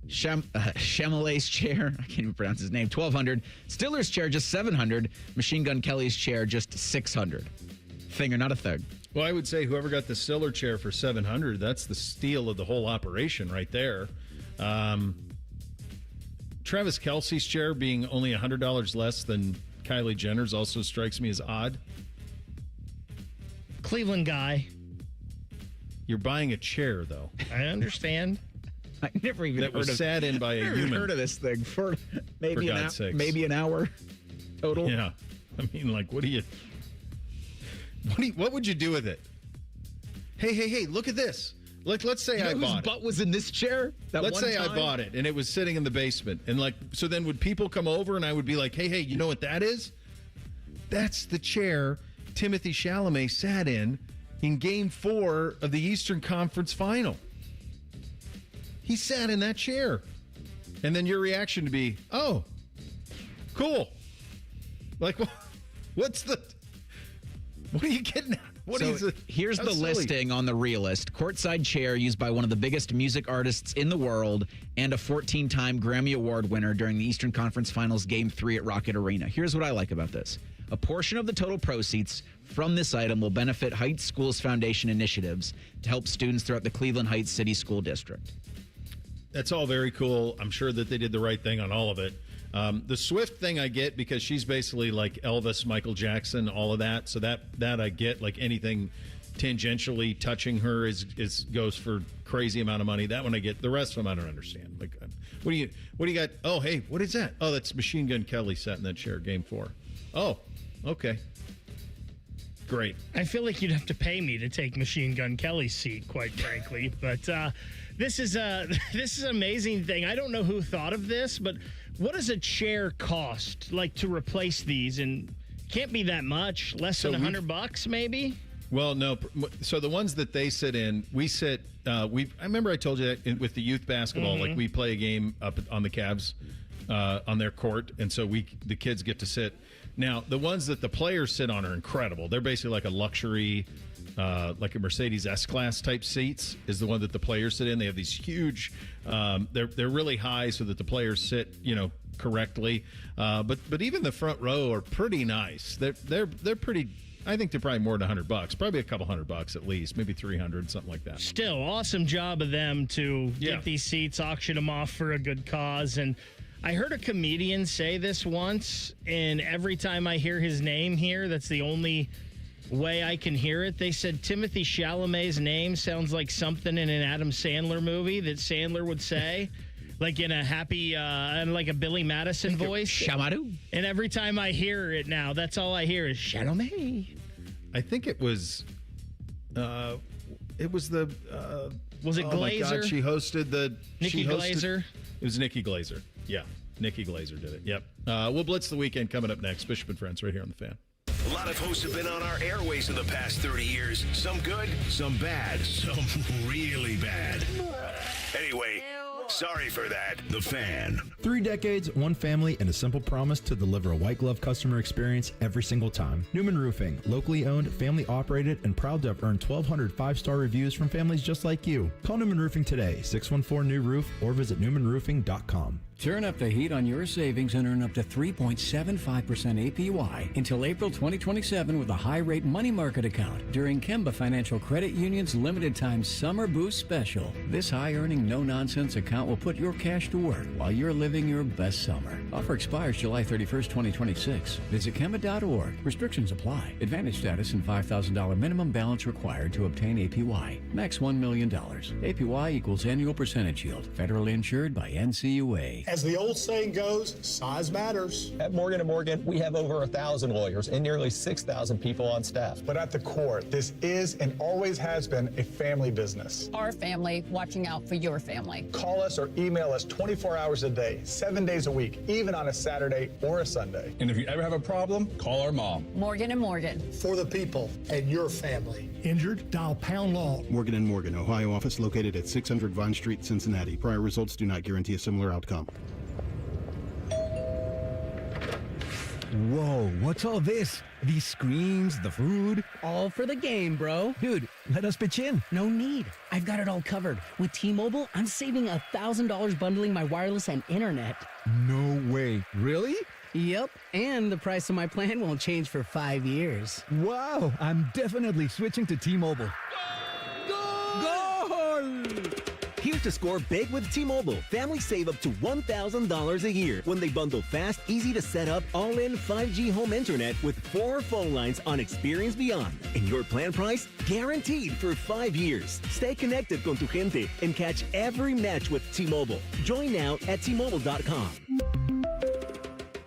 Chalamet's chair, I can't even pronounce his name, $1,200. Stiller's chair, just $700. Machine Gun Kelly's chair, just $600. Thing or not a thing? Well, I would say whoever got the Stiller chair for $700, that's the steal of the whole operation right there. Travis Kelce's chair being only $100 less than Kylie Jenner's also strikes me as odd. Cleveland guy. You're buying a chair, though. I understand. I never even that was sat in by a human. Heard of this thing for maybe for an hour total. Yeah, I mean, like, what would you do with it? Hey! Look at this. Let's say I bought it. Whose butt was in this chair? Let's say I bought it and it was sitting in the basement, and so then would people come over and I would be like, hey, you know what that is? That's the chair Timothée Chalamet sat in Game 4 of the Eastern Conference Final. He sat in that chair. And then your reaction to be, oh, cool. Like, what are you getting at? Here's the listing on the Realist. Courtside chair used by one of the biggest music artists in the world and a 14-time Grammy Award winner during the Eastern Conference Finals Game 3 at Rocket Arena. Here's what I like about this. A portion of the total proceeds from this item will benefit Heights Schools Foundation initiatives to help students throughout the Cleveland Heights City School District. That's all very cool. I'm sure that they did the right thing on all of it. The Swift thing I get because she's basically like Elvis, Michael Jackson, all of that. So that I get. Like anything tangentially touching her is goes for crazy amount of money. That one I get. The rest of them I don't understand. Like, what do you got? Oh, hey, what is that? Oh, that's Machine Gun Kelly sat in that chair, Game 4. Oh, okay. Great. I feel like you'd have to pay me to take Machine Gun Kelly's seat, quite frankly. But this is an amazing thing. I don't know who thought of this, but what does a chair cost, like, to replace these? And can't be that much. Less than $100, maybe. Well, no. So the ones that they sit in, we sit. I remember I told you that with the youth basketball, like we play a game up on the Cavs on their court, and so the kids get to sit. Now, the ones that the players sit on are incredible. They're basically like a luxury, like a Mercedes S-Class type seats is the one that the players sit in. They have these huge, they're really high so that the players sit, correctly. But even the front row are pretty nice. They're pretty. I think they're probably more than $100. Probably a couple $100 at least, maybe 300, something like that. Still, awesome job of them to get these seats, auction them off for a good cause. And I heard a comedian say this once, and every time I hear his name here, that's the only way I can hear it. They said Timothy Chalamet's name sounds like something in an Adam Sandler movie that Sandler would say, like in a happy, like a Billy Madison voice. Shamadoo. And every time I hear it now, that's all I hear is Chalamet. I think it was the. Was it Glazer? Oh my God, she hosted the. Nikki Glazer. It was Nikki Glazer. Yeah, Nikki Glazer did it. Yep. We'll blitz the weekend coming up next. Bishop and Friends right here on The Fan. A lot of hosts have been on our airways in the past 30 years. Some good, some bad, some really bad. Anyway, sorry for that. The Fan. 3 decades, one family, and a simple promise to deliver a white glove customer experience every single time. Newman Roofing, locally owned, family operated, and proud to have earned 1,200 5-star reviews from families just like you. Call Newman Roofing today, 614-NEW-ROOF, or visit newmanroofing.com. Turn up the heat on your savings and earn up to 3.75% APY until April 2027 with a high-rate money market account during Kemba Financial Credit Union's limited-time Summer Boost Special. This high-earning, no-nonsense account will put your cash to work while you're living your best summer. Offer expires July 31st, 2026. Visit Kemba.org. Restrictions apply. Advantage status and $5,000 minimum balance required to obtain APY. Max $1 million. APY equals annual percentage yield. Federally insured by NCUA. As the old saying goes, size matters. At Morgan & Morgan, we have over 1,000 lawyers and nearly 6,000 people on staff. But at the core, this is and always has been a family business. Our family watching out for your family. Call us or email us 24 hours a day, 7 days a week, even on a Saturday or a Sunday. And if you ever have a problem, call our mom. Morgan & Morgan. For the people and your family. Injured? Dial pound law. Morgan & Morgan, Ohio office located at 600 Vine Street, Cincinnati. Prior results do not guarantee a similar outcome. Whoa, what's all this? These screens, the food? All for the game, bro. Dude, let us pitch in. No need. I've got it all covered. With T-Mobile, I'm saving $1,000 bundling my wireless and internet. No way. Really? Yep, and the price of my plan won't change for 5 years. Wow, I'm definitely switching to T-Mobile. Goal! Here's to score big with T-Mobile. Families save up to $1,000 a year when they bundle fast, easy to set up, all-in 5G home internet with 4 phone lines on Experience Beyond. And your plan price? Guaranteed for 5 years. Stay connected con tu gente and catch every match with T-Mobile. Join now at T-Mobile.com.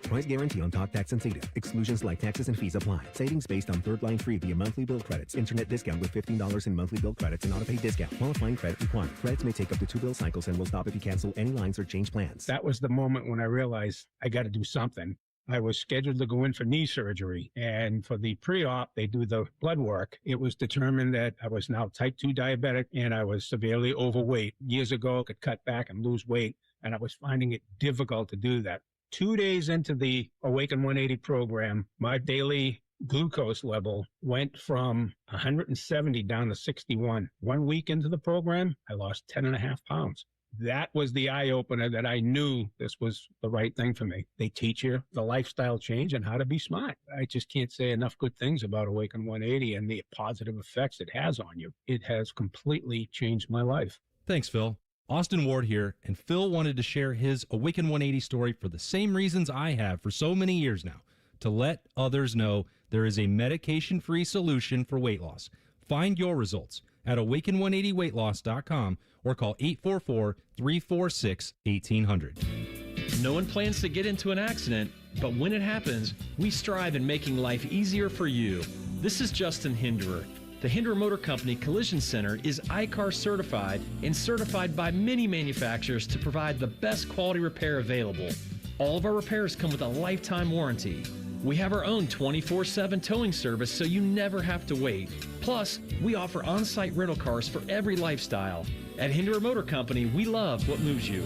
Price guarantee on talk, tax, and data. Exclusions like taxes and fees apply. Savings based on third line free via monthly bill credits. Internet discount with $15 in monthly bill credits and auto-pay discount. Qualifying credit required. Credits may take up to 2 bill cycles and will stop if you cancel any lines or change plans. That was the moment when I realized I got to do something. I was scheduled to go in for knee surgery, and for the pre-op, they do the blood work. It was determined that I was now type 2 diabetic and I was severely overweight. Years ago, I could cut back and lose weight, and I was finding it difficult to do that. 2 days into the Awaken 180 program, my daily glucose level went from 170 down to 61. 1 week into the program, I lost 10.5 pounds. That was the eye-opener that I knew this was the right thing for me. They teach you the lifestyle change and how to be smart. I just can't say enough good things about Awaken 180 and the positive effects it has on you. It has completely changed my life. Thanks, Phil. Austin Ward here, and Phil wanted to share his Awaken 180 story for the same reasons I have for so many years now, to let others know there is a medication-free solution for weight loss. Find your results at awaken180weightloss.com or call 844-346-1800. No one plans to get into an accident, but when it happens, we strive in making life easier for you. This is Justin Hinderer. The Hinderer Motor Company Collision Center is ICAR certified and certified by many manufacturers to provide the best quality repair available. All of our repairs come with a lifetime warranty. We have our own 24/7 towing service so you never have to wait. Plus, we offer on-site rental cars for every lifestyle. At Hinderer Motor Company, we love what moves you.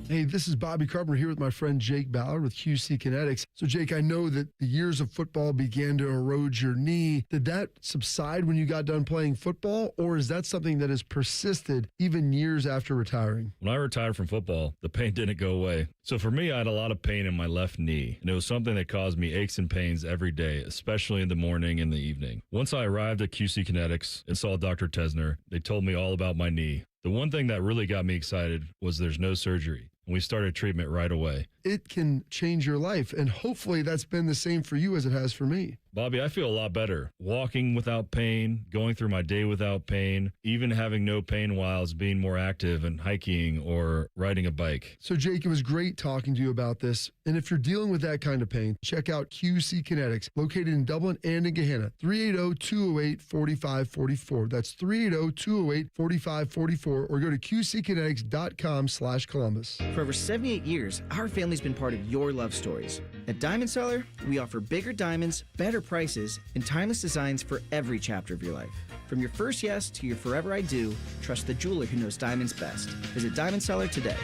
Hey, this is Bobby Carpenter here with my friend Jake Ballard with QC Kinetics. So, Jake, I know that the years of football began to erode your knee. Did that subside when you got done playing football, or is that something that has persisted even years after retiring? When I retired from football, the pain didn't go away. So for me, I had a lot of pain in my left knee, and it was something that caused me aches and pains every day, especially in the morning and the evening. Once I arrived at QC Kinetics and saw Dr. Tesner, they told me all about my knee. The one thing that really got me excited was there's no surgery, and we started treatment right away. It can change your life, and hopefully that's been the same for you as it has for me. Bobby, I feel a lot better. Walking without pain, going through my day without pain, even having no pain while I was being more active and hiking or riding a bike. So, Jake, it was great talking to you about this. And if you're dealing with that kind of pain, check out QC Kinetics, located in Dublin and in Gehenna, 380-208-4544. That's 380-208-4544, or go to qckinetics.com/Columbus. For over 78 years, our family's been part of your love stories. At Diamond Seller, we offer bigger diamonds, better prices, and timeless designs for every chapter of your life. From your first yes to your forever I do, trust the jeweler who knows diamonds best. Visit Diamond Seller today.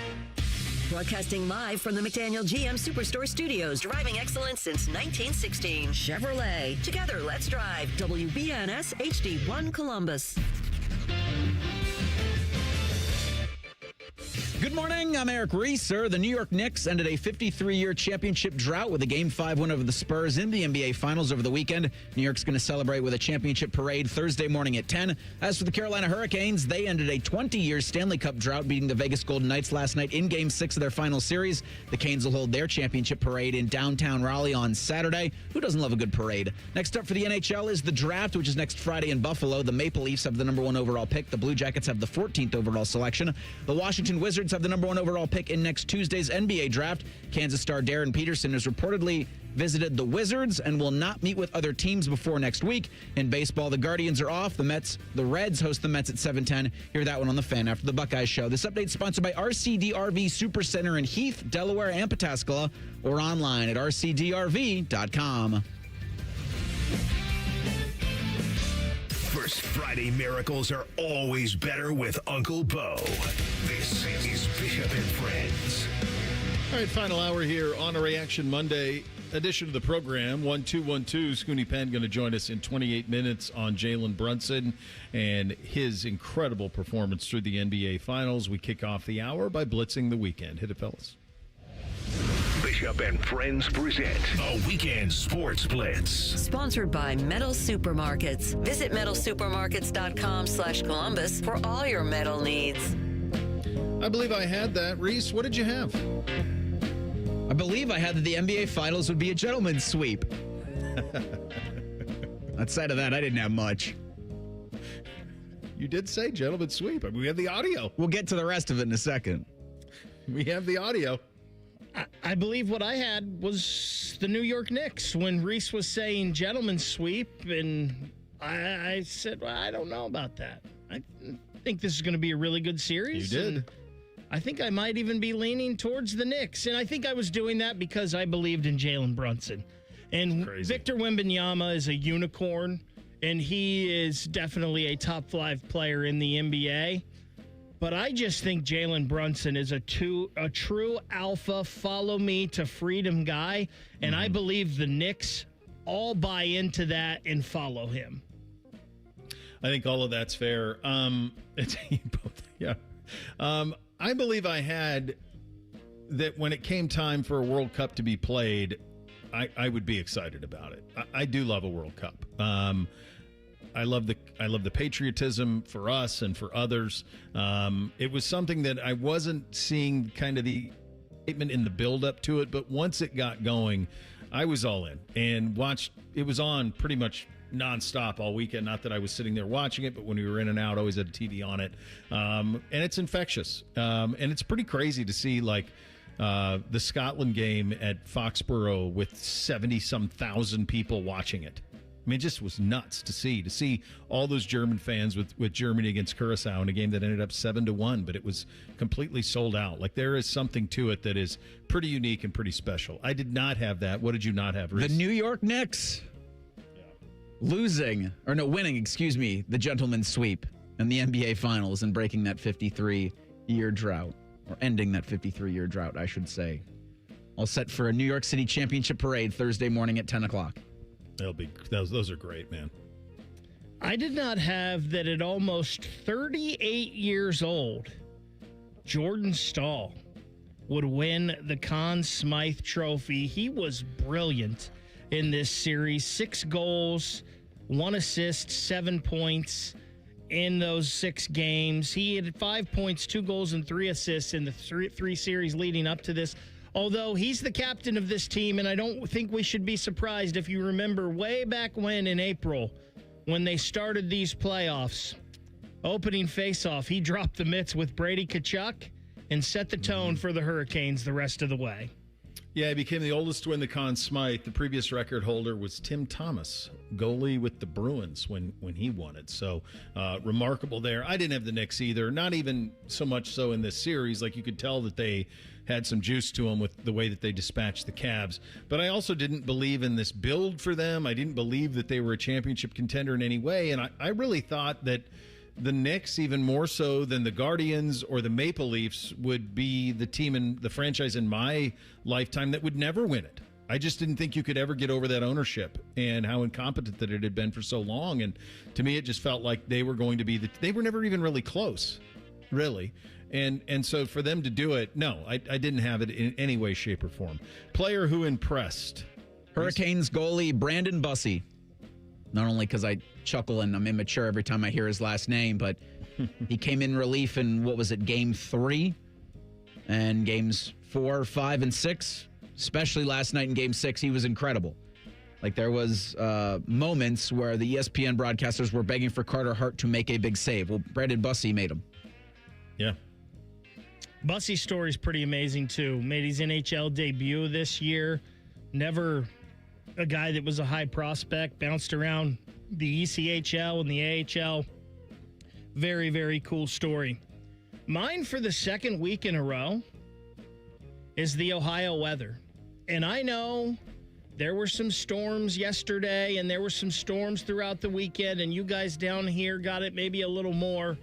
Broadcasting live from the McDaniel GM Superstore Studios. Driving excellence since 1916. Chevrolet. Together, let's drive. WBNS HD1 Columbus. Good morning, I'm Eric Reeser. The New York Knicks ended a 53-year championship drought with a Game 5 win over the Spurs in the NBA Finals over the weekend. New York's going to celebrate with a championship parade Thursday morning at 10. As for the Carolina Hurricanes, they ended a 20-year Stanley Cup drought, beating the Vegas Golden Knights last night in Game 6 of their final series. The Canes will hold their championship parade in downtown Raleigh on Saturday. Who doesn't love a good parade? Next up for the NHL is the draft, which is next Friday in Buffalo. The Maple Leafs have the number 1 overall pick. The Blue Jackets have the 14th overall selection. The Washington Wizards have the number 1 overall pick in next Tuesday's NBA draft. Kansas star Darren Peterson has reportedly visited the Wizards and will not meet with other teams before next week. In baseball, the Guardians are off. The Reds host the Mets at 7:10. Hear that one on the Fan after the Buckeyes show. This update is sponsored by RCD RV Supercenter in Heath, Delaware, and Pataskala, or online at rcdrv.com. First Friday miracles are always better with Uncle Bo. This is Bishop and Friends. All right, final hour here on a Reaction Monday edition of the program. 1-2-1-2. Scoonie Penn going to join us in 28 minutes on Jalen Brunson and his incredible performance through the NBA Finals. We kick off the hour by blitzing the weekend. Hit it, fellas. Bishop and Friends present a weekend sports blitz. Sponsored by Metal Supermarkets. Visit metalsupermarkets.com/Columbus for all your metal needs. I believe I had that. Reese, what did you have? I believe I had that the NBA Finals would be a gentleman's sweep. Outside of that, I didn't have much. You did say gentleman's sweep. I mean, we have the audio. We'll get to the rest of it in a second. We have the audio. I believe what I had was the New York Knicks when Reese was saying gentleman's sweep, and I said, well, I don't know about that. I think this is going to be a really good series. You did. I think I might even be leaning towards the Knicks, and I think I was doing that because I believed in Jalen Brunson. And Victor Wembanyama is a unicorn, and he is definitely a top 5 player in the NBA. But I just think Jalen Brunson is a true alpha, follow me to freedom guy. And I believe the Knicks all buy into that and follow him. I think all of that's fair. Yeah. I believe I had that when it came time for a World Cup to be played, I would be excited about it. I do love a World Cup. I love the patriotism for us and for others. It was something that I wasn't seeing kind of the statement in the build up to it, but once it got going, I was all in and watched. It was on pretty much nonstop all weekend. Not that I was sitting there watching it, but when we were in and out, always had a TV on it. And it's infectious. And it's pretty crazy to see the Scotland game at Foxborough with 70-some thousand people watching it. I mean, it just was nuts to see all those German fans with Germany against Curacao in a game that ended up 7-1, but it was completely sold out. Like, there is something to it that is pretty unique and pretty special. I did not have that. What did you not have, Reese? The New York Knicks winning, the gentleman's sweep in the NBA Finals and breaking that 53-year drought, or ending that 53-year drought, I should say. All set for a New York City championship parade Thursday morning at 10 o'clock. Those are great, man. I did not have that at almost 38 years old, Jordan Stahl would win the Conn Smythe Trophy. He was brilliant in this series. 6 goals, 1 assist, 7 points in those 6 games. He had 5 points, 2 goals, and 3 assists in the three series leading up to this. Although he's the captain of this team, and I don't think we should be surprised if you remember way back when in April, when they started these playoffs, opening faceoff, he dropped the mitts with Brady Tkachuk and set the tone for the Hurricanes the rest of the way. Yeah, he became the oldest to win the Conn Smythe. The previous record holder was Tim Thomas, goalie with the Bruins when he won it. So remarkable there. I didn't have the Knicks either, not even so much so in this series. Like, you could tell that they had some juice to them with the way that they dispatched the Cavs. But I also didn't believe in this build for them. I didn't believe that they were a championship contender in any way. And I really thought that the Knicks, even more so than the Guardians or the Maple Leafs, would be the team in the franchise in my lifetime that would never win it. I just didn't think you could ever get over that ownership and how incompetent that it had been for so long. And to me, it just felt like they were going to be they were never even really close, really. And so for them to do it, no, I didn't have it in any way, shape, or form. Player who impressed. Hurricanes goalie Brandon Bussey. Not only because I chuckle and I'm immature every time I hear his last name, but he came in relief in, game 3 and games 4, 5, and 6. Especially last night in game 6, he was incredible. Like, there was moments where the ESPN broadcasters were begging for Carter Hart to make a big save. Well, Brandon Bussey made him. Yeah. Bussey's story is pretty amazing, too. Made his NHL debut this year. Never a guy that was a high prospect. Bounced around the ECHL and the AHL. Very, very cool story. Mine for the second week in a row is the Ohio weather. And I know there were some storms yesterday, and there were some storms throughout the weekend, and you guys down here got it maybe a little more.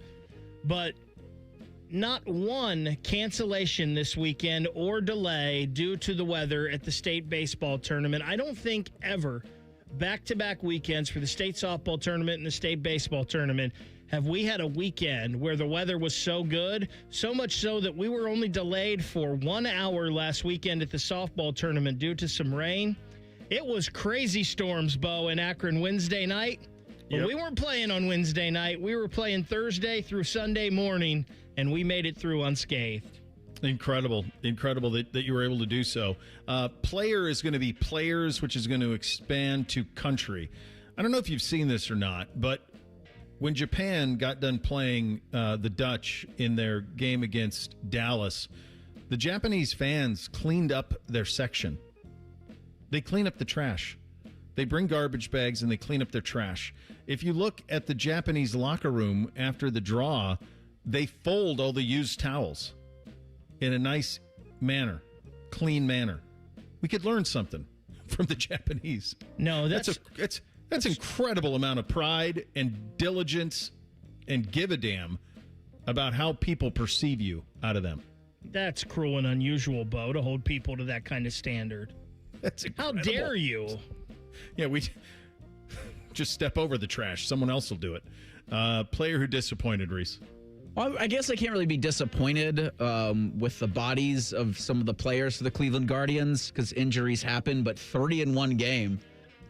But not one cancellation this weekend or delay due to the weather at the state baseball tournament. I don't think ever, back-to-back weekends for the state softball tournament and the state baseball tournament, have we had a weekend where the weather was so good, so much so that we were only delayed for 1 hour last weekend at the softball tournament due to some rain. It was crazy storms, Bo, in Akron Wednesday night. But we weren't playing on Wednesday night. We were playing Thursday through Sunday morning, and we made it through unscathed. Incredible that you were able to do so. Player is going to be players, which is going to expand to country. I don't know if you've seen this or not, but when Japan got done playing the Dutch in their game against Dallas, the Japanese fans cleaned up their section. They clean up the trash. They bring garbage bags and they clean up their trash. If you look at the Japanese locker room after the draw, they fold all the used towels in a nice manner, clean manner. We could learn something from the Japanese. No, that's incredible amount of pride and diligence and give a damn about how people perceive you out of them. That's cruel and unusual, Bo, to hold people to that kind of standard. That's incredible. How dare you? Yeah, we just step over the trash. Someone else will do it. Player who disappointed, Reese. Well, I guess I can't really be disappointed with the bodies of some of the players for the Cleveland Guardians because injuries happen, but 30 in one game,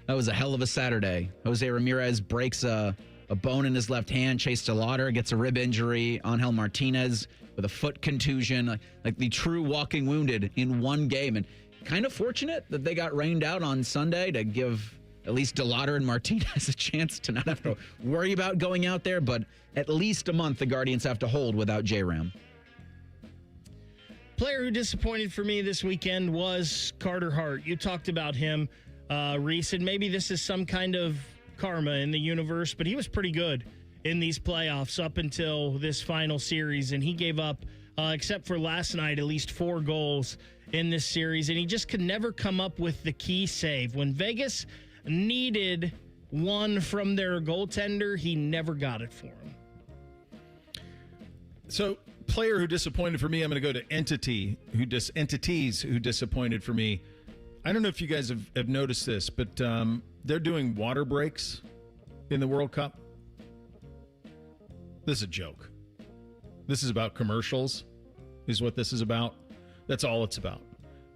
that was a hell of a Saturday. Jose Ramirez breaks a bone in his left hand. Chase DeLauder gets a rib injury. Angel Martinez with a foot contusion, like the true walking wounded in one game. And kind of fortunate that they got rained out on Sunday to give at least DeLauder and Martinez a chance to not have to worry about going out there, but at least a month the Guardians have to hold without J-Ram. Player who disappointed for me this weekend was Carter Hart. You talked about him, Reese, and maybe this is some kind of karma in the universe, but he was pretty good in these playoffs up until this final series, and he gave up, except for last night, at least 4 goals in this series, and he just could never come up with the key save. When Vegas needed one from their goaltender, he never got it for him. So, player who disappointed for me, I'm going to go to entities who disappointed for me. I don't know if you guys have noticed this, but they're doing water breaks in the World Cup. This is a joke. This is about commercials, is what this is about. That's all it's about.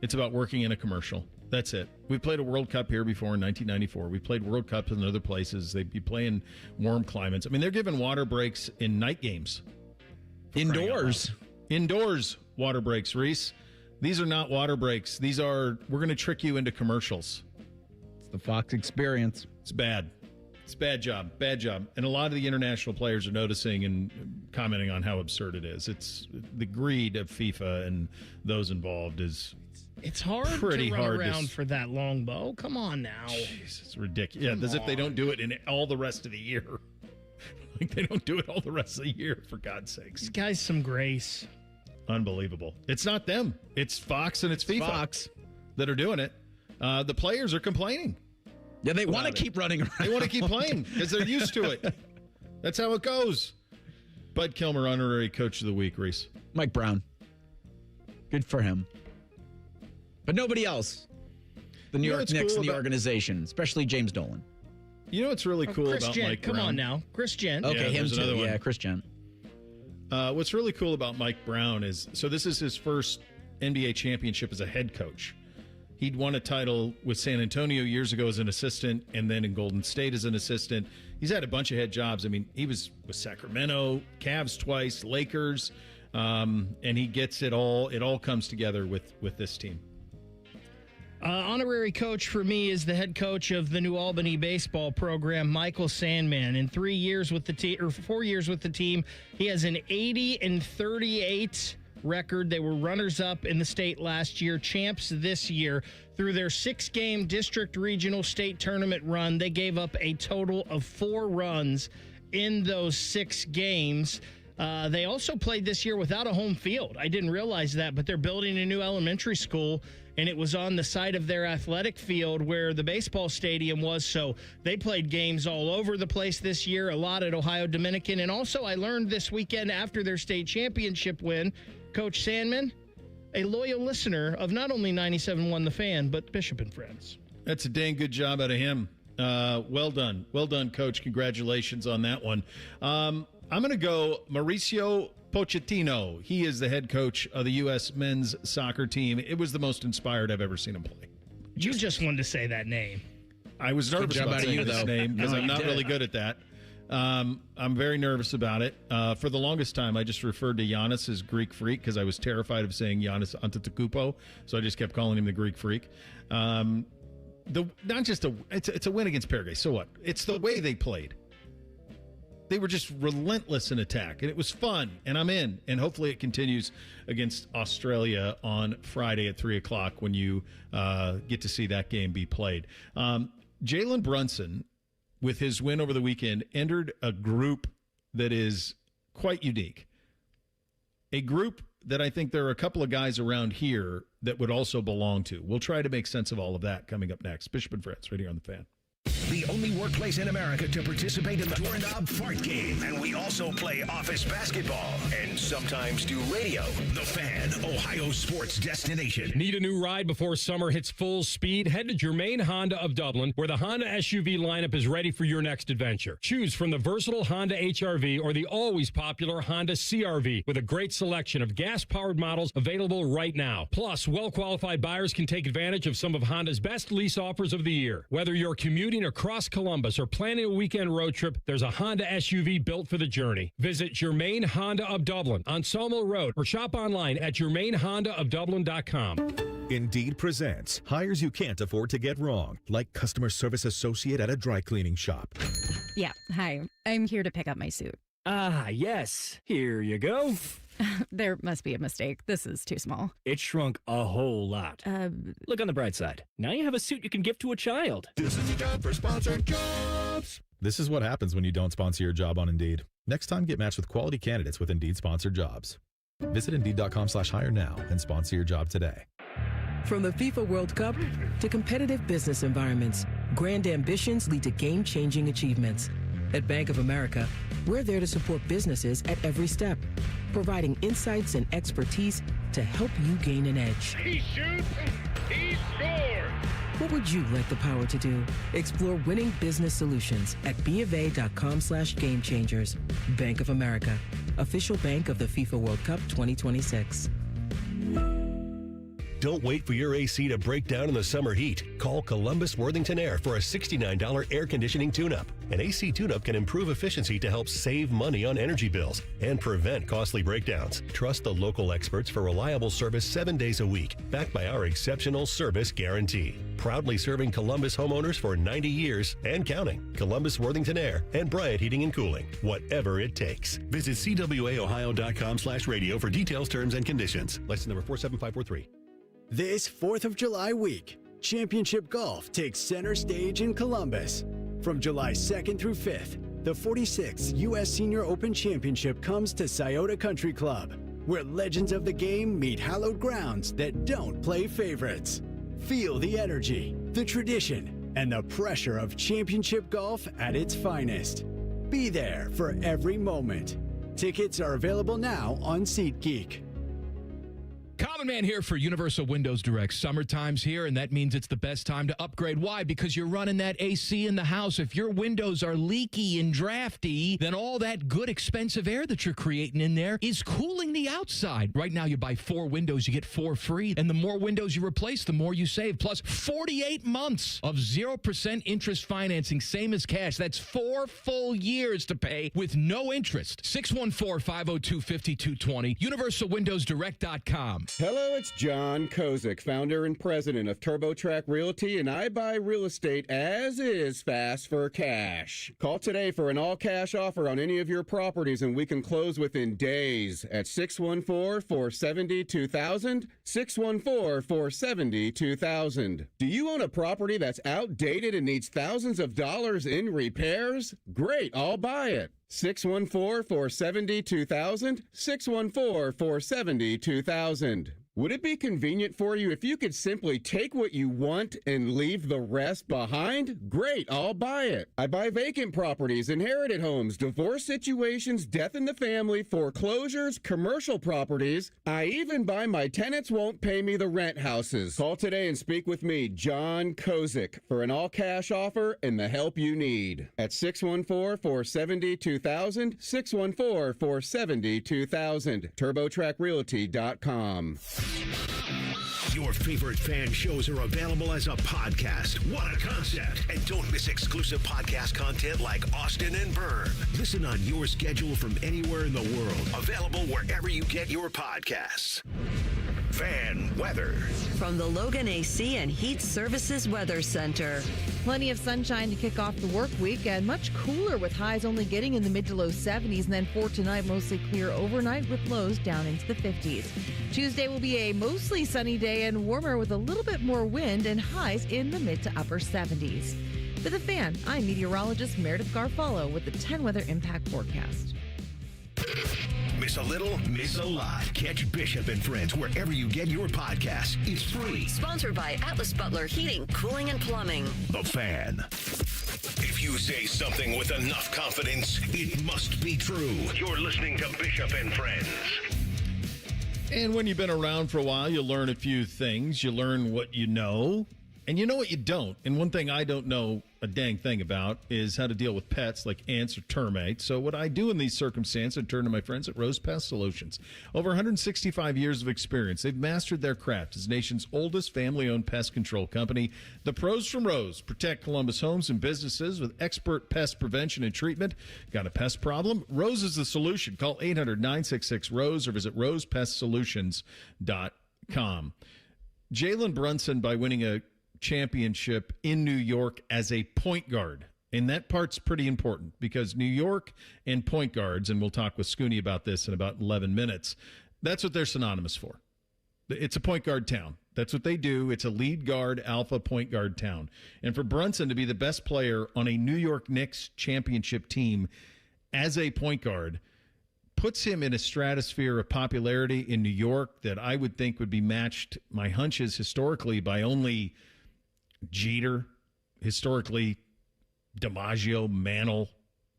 It's about working in a commercial. That's it. We played a World Cup here before in 1994. We played World Cups in other places. They'd be playing warm climates. I mean, they're giving water breaks in night games. Indoors. Indoors water breaks, Reese. These are not water breaks. These are, we're going to trick you into commercials. It's the Fox experience. It's bad. It's bad job. Bad job. And a lot of the international players are noticing and commenting on how absurd it is. It's the greed of FIFA and those involved is it's hard pretty to run hard around for that long, Bo. Come on now. Jeez, it's ridiculous. Yeah, as if they don't do it in all the rest of the year. Like they don't do it all the rest of the year, for God's sakes. These guys some grace. Unbelievable. It's not them. It's Fox and it's FIFA Fox that are doing it. The players are complaining. Yeah, they want to keep running around. They want to keep playing because they're used to it. That's how it goes. Bud Kilmer, honorary coach of the week, Reese. Mike Brown. Good for him. But nobody else. The New York Knicks and the organization, especially James Dolan. You know what's really cool Chris about Gent, Mike come Brown? on now. Chris Gent. Okay, him too. another one. Yeah, Chris Gent. What's really cool about Mike Brown is, so this is his first NBA championship as a head coach. He'd won a title with San Antonio years ago as an assistant and then in Golden State as an assistant. He's had a bunch of head jobs. I mean, he was with Sacramento, Cavs twice, Lakers, and he gets it all. It all comes together with this team. Honorary coach for me is the head coach of the New Albany baseball program, Michael Sandman. In 3 years with the team, or 4 years with the team, he has an 80-38 record. They were runners-up in the state last year, champs this year. Through their 6-game district regional state tournament run, they gave up a total of 4 runs in those 6 games. They also played this year without a home field. I didn't realize that, but they're building a new elementary school, and it was on the side of their athletic field where the baseball stadium was. So they played games all over the place this year, a lot at Ohio Dominican. And also I learned this weekend after their state championship win, Coach Sandman, a loyal listener of not only 97.1 The Fan, but Bishop and Friends. That's a dang good job out of him. Well done. Well done, Coach. Congratulations on that one. I'm going to go Mauricio Pochettino. He is the head coach of the U.S. men's soccer team. It was the most inspired I've ever seen him play. You just wanted to say that name. I was nervous about saying this name because I'm not really good at that. I'm very nervous about it. For the longest time, I just referred to Giannis as Greek Freak because I was terrified of saying Giannis Antetokounmpo, so I just kept calling him the Greek Freak. It's a win against Paraguay. So what? It's the way they played. They were just relentless in attack, and it was fun, and I'm in. And hopefully it continues against Australia on Friday at 3 o'clock when you get to see that game be played. Jalen Brunson, with his win over the weekend, entered a group that is quite unique. A group that I think there are a couple of guys around here that would also belong to. We'll try to make sense of all of that coming up next. Bishop and Friends, right here on The Fan. the only workplace in America to participate in the Doorknob Fart Game. And we also play office basketball and sometimes do radio. The Fan, Ohio sports destination. Need a new ride before summer hits full speed? Head to Germain Honda of Dublin, where the Honda SUV lineup is ready for your next adventure. Choose from the versatile Honda HR-V or the always popular Honda CR-V with a great selection of gas-powered models available right now. Plus, well-qualified buyers can take advantage of some of Honda's best lease offers of the year. Whether you're commuting across Columbus or planning a weekend road trip, there's a Honda SUV built for the journey. Visit Germain Honda of Dublin on Sawmill Road or shop online at GermainHondaofDublin.com. Indeed presents hires you can't afford to get wrong, like customer service associate at a dry cleaning shop. Yeah, hi. I'm here to pick up my suit. Ah, yes. Here you go. There must be a mistake. This is too small. It shrunk a whole lot. Look on the bright side. Now you have a suit you can give to a child. This is the job for sponsored jobs. This is what happens when you don't sponsor your job on Indeed. Next time, get matched with quality candidates with Indeed sponsored jobs. Visit Indeed.com/hire now and sponsor your job today. From the FIFA World Cup to competitive business environments, grand ambitions lead to game-changing achievements. At Bank of America, we're there to support businesses at every step, providing insights and expertise to help you gain an edge. He shoots, he scores! What would you like the power to do? Explore winning business solutions at BofA.com/gamechangers. Bank of America, official bank of the FIFA World Cup 2026. Don't wait for your AC to break down in the summer heat. Call Columbus Worthington Air for a $69 air conditioning tune-up. An AC tune-up can improve efficiency to help save money on energy bills and prevent costly breakdowns. Trust the local experts for reliable service 7 days a week, backed by our exceptional service guarantee. Proudly serving Columbus homeowners for 90 years and counting. Columbus Worthington Air and Bryant Heating and Cooling. Whatever it takes. Visit CWAOhio.com/radio for details, terms, and conditions. License number 47543. This 4th of July week, Championship Golf takes center stage in Columbus. From July 2nd through 5th, the 46th U.S. Senior Open Championship comes to Scioto Country Club, where legends of the game meet hallowed grounds that don't play favorites. Feel the energy, the tradition, and the pressure of championship golf at its finest. Be there for every moment. Tickets are available now on SeatGeek. Common Man here for Universal Windows Direct. Summertime's here, and that means it's the best time to upgrade. Why? Because you're running that AC in the house. If your windows are leaky and drafty, then all that good, expensive air that you're creating in there is cooling the outside. Right now, you buy 4 windows, you get 4 free. And the more windows you replace, the more you save. Plus, 48 months of 0% interest financing, same as cash. That's 4 full years to pay with no interest. 614-502-5220. UniversalWindowsDirect.com. Hello, it's John Kozik, founder and president of TurboTrack Realty, and I buy real estate as is, fast for cash. Call today for an all-cash offer on any of your properties, and we can close within days at 614-470-2000, 614-470-2000. Do you own a property that's outdated and needs thousands of dollars in repairs? Great, I'll buy it. 614-470-2000, 614-470-2000. Would it be convenient for you if you could simply take what you want and leave the rest behind? Great, I'll buy it. I buy vacant properties, inherited homes, divorce situations, death in the family, foreclosures, commercial properties. I even buy my tenants won't pay me the rent houses. Call today and speak with me, John Kozik, for an all-cash offer and the help you need. At 614-470-2000, 614-470-2000, TurboTrackRealty.com. Your favorite fan shows are available as a podcast. What a concept. And don't miss exclusive podcast content like Austin and Byrne. Listen on your schedule from anywhere in the world. Available wherever you get your podcasts. Fan weather. From the Logan AC and Heat Services Weather Center. Plenty of sunshine to kick off the work week and much cooler with highs only getting in the mid to low 70s. And then for tonight, mostly clear overnight with lows down into the 50s. Tuesday will be a mostly sunny day and warmer with a little bit more wind and highs in the mid to upper 70s. For the Fan, I'm meteorologist Meredith Garfalo with the 10 Weather Impact Forecast. Miss a little, miss a lot. Catch Bishop and Friends wherever you get your podcasts. It's free. Sponsored by Atlas Butler Heating, Cooling, and Plumbing. The Fan. If you say something with enough confidence, it must be true. You're listening to Bishop and Friends. And when you've been around for a while, you learn a few things. You learn what you know, and you know what you don't. And one thing I don't know a dang thing about is how to deal with pets like ants or termites. So what I do in these circumstances, I turn to my friends at Rose Pest Solutions. Over 165 years of experience, they've mastered their craft as the nation's oldest family-owned pest control company. The pros from Rose protect Columbus homes and businesses with expert pest prevention and treatment. Got a pest problem? Rose is the solution. Call 800-966-ROSE or visit rosepestsolutions.com. Jalen Brunson, by winning a championship in New York as a point guard. And that part's pretty important because New York and point guards, and we'll talk with Scoonie about this in about 11 minutes, that's what they're synonymous for. It's a point guard town. That's what they do. It's a lead guard, alpha point guard town. And for Brunson to be the best player on a New York Knicks championship team as a point guard puts him in a stratosphere of popularity in New York that I would think would be matched, my hunches historically, by only Jeter, historically DiMaggio, Mantle,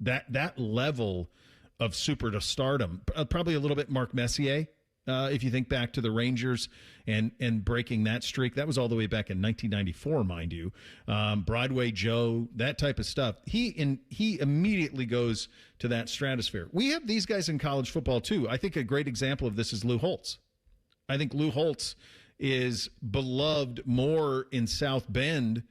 that level of superstardom. Probably a little bit Mark Messier, if you think back to the Rangers and breaking that streak. That was all the way back in 1994, mind you. Broadway Joe, that type of stuff. He immediately goes to that stratosphere. We have these guys in college football too. I think a great example of this is Lou Holtz. I think Lou Holtz is beloved more in South Bend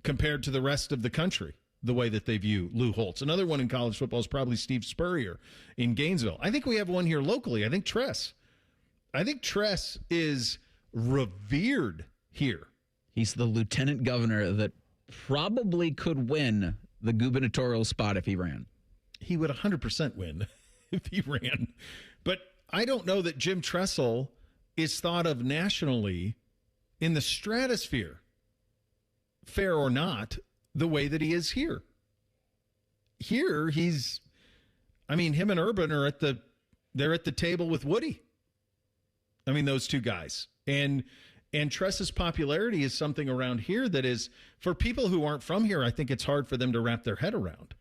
compared to the rest of the country, the way that they view Lou Holtz. Another one in college football is probably Steve Spurrier in Gainesville. I think we have one here locally. I think Tress is revered here. He's the lieutenant governor that probably could win the gubernatorial spot if he ran. He would 100% win if he ran. But I don't know that Jim Tressel is thought of nationally in the stratosphere, fair or not, the way that he is here. Here, him and Urban are they're at the table with Woody. I mean, those two guys. And Tress's popularity is something around here that is, for people who aren't from here, I think it's hard for them to wrap their head around.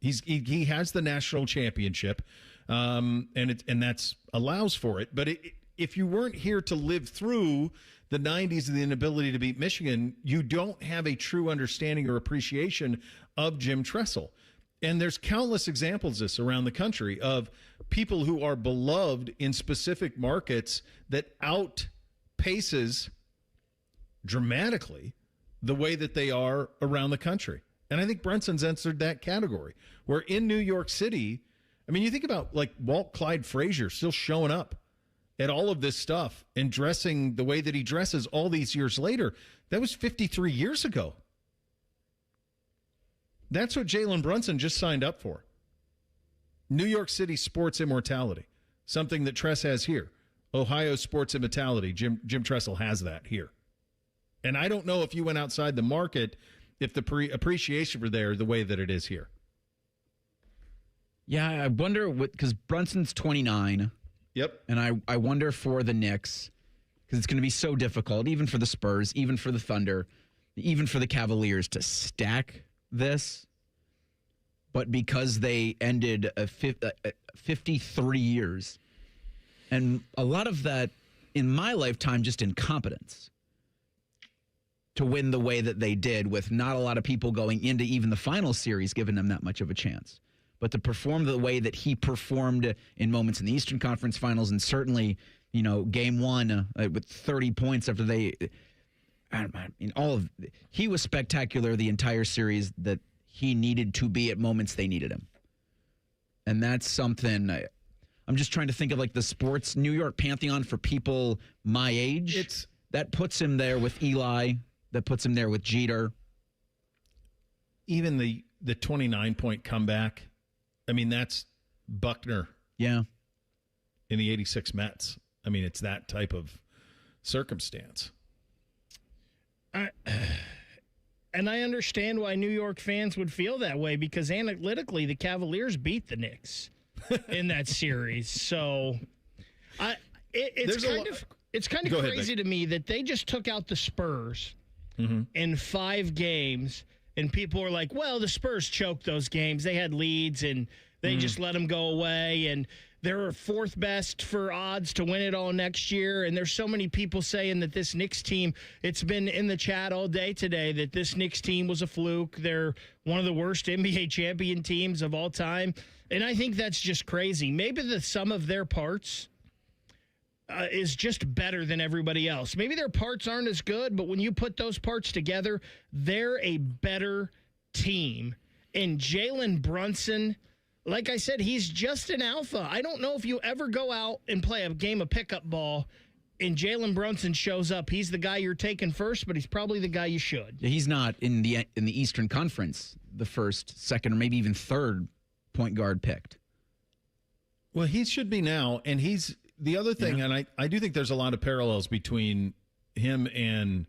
He has the national championship, and that's allows for it. But if you weren't here to live through the 90s and the inability to beat Michigan, you don't have a true understanding or appreciation of Jim Tressel. And there's countless examples of this around the country of people who are beloved in specific markets that outpaces dramatically the way that they are around the country. And I think Brunson's entered that category, where in New York City, I mean, you think about like Walt Clyde Frazier still showing up at all of this stuff and dressing the way that he dresses all these years later. That was 53 years ago. That's what Jalen Brunson just signed up for. New York City sports immortality, something that Tress has here. Ohio sports immortality, Jim Tressel has that here. And I don't know if you went outside the market, if the appreciation for there the way that it is here. Yeah, I wonder because Brunson's 29. Yep. And I wonder for the Knicks, because it's going to be so difficult, even for the Spurs, even for the Thunder, even for the Cavaliers to stack this. But because they ended 53 years, and a lot of that in my lifetime, just incompetence to win the way that they did, with not a lot of people going into even the final series giving them that much of a chance. But to perform the way that he performed in moments in the Eastern Conference Finals, and certainly, game one with 30 points after he was spectacular the entire series that he needed to be at moments they needed him. And that's something I'm just trying to think of, like the sports New York pantheon for people my age. That puts him there with Eli. That puts him there with Jeter. Even the 29-point comeback. I mean, that's Buckner. Yeah. In the 86 Mets. I mean, it's that type of circumstance. And I understand why New York fans would feel that way, because analytically, the Cavaliers beat the Knicks in that series. So it's kind of crazy to me that they just took out the Spurs in 5 games And people are like, well, the Spurs choked those games. They had leads, and they just let them go away. And they're fourth best for odds to win it all next year. And there's so many people saying that this Knicks team, it's been in the chat all day today, that this Knicks team was a fluke. They're one of the worst NBA champion teams of all time. And I think that's just crazy. Maybe the sum of their parts is just better than everybody else. Maybe their parts aren't as good, but when you put those parts together, they're a better team. And Jalen Brunson, like I said, he's just an alpha. I don't know if you ever go out and play a game of pickup ball and Jalen Brunson shows up. He's the guy you're taking first, but he's probably the guy you should. He's not in the Eastern Conference the first, second, or maybe even third point guard picked. Well, he should be now, and he's the other thing, and I do think there's a lot of parallels between him and,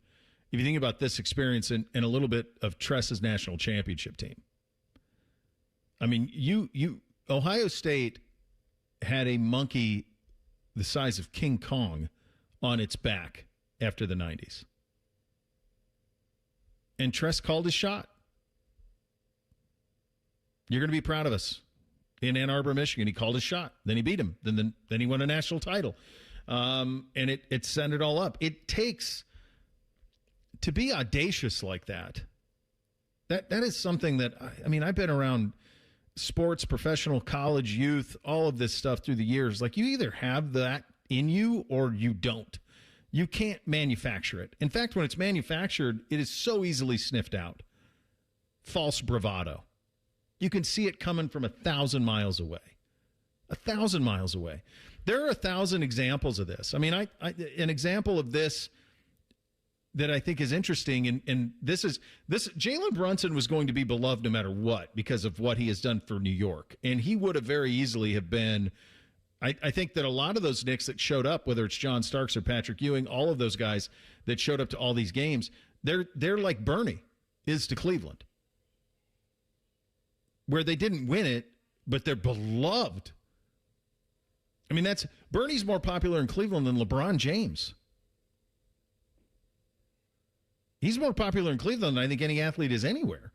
if you think about this experience, and a little bit of Tress's national championship team. I mean, Ohio State had a monkey the size of King Kong on its back after the 90s. And Tress called his shot. You're going to be proud of us. In Ann Arbor, Michigan, he called his shot. Then he beat him. Then he won a national title. And it sent it all up. It takes, to be audacious like that is something that, I mean, I've been around sports, professional, college, youth, all of this stuff through the years. Like, you either have that in you or you don't. You can't manufacture it. In fact, when it's manufactured, it is so easily sniffed out. False bravado. You can see it coming from 1,000 miles away. 1,000 miles away. There are 1,000 examples of this. I mean, an example of this that I think is interesting, and this Jalen Brunson was going to be beloved no matter what because of what he has done for New York. And he would have very easily have been, I think that a lot of those Knicks that showed up, whether it's John Starks or Patrick Ewing, all of those guys that showed up to all these games, they're like Bernie is to Cleveland, where they didn't win it, but they're beloved. I mean, Bernie's more popular in Cleveland than LeBron James. He's more popular in Cleveland than I think any athlete is anywhere.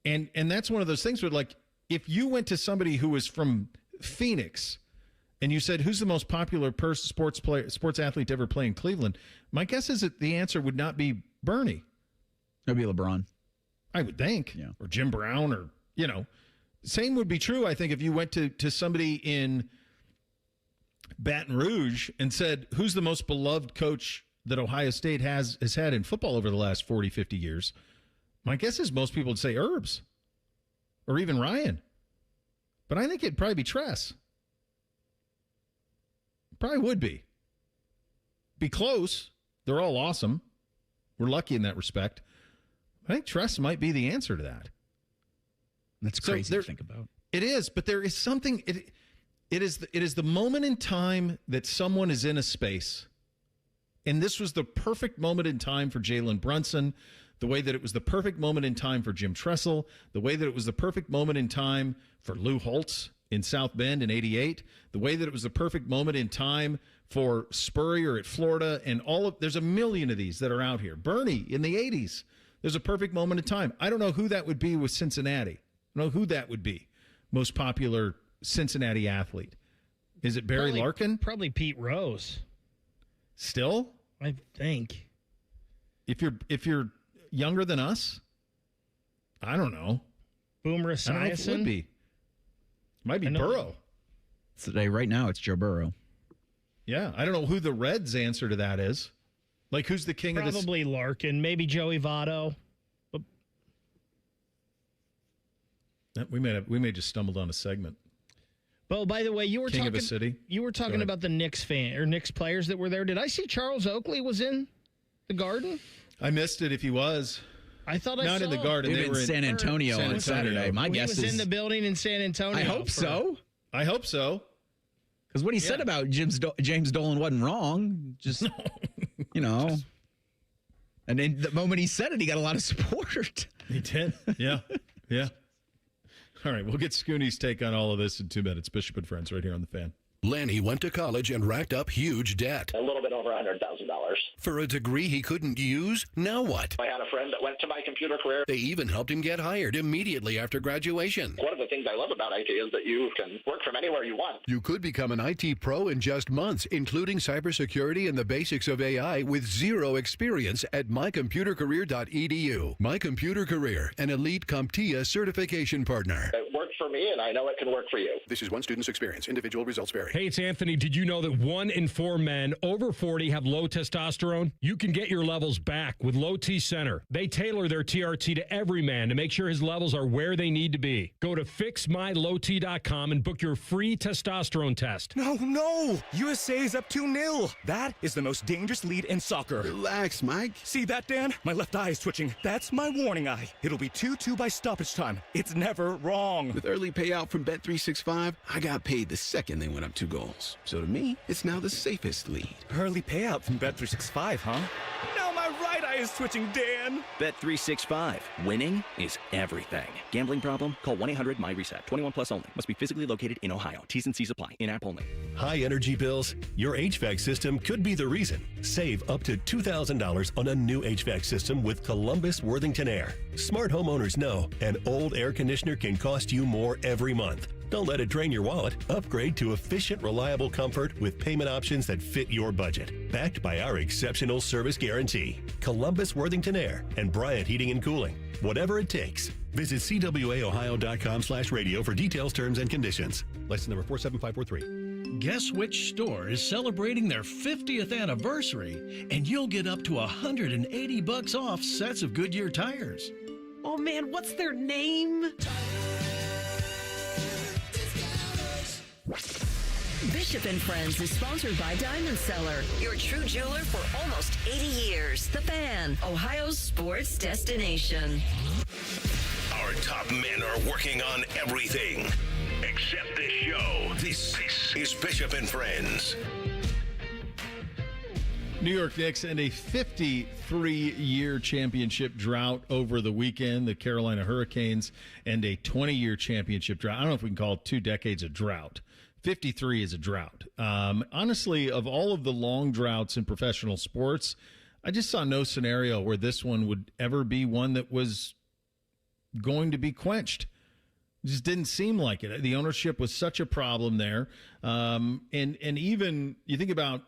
And that's one of those things where, like, if you went to somebody who was from Phoenix and you said, who's the most popular sports athlete to ever play in Cleveland, my guess is that the answer would not be Bernie. It would be LeBron. I would think. Yeah. Or Jim Brown, or, same would be true, I think, if you went to somebody in Baton Rouge and said, who's the most beloved coach that Ohio State has had in football over the last 40, 50 years? My guess is most people would say Herbs or even Ryan. But I think it'd probably be Tress. Probably would be. Be close. They're all awesome. We're lucky in that respect. I think Tress might be the answer to that. That's crazy to think about. It is, but there is something. It is the moment in time that someone is in a space, and this was the perfect moment in time for Jalen Brunson, the way that it was the perfect moment in time for Jim Tressel, the way that it was the perfect moment in time for Lou Holtz in South Bend in '88, the way that it was the perfect moment in time for Spurrier at Florida, and there's a million of these that are out here. Bernie in the '80s, there's a perfect moment in time. I don't know who that would be with Cincinnati. I don't know who that would be. Most popular Cincinnati athlete. Is it Barry Larkin? Probably Pete Rose. Still? I think. If you're younger than us, I don't know. Boomer Esiason? I don't know if it would be. Might be Burrow. Today, right now, it's Joe Burrow. Yeah, I don't know who the Reds' answer to that is. Like, who's the king of this? Probably Larkin, maybe Joey Votto. We may just stumbled on a segment. Well, by the way, you were King talking of a city. You were talking about the Knicks Knicks players that were there. Did I see Charles Oakley was in the Garden? I missed it if he was. I thought I Not saw in the Garden. They were in San Antonio on Saturday. My guess is he was in the building in San Antonio. I hope so. I hope so. Because what he said about James Dolan wasn't wrong. Just, and then the moment he said it, he got a lot of support. He did. Yeah. Yeah. All right, we'll get Scoonie's take on all of this in 2 minutes. Bishop and Friends right here on The Fan. Lanny went to college and racked up huge debt. A little bit over $100,000. For a degree he couldn't use, now what? I had a friend that went to my computer career. They even helped him get hired immediately after graduation. One of the things I love about IT is that you can work from anywhere you want. You could become an IT pro in just months, including cybersecurity and the basics of AI with zero experience at mycomputercareer.edu. My Computer Career, an elite CompTIA certification partner. It worked for me, and I know it can work for you. This is one student's experience. Individual results vary. Hey, it's Anthony. Did you know that 1 in 4 men over 40 have low testosterone? You can get your levels back with Low T Center. They tailor their TRT to every man to make sure his levels are where they need to be. Go to fixmylowt.com and book your free testosterone test. No! USA is up 2-0. That is the most dangerous lead in soccer. Relax, Mike. See that, Dan? My left eye is twitching. That's my warning eye. It'll be 2-2 by stoppage time. It's never wrong. With early payout from Bet365, I got paid the second they went up 2 goals. So to me, it's now the safest lead. Early payout from Bet365, huh? Now my right eye is twitching, Dan. Bet365. Winning is everything. Gambling problem? Call 1-800-MY-RESET. 21 plus only. Must be physically located in Ohio. T's and C's apply. In-app only. High energy bills? Your HVAC system could be the reason. Save up to $2,000 on a new HVAC system with Columbus Worthington Air. Smart homeowners know an old air conditioner can cost you more every month. Don't let it drain your wallet. Upgrade to efficient, reliable comfort with payment options that fit your budget. Backed by our exceptional service guarantee. Columbus Worthington Air and Bryant Heating and Cooling. Whatever it takes. Visit cwaohio.com/radio for details, terms, and conditions. License number 47543. Guess which store is celebrating their 50th anniversary, and you'll get up to $180 off sets of Goodyear tires. Oh man, what's their name? Bishop and Friends is sponsored by Diamond Seller, your true jeweler for almost 80 years. The Fan, Ohio's sports destination. Our top men are working on everything except this show. This is Bishop and Friends. New York Knicks and a 53-year championship drought over the weekend. The Carolina Hurricanes and a 20-year championship drought. I don't know if we can call 2 decades a drought. 53 is a drought. Honestly, of all of the long droughts in professional sports, I just saw no scenario where this one would ever be one that was going to be quenched. It just didn't seem like it. The ownership was such a problem there. And even you think about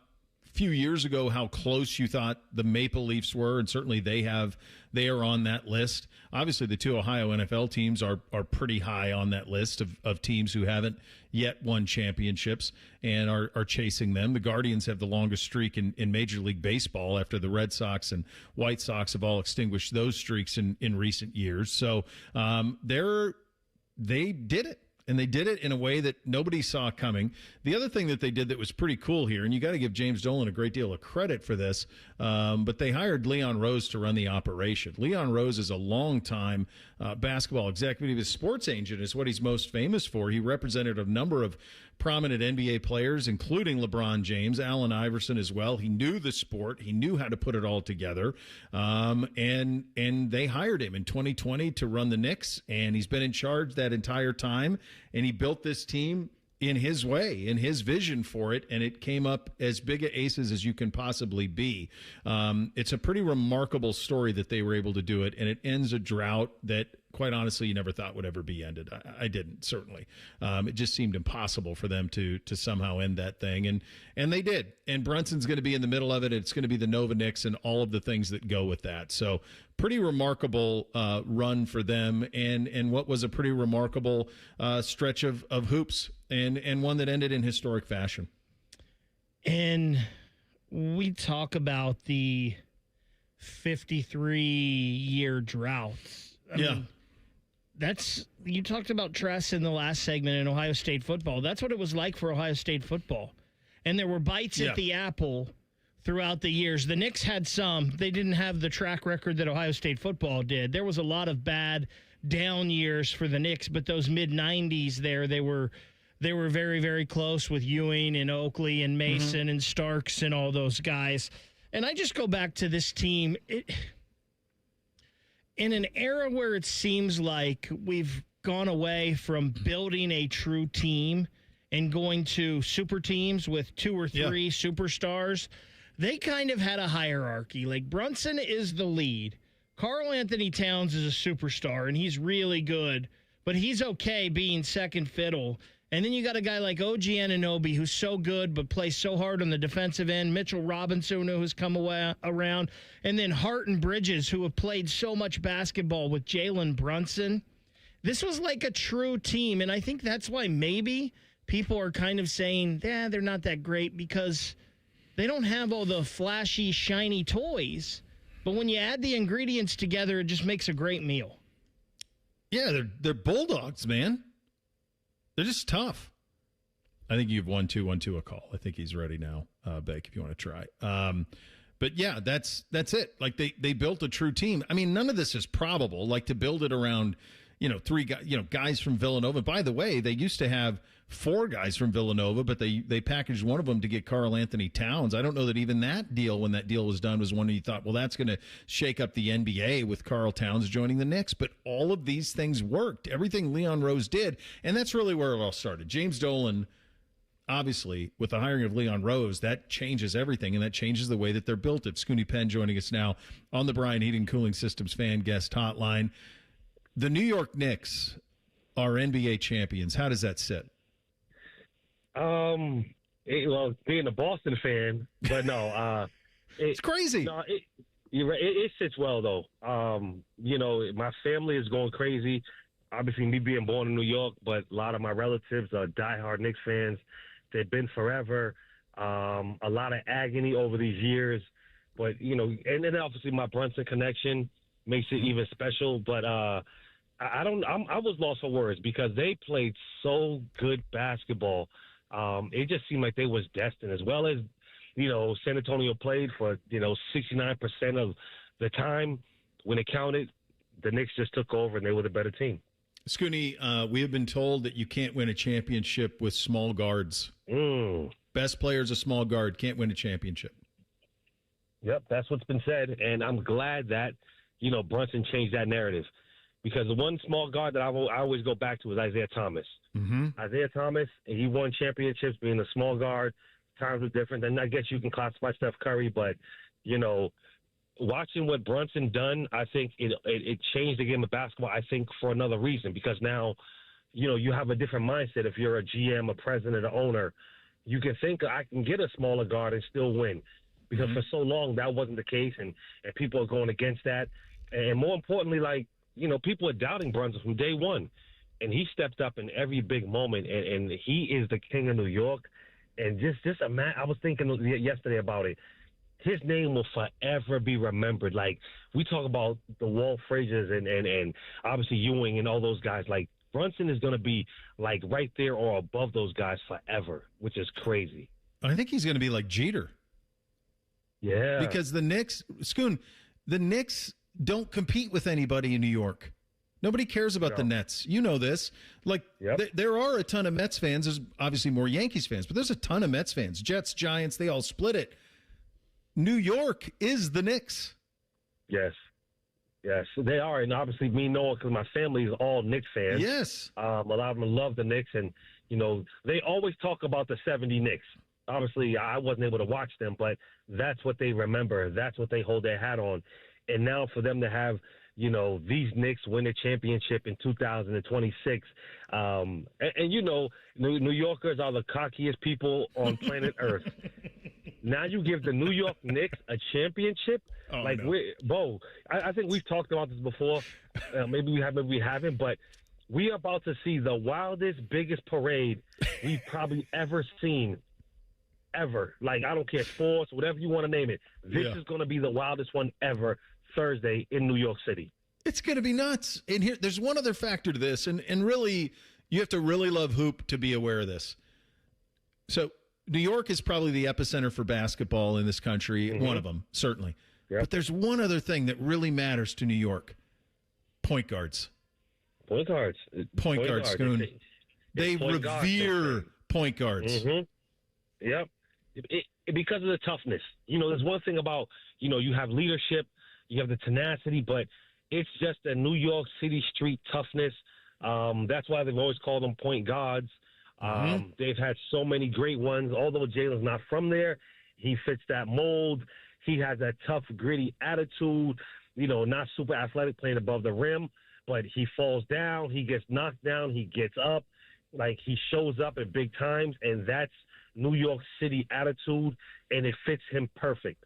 a few years ago how close you thought the Maple Leafs were, and certainly they are on that list. Obviously, the 2 Ohio NFL teams are pretty high on that list of teams who haven't yet won championships and are chasing them. The Guardians have the longest streak in Major League Baseball after the Red Sox and White Sox have all extinguished those streaks in recent years. So they did it. And they did it in a way that nobody saw coming. The other thing that they did that was pretty cool here, and you got to give James Dolan a great deal of credit for this, but they hired Leon Rose to run the operation. Leon Rose is a longtime basketball executive. His sports agent is what he's most famous for. He represented a number of prominent NBA players, including LeBron James, Allen Iverson as well. He knew the sport. He knew how to put it all together. And they hired him in 2020 to run the Knicks, and he's been in charge that entire time. And he built this team in his way, in his vision for it, and it came up as big a aces as you can possibly be. It's a pretty remarkable story that they were able to do it, and it ends a drought that, quite honestly, you never thought would ever be ended. I didn't, certainly. It just seemed impossible for them to somehow end that thing, and they did. And Brunson's going to be in the middle of it. It's going to be the Nova Knicks and all of the things that go with that. So pretty remarkable run for them, and what was a pretty remarkable stretch of hoops, and one that ended in historic fashion. And we talk about the 53-year drought. I mean, you talked about Tress in the last segment in Ohio State football. That's what it was like for Ohio State football. And there were bites at the apple throughout the years. The Knicks had some. They didn't have the track record that Ohio State football did. There was a lot of bad down years for the Knicks, but those mid-90s there, they were very, very close with Ewing and Oakley and Mason and Starks and all those guys. And I just go back to this team. In an era where it seems like we've gone away from building a true team and going to super teams with 2 or 3 superstars, they kind of had a hierarchy. Like Brunson is the lead. Karl Anthony Towns is a superstar, and he's really good, but he's okay being second fiddle. And then you got a guy like OG Anunoby, who's so good but plays so hard on the defensive end. Mitchell Robinson, who's come around. And then Hart and Bridges, who have played so much basketball with Jalen Brunson. This was like a true team, and I think that's why maybe people are kind of saying, they're not that great because they don't have all the flashy, shiny toys. But when you add the ingredients together, it just makes a great meal. Yeah, they're Bulldogs, man. They're just tough. I think you've 1-2-1-2 a call. I think he's ready now, Beck, if you want to try. But yeah, that's it. Like they built a true team. I mean, none of this is probable. Like to build it around, 3 guys, guys from Villanova. By the way, they used to have 4 guys from Villanova, but they packaged one of them to get Karl Anthony Towns. I don't know that even that deal, when that deal was done, was one you thought, well, that's going to shake up the NBA with Karl Towns joining the Knicks. But all of these things worked. Everything Leon Rose did, and that's really where it all started. James Dolan, obviously, with the hiring of Leon Rose, that changes everything, and that changes the way that they're built. It's Scoonie Penn joining us now on the Brian Heating Cooling Systems fan guest hotline. The New York Knicks are NBA champions. How does that sit? Being a Boston fan, but no, it's crazy. No, it sits well though. My family is going crazy. Obviously, me being born in New York, but a lot of my relatives are diehard Knicks fans. They've been forever. A lot of agony over these years, but and then obviously my Brunson connection makes it even special. But I was lost for words because they played so good basketball. It just seemed like they was destined, as well as, San Antonio played for, 69% of the time. When it counted, the Knicks just took over and they were the better team. Scoonie, we have been told that you can't win a championship with small guards. Best player is a small guard, can't win a championship. Yep, that's what's been said, and I'm glad that, Brunson changed that narrative. Because the one small guard that I always go back to is Isaiah Thomas. Mm-hmm. Isaiah Thomas, he won championships being a small guard. Times were different. And I guess you can classify Steph Curry, but, watching what Brunson done, I think it changed the game of basketball, I think, for another reason. Because now, you have a different mindset. If you're a GM, a president, an owner, you can think I can get a smaller guard and still win. Because for so long, that wasn't the case, and people are going against that. And more importantly, people are doubting Brunson from day one, and he stepped up in every big moment, and he is the king of New York. And just I was thinking yesterday about it. His name will forever be remembered. Like, we talk about the Walt Frazier's and obviously Ewing and all those guys. Like, Brunson is going to be, like, right there or above those guys forever, which is crazy. I think he's going to be like Jeter. Yeah. Because the Knicks don't compete with anybody in New York. Nobody cares about the Nets. You know this. Like, there are a ton of Mets fans. There's obviously more Yankees fans, but there's a ton of Mets fans. Jets, Giants, they all split it. New York is the Knicks. Yes, they are. And obviously me knowing, because my family is all Knicks fans. Yes. A lot of them love the Knicks, and, they always talk about the 70 Knicks. Obviously, I wasn't able to watch them, but that's what they remember. That's what they hold their hat on. And now for them to have, these Knicks win a championship in 2026. New Yorkers are the cockiest people on planet Earth. Now you give the New York Knicks a championship? I think we've talked about this before. Maybe we have, maybe we haven't, but we are about to see the wildest, biggest parade we've probably ever seen. Ever. Like, I don't care, sports, whatever you want to name it. This is going to be the wildest one ever Thursday in New York City. It's going to be nuts. And here, there's one other factor to this, and really, you have to really love hoop to be aware of this. So, New York is probably the epicenter for basketball in this country, one of them, certainly. Yep. But there's one other thing that really matters to New York. Point guards. Point guards. Scoon. They revere point guards. Mm-hmm. Yep. Because of the toughness. There's one thing about, you have leadership, you have the tenacity, but it's just a New York City street toughness. That's why they've always called them point guards. They've had so many great ones. Although Jalen's not from there, he fits that mold. He has that tough, gritty attitude, not super athletic, playing above the rim, but he falls down, he gets knocked down, he gets up. Like, he shows up at big times, and that's New York City attitude, and it fits him perfect.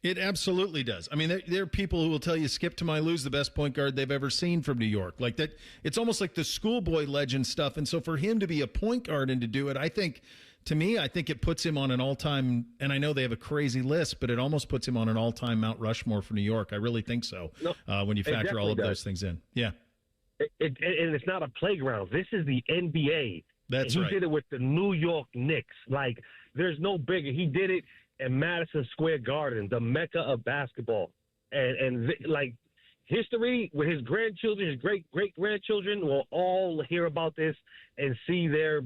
It absolutely does. I mean, there are people who will tell you Skip Tomailu's the best point guard they've ever seen from New York. Like that, it's almost like the schoolboy legend stuff. And so for him to be a point guard and to do it, I think it puts him on an all-time, and I know they have a crazy list, but it almost puts him on an all-time Mount Rushmore for New York. I really think so, when you factor all of those things in. Yeah. And it's not a playground. This is the NBA. That's right. He did it with the New York Knicks. Like, there's no bigger. He did it in Madison Square Garden, the mecca of basketball. And history with his grandchildren, his great-great-grandchildren will all hear about this and see their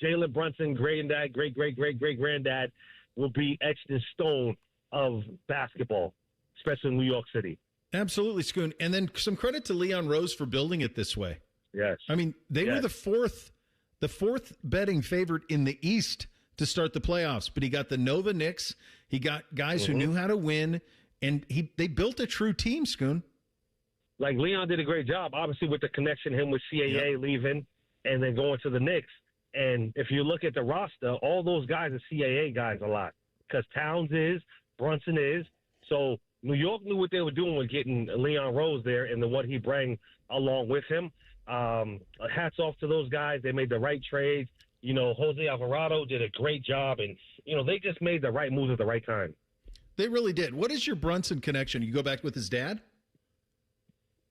Jalen Brunson granddad, great-great-great-great-granddad will be etched in stone of basketball, especially in New York City. Absolutely, Scoon. And then some credit to Leon Rose for building it this way. Yes. I mean, they were the fourth betting favorite in the East to start the playoffs, but he got the Nova Knicks. He got guys who knew how to win, and they built a true team, Scoon. Like, Leon did a great job, obviously, with the connection, him with CAA leaving and then going to the Knicks. And if you look at the roster, all those guys are CAA guys a lot, because Towns is, Brunson is. So New York knew what they were doing with getting Leon Rose there and what he bring along with him. Hats off to those guys. They made the right trades. Jose Alvarado did a great job, and, they just made the right moves at the right time. They really did. What is your Brunson connection? You go back with his dad?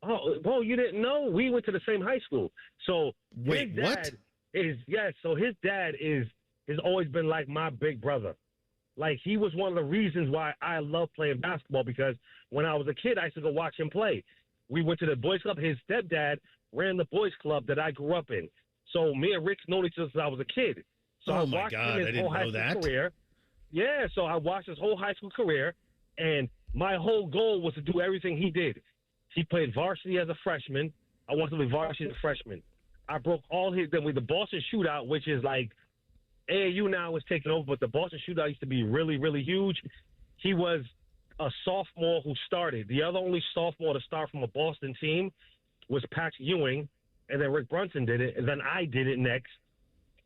Oh, well, you didn't know? We went to the same high school. So wait, his dad so his dad has always been like my big brother. Like, he was one of the reasons why I love playing basketball, because when I was a kid, I used to go watch him play. We went to the boys club. His stepdad ran the boys club that I grew up in. So me and Rick's known each other since I was a kid. So oh, my God, I didn't know that. Career. Yeah, so I watched his whole high school career, and my whole goal was to do everything he did. He played varsity as a freshman. I wanted to play varsity as a freshman. I broke all his – then with the Boston Shootout, which is like AAU now is taking over, but the Boston Shootout used to be really, really huge. He was a sophomore who started. The other only sophomore to start from a Boston team was Patrick Ewing, and then Rick Brunson did it, and then I did it next.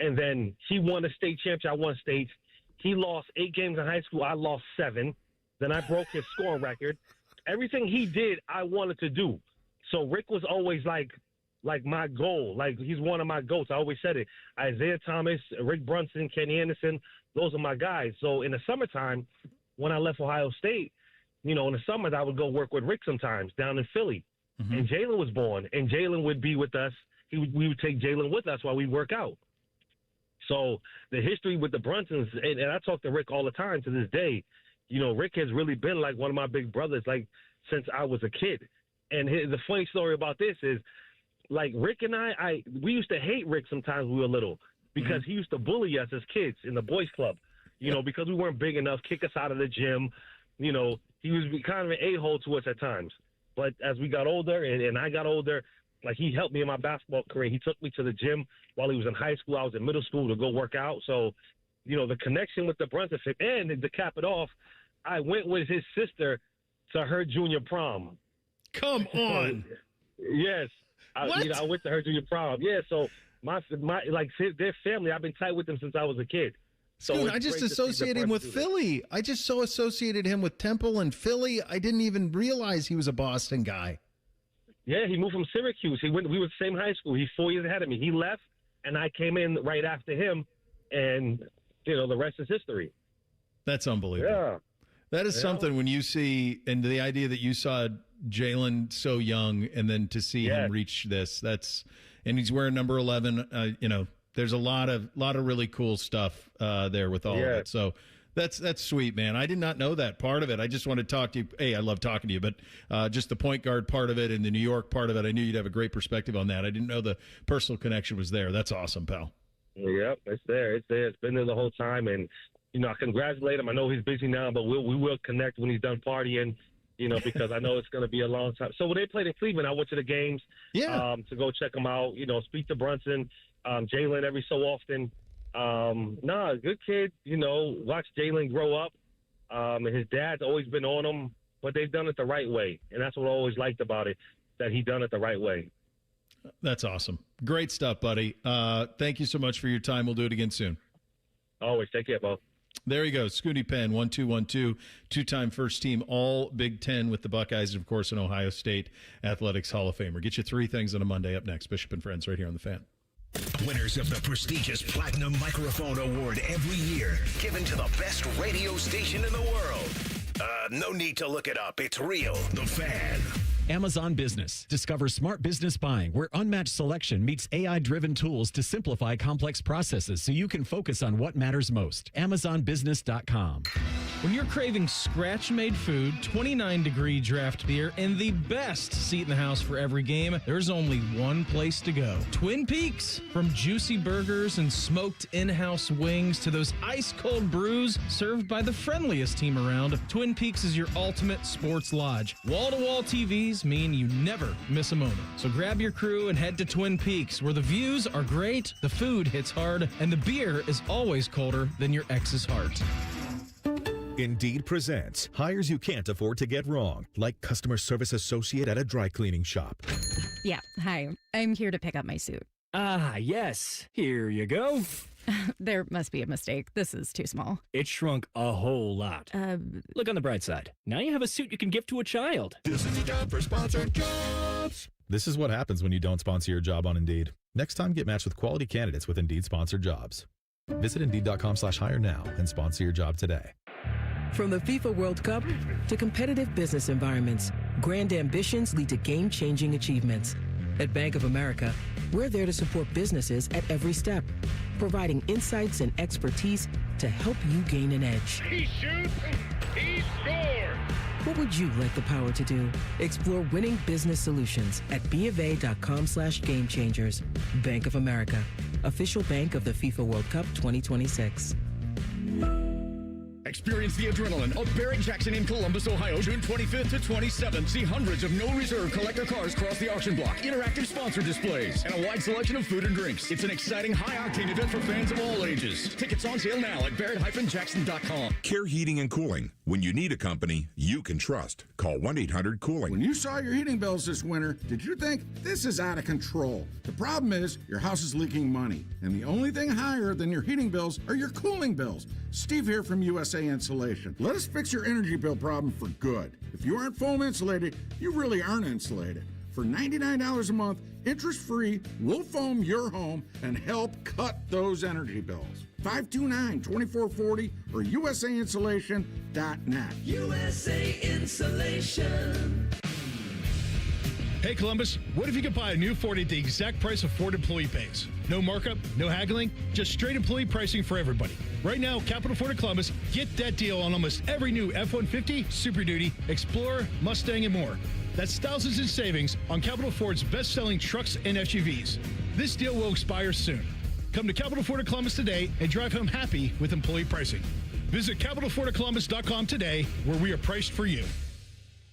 And then he won a state championship. I won states. He lost 8 games in high school. I lost 7. Then I broke his scoring record. Everything he did, I wanted to do. So Rick was always like my goal. Like, he's one of my goats. I always said it. Isaiah Thomas, Rick Brunson, Kenny Anderson, those are my guys. So in the summertime, when I left Ohio State, in the summers, I would go work with Rick sometimes down in Philly. Mm-hmm. And Jalen was born, and Jalen would be with us. We would take Jalen with us while we work out. So the history with the Brunsons, and I talk to Rick all the time to this day, Rick has really been like one of my big brothers, like, since I was a kid. And the funny story about this is, like, Rick and we used to hate Rick sometimes when we were little, because he used to bully us as kids in the boys club, because we weren't big enough, kick us out of the gym. He was kind of an a-hole to us at times. But as we got older and I got older, like, he helped me in my basketball career. He took me to the gym while he was in high school. I was in middle school to go work out. So, the connection with the Brunson, and to cap it off, I went with his sister to her junior prom. Come on. Yes. I went to her junior prom. Yeah, so my their family, I've been tight with them since I was a kid. So dude, I just associate him with Philly. I just so associated him with Temple and Philly. I didn't even realize he was a Boston guy. Yeah, he moved from Syracuse. We were the same high school. He's 4 years ahead of me. He left, and I came in right after him, and, the rest is history. That's unbelievable. Yeah. That is something when you see, and the idea that you saw Jalen so young, and then to see him reach this, and he's wearing number 11, there's a lot of really cool stuff there with all of it. So that's sweet, man. I did not know that part of it. I just wanted to talk to you. Hey, I love talking to you, but just the point guard part of it and the New York part of it, I knew you'd have a great perspective on that. I didn't know the personal connection was there. That's awesome, pal. Yep, it's there. It's there. It's been there the whole time, and I congratulate him. I know he's busy now, but we will connect when he's done partying. Because I know it's going to be a long time. So when they played in Cleveland, I went to the games to go check them out, speak to Brunson. Jalen every so often. Good kid. Watch Jalen grow up. And his dad's always been on him, but they've done it the right way. And that's what I always liked about it, that he done it the right way. That's awesome. Great stuff, buddy. Thank you so much for your time. We'll do it again soon. Always. Take care, Bo. There you go. Scoonie Penn, 1-2-1-2, two-time first team all Big Ten with the Buckeyes, and, of course, an Ohio State Athletics Hall of Famer. Get you 3 things on a Monday. Up next, Bishop and Friends right here on The Fan. Winners of the prestigious Platinum Microphone Award every year, given to the best radio station in the world. No need to look it up. It's real. The Fan. Amazon Business. Discover smart business buying where unmatched selection meets AI-driven tools to simplify complex processes so you can focus on what matters most. AmazonBusiness.com. When you're craving scratch-made food, 29-degree draft beer, and the best seat in the house for every game, there's only one place to go. Twin Peaks. From juicy burgers and smoked in-house wings to those ice-cold brews served by the friendliest team around, Twin Peaks is your ultimate sports lodge. Wall-to-wall TVs mean you never miss a moment. So grab your crew and head to Twin Peaks, where the views are great, the food hits hard, and the beer is always colder than your ex's heart. Indeed presents hires you can't afford to get wrong, like customer service associate at a dry cleaning shop. Yeah, hi. I'm here to pick up my suit. Ah, yes. Here you go. There must be a mistake. This is too small. It shrunk a whole lot. Look on the bright side. Now you have a suit you can give to a child. This is a job for sponsored jobs. This is what happens when you don't sponsor your job on Indeed. Next time, get matched with quality candidates with Indeed sponsored jobs. Visit Indeed.com/hire now and sponsor your job today. From the FIFA World Cup to competitive business environments, grand ambitions lead to game-changing achievements. At Bank of America, we're there to support businesses at every step, providing insights and expertise to help you gain an edge. He shoots, he scores! What would you like the power to do? Explore winning business solutions at BofA.com/gamechangers. Bank of America, official bank of the FIFA World Cup 2026. Experience the adrenaline of Barrett Jackson in Columbus, Ohio, June 25th to 27th. See hundreds of no-reserve collector cars cross the auction block, interactive sponsor displays, and a wide selection of food and drinks. It's an exciting, high-octane event for fans of all ages. Tickets on sale now at barrett-jackson.com. Care Heating and Cooling. When you need a company you can trust, call 1-800-COOLING. When you saw your heating bills this winter, did you think this is out of control? The problem is your house is leaking money, and the only thing higher than your heating bills are your cooling bills. Steve here from USA Insulation. Let us fix your energy bill problem for good. If you aren't foam insulated, you really aren't insulated. For $99 a month, interest-free, we'll foam your home and help cut those energy bills. 529-2440 or USAinsulation.net. USA Insulation. Hey, Columbus, what if you could buy a new Ford at the exact price a Ford employee pays? No markup, no haggling, just straight employee pricing for everybody. Right now, Capital Ford of Columbus, get that deal on almost every new F-150, Super Duty, Explorer, Mustang, and more. That's thousands in savings on Capital Ford's best-selling trucks and SUVs. This deal will expire soon. Come to Capital Ford of Columbus today and drive home happy with employee pricing. Visit CapitalFordofColumbus.com today, where we are priced for you.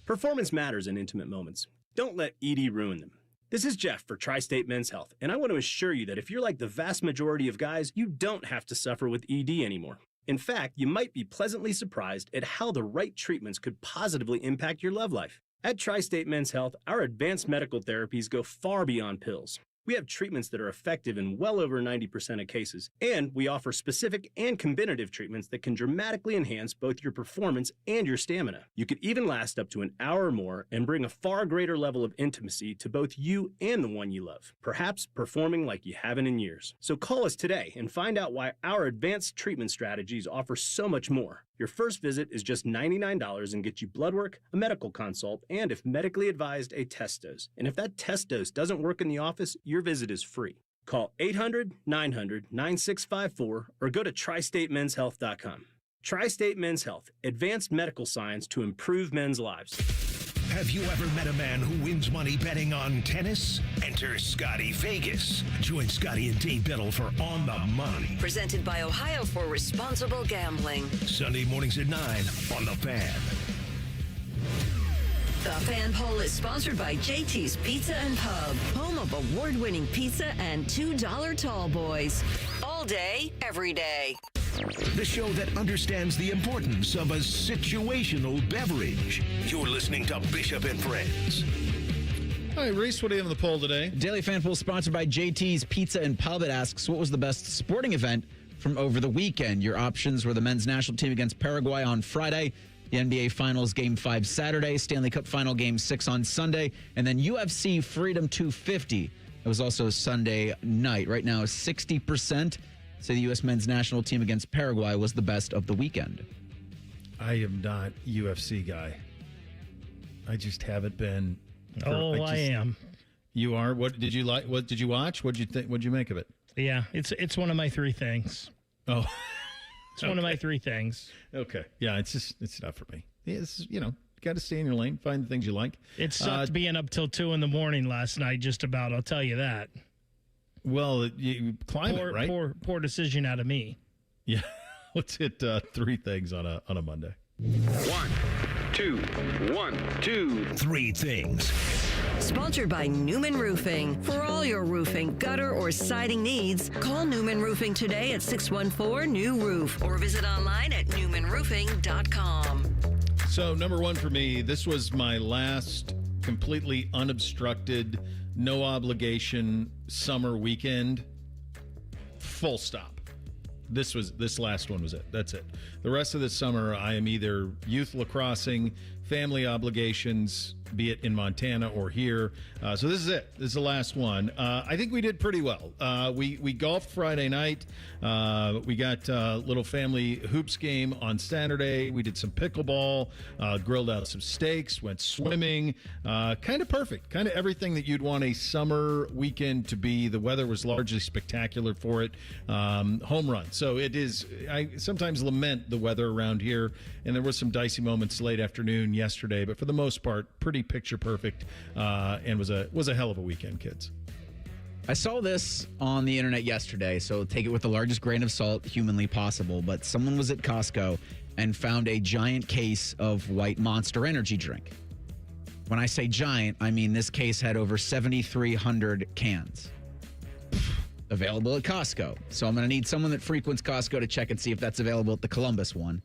Performance matters in intimate moments. Don't let ED ruin them. This is Jeff for Tri-State Men's Health, and I want to assure you that if you're like the vast majority of guys, you don't have to suffer with ED anymore. In fact, you might be pleasantly surprised at how the right treatments could positively impact your love life. At Tri-State Men's Health, our advanced medical therapies go far beyond pills. We have treatments that are effective in well over 90% of cases, and we offer specific and combinative treatments that can dramatically enhance both your performance and your stamina. You could even last up to an hour or more and bring a far greater level of intimacy to both you and the one you love, perhaps performing like you haven't in years. So call us today and find out why our advanced treatment strategies offer so much more. Your first visit is just $99 and gets you blood work, a medical consult, and if medically advised, a test dose. And if that test dose doesn't work in the office, your visit is free. Call 800-900-9654 or go to TriStateMen'sHealth.com. Tri-State Men's Health, advanced medical science to improve men's lives. Have you ever met a man who wins money betting on tennis? Enter Scotty Vegas. Join Scotty and Dave Biddle for On the Money. Presented by Ohio for Responsible Gambling. Sunday mornings at 9 on The Fan. The Fan Poll is sponsored by JT's Pizza and Pub, home of award-winning pizza and $2 tall boys. All day, every day. The show that understands the importance of a situational beverage. You're listening to Bishop and Friends. All right, Reese, what do you have on the poll today? Daily Fan Poll sponsored by JT's Pizza and Pub. It asks, what was the best sporting event from over the weekend? Your options were the men's national team against Paraguay on Friday, the NBA Finals Game 5 Saturday, Stanley Cup Final Game 6 on Sunday, and then UFC Freedom 250. It was also Sunday night. Right now, 60% say the U.S. men's national team against Paraguay was the best of the weekend. I am not UFC guy. I just haven't been. I am. You are? What did you like? What did you watch? What did you think? What did you make of it? Yeah, it's one of my three things. Oh. It's one of my three things. Okay. Yeah, it's not for me. It's, got to stay in your lane, find the things you like. It sucked being up till 2 a.m. last night, just about, I'll tell you that. Well, climate, right? Poor decision out of me. Yeah. Let's hit three things on a Monday. 1, 2, 3 things. Sponsored by Newman Roofing. For all your roofing, gutter, or siding needs, call Newman Roofing today at 614-NEW-ROOF or visit online at newmanroofing.com. So, number one for me, this was my last completely unobstructed, no obligation summer weekend. Full stop. This last one was it. That's it. The rest of the summer, I am either youth lacrossing, family obligations, be it in Montana or here. So this is it. This is the last one. I think we did pretty well. We golfed Friday night. We got a little family hoops game on Saturday. We did some pickleball, grilled out some steaks, went swimming. Kind of perfect. Kind of everything that you'd want a summer weekend to be. The weather was largely spectacular for it. Home run. So it is. I sometimes lament the weather around here, and there was some dicey moments late afternoon yesterday, but for the most part, pretty picture perfect, and was a hell of a weekend, kids. I saw this on the internet yesterday, so take it with the largest grain of salt humanly possible, but someone was at Costco and found a giant case of White Monster energy drink. When I say giant, I mean this case had over 7,300 cans available at Costco. So I'm going to need someone that frequents Costco to check and see if that's available at the Columbus one.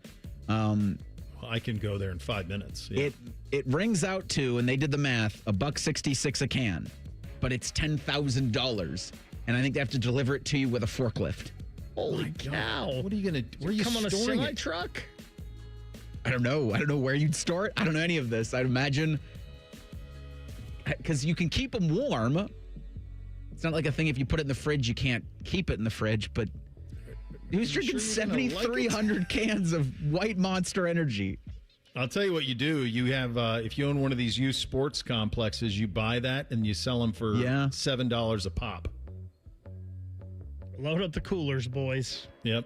I can go there in 5 minutes. Yeah. It rings out to, and they did the math, $1.66 a can, but it's $10,000, and I think they have to deliver it to you with a forklift. Holy cow! What are you gonna? Where are you come on a storing semi it? truck? I don't know. I don't know where you'd store it. I don't know any of this. I'd imagine because you can keep them warm. It's not like a thing if you put it in the fridge, you can't keep it in the fridge, but he was drinking 7,300 cans of White Monster Energy. I'll tell you what you do. You have, if you own one of these youth sports complexes, you buy that and you sell them for $7 a pop. Load up the coolers, boys. Yep.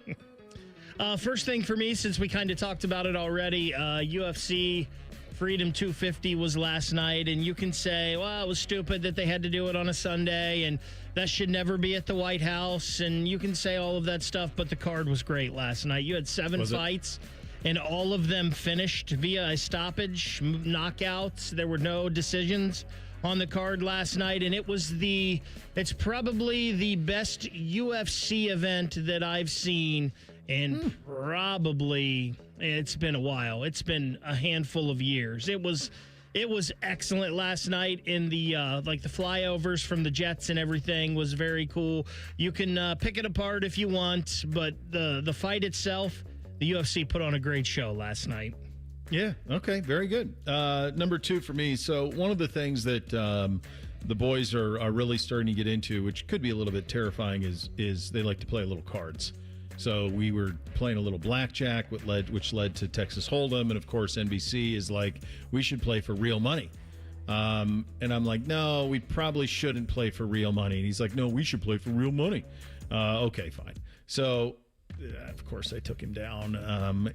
First thing for me, since we kind of talked about it already, UFC Freedom 250 was last night, and you can say, well, it was stupid that they had to do it on a Sunday, and that should never be at the White House, and you can say all of that stuff, but the card was great last night. You had 7 fights, and all of them finished via a stoppage, knockouts. There were no decisions on the card last night, and it's probably the best UFC event that I've seen in probably, it's been a while. It's been a handful of years. It was excellent last night in the like the flyovers from the jets and everything was very cool. You can pick it apart if you want, but the fight itself, the UFC put on a great show last night. Yeah, okay, very good. Number 2 for me, so one of the things that the boys are really starting to get into, which could be a little bit terrifying, is they like to play little cards. So we were playing a little blackjack, which led to Texas Hold'em, and of course NBC is like, we should play for real money. And I'm like, no, we probably shouldn't play for real money. And he's like, no, we should play for real money. Okay, fine. So of course I took him down,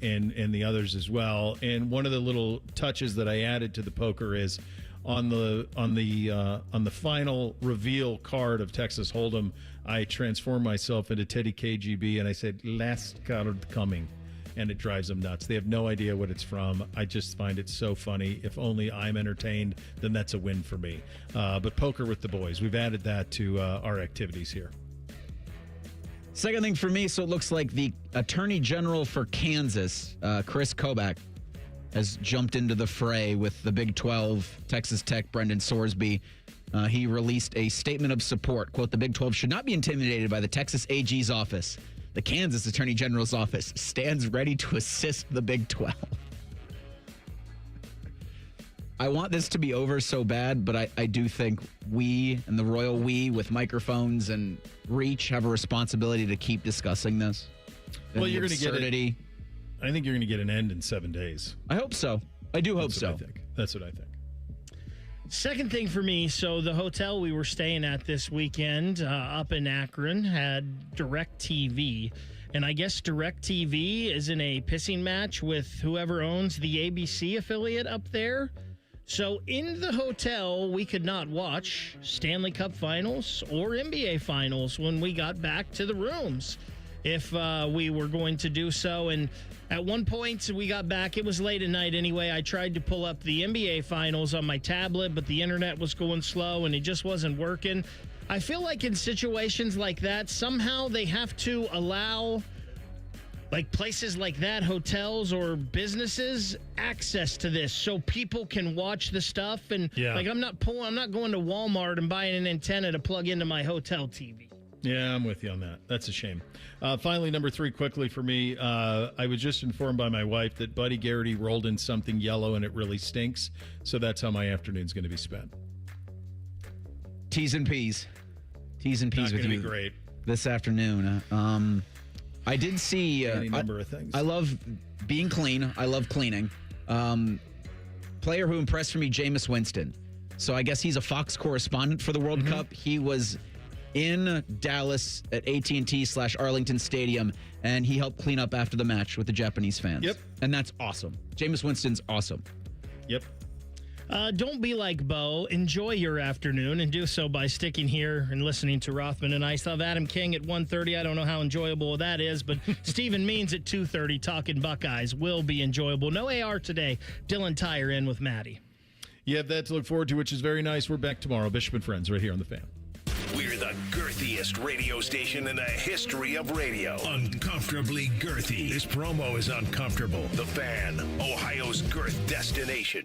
and the others as well. And one of the little touches that I added to the poker is on the final reveal card of Texas Hold'em, I transformed myself into Teddy KGB, and I said, last card coming. and it drives them nuts. They have no idea what it's from. I just find it so funny. If only I'm entertained, then that's a win for me. But poker with the boys, we've added that to our activities here. Second thing for me, so it looks like the Attorney General for Kansas, Chris Kobach, has jumped into the fray with the Big 12, Texas Tech, Brendan Sorsby. He released a statement of support. Quote, the Big 12 should not be intimidated by the Texas AG's office. The Kansas Attorney General's office stands ready to assist the Big 12. I want this to be over so bad, but I do think we and the royal we with microphones and reach have a responsibility to keep discussing this. Well, you're going to get it. I think you're going to get an end in 7 days. I hope so. I do hope so. That's what I think. Second thing for me, so the hotel we were staying at this weekend up in Akron had DirecTV. And I guess DirecTV is in a pissing match with whoever owns the ABC affiliate up there. So in the hotel, we could not watch Stanley Cup finals or NBA finals when we got back to the rooms if we were going to do so. And at one point, we got back. It was late at night anyway. I tried to pull up the NBA finals on my tablet, but the internet was going slow and it just wasn't working. I feel like in situations like that, somehow they have to allow like places like that, hotels or businesses, access to this so people can watch the stuff. And like I'm not going to Walmart and buying an antenna to plug into my hotel TV. Yeah, I'm with you on that. That's a shame. Finally, number 3, quickly for me. I was just informed by my wife that Buddy Garrity rolled in something yellow and it really stinks. So that's how my afternoon's going to be spent. T's and P's. T's and P's with you. Be great this afternoon. I did see any number of things. I love being clean. I love cleaning. Player who impressed for me, Jameis Winston. So I guess he's a Fox correspondent for the World Cup. He was in Dallas at AT&T/Arlington Stadium, and he helped clean up after the match with the Japanese fans. Yep. And that's awesome. Jameis Winston's awesome. Yep. Don't be like Bo. Enjoy your afternoon and do so by sticking here and listening to Rothman and I. Still have Adam King at 1:30. I don't know how enjoyable that is, but Stephen Means at 2:30 talking Buckeyes will be enjoyable. No AR today. Dylan Tyre in with Maddie. You have that to look forward to, which is very nice. We're back tomorrow. Bishop and Friends right here on The Fan. We're the girthiest radio station in the history of radio. Uncomfortably girthy. This promo is uncomfortable. The Fan, Ohio's girth destination.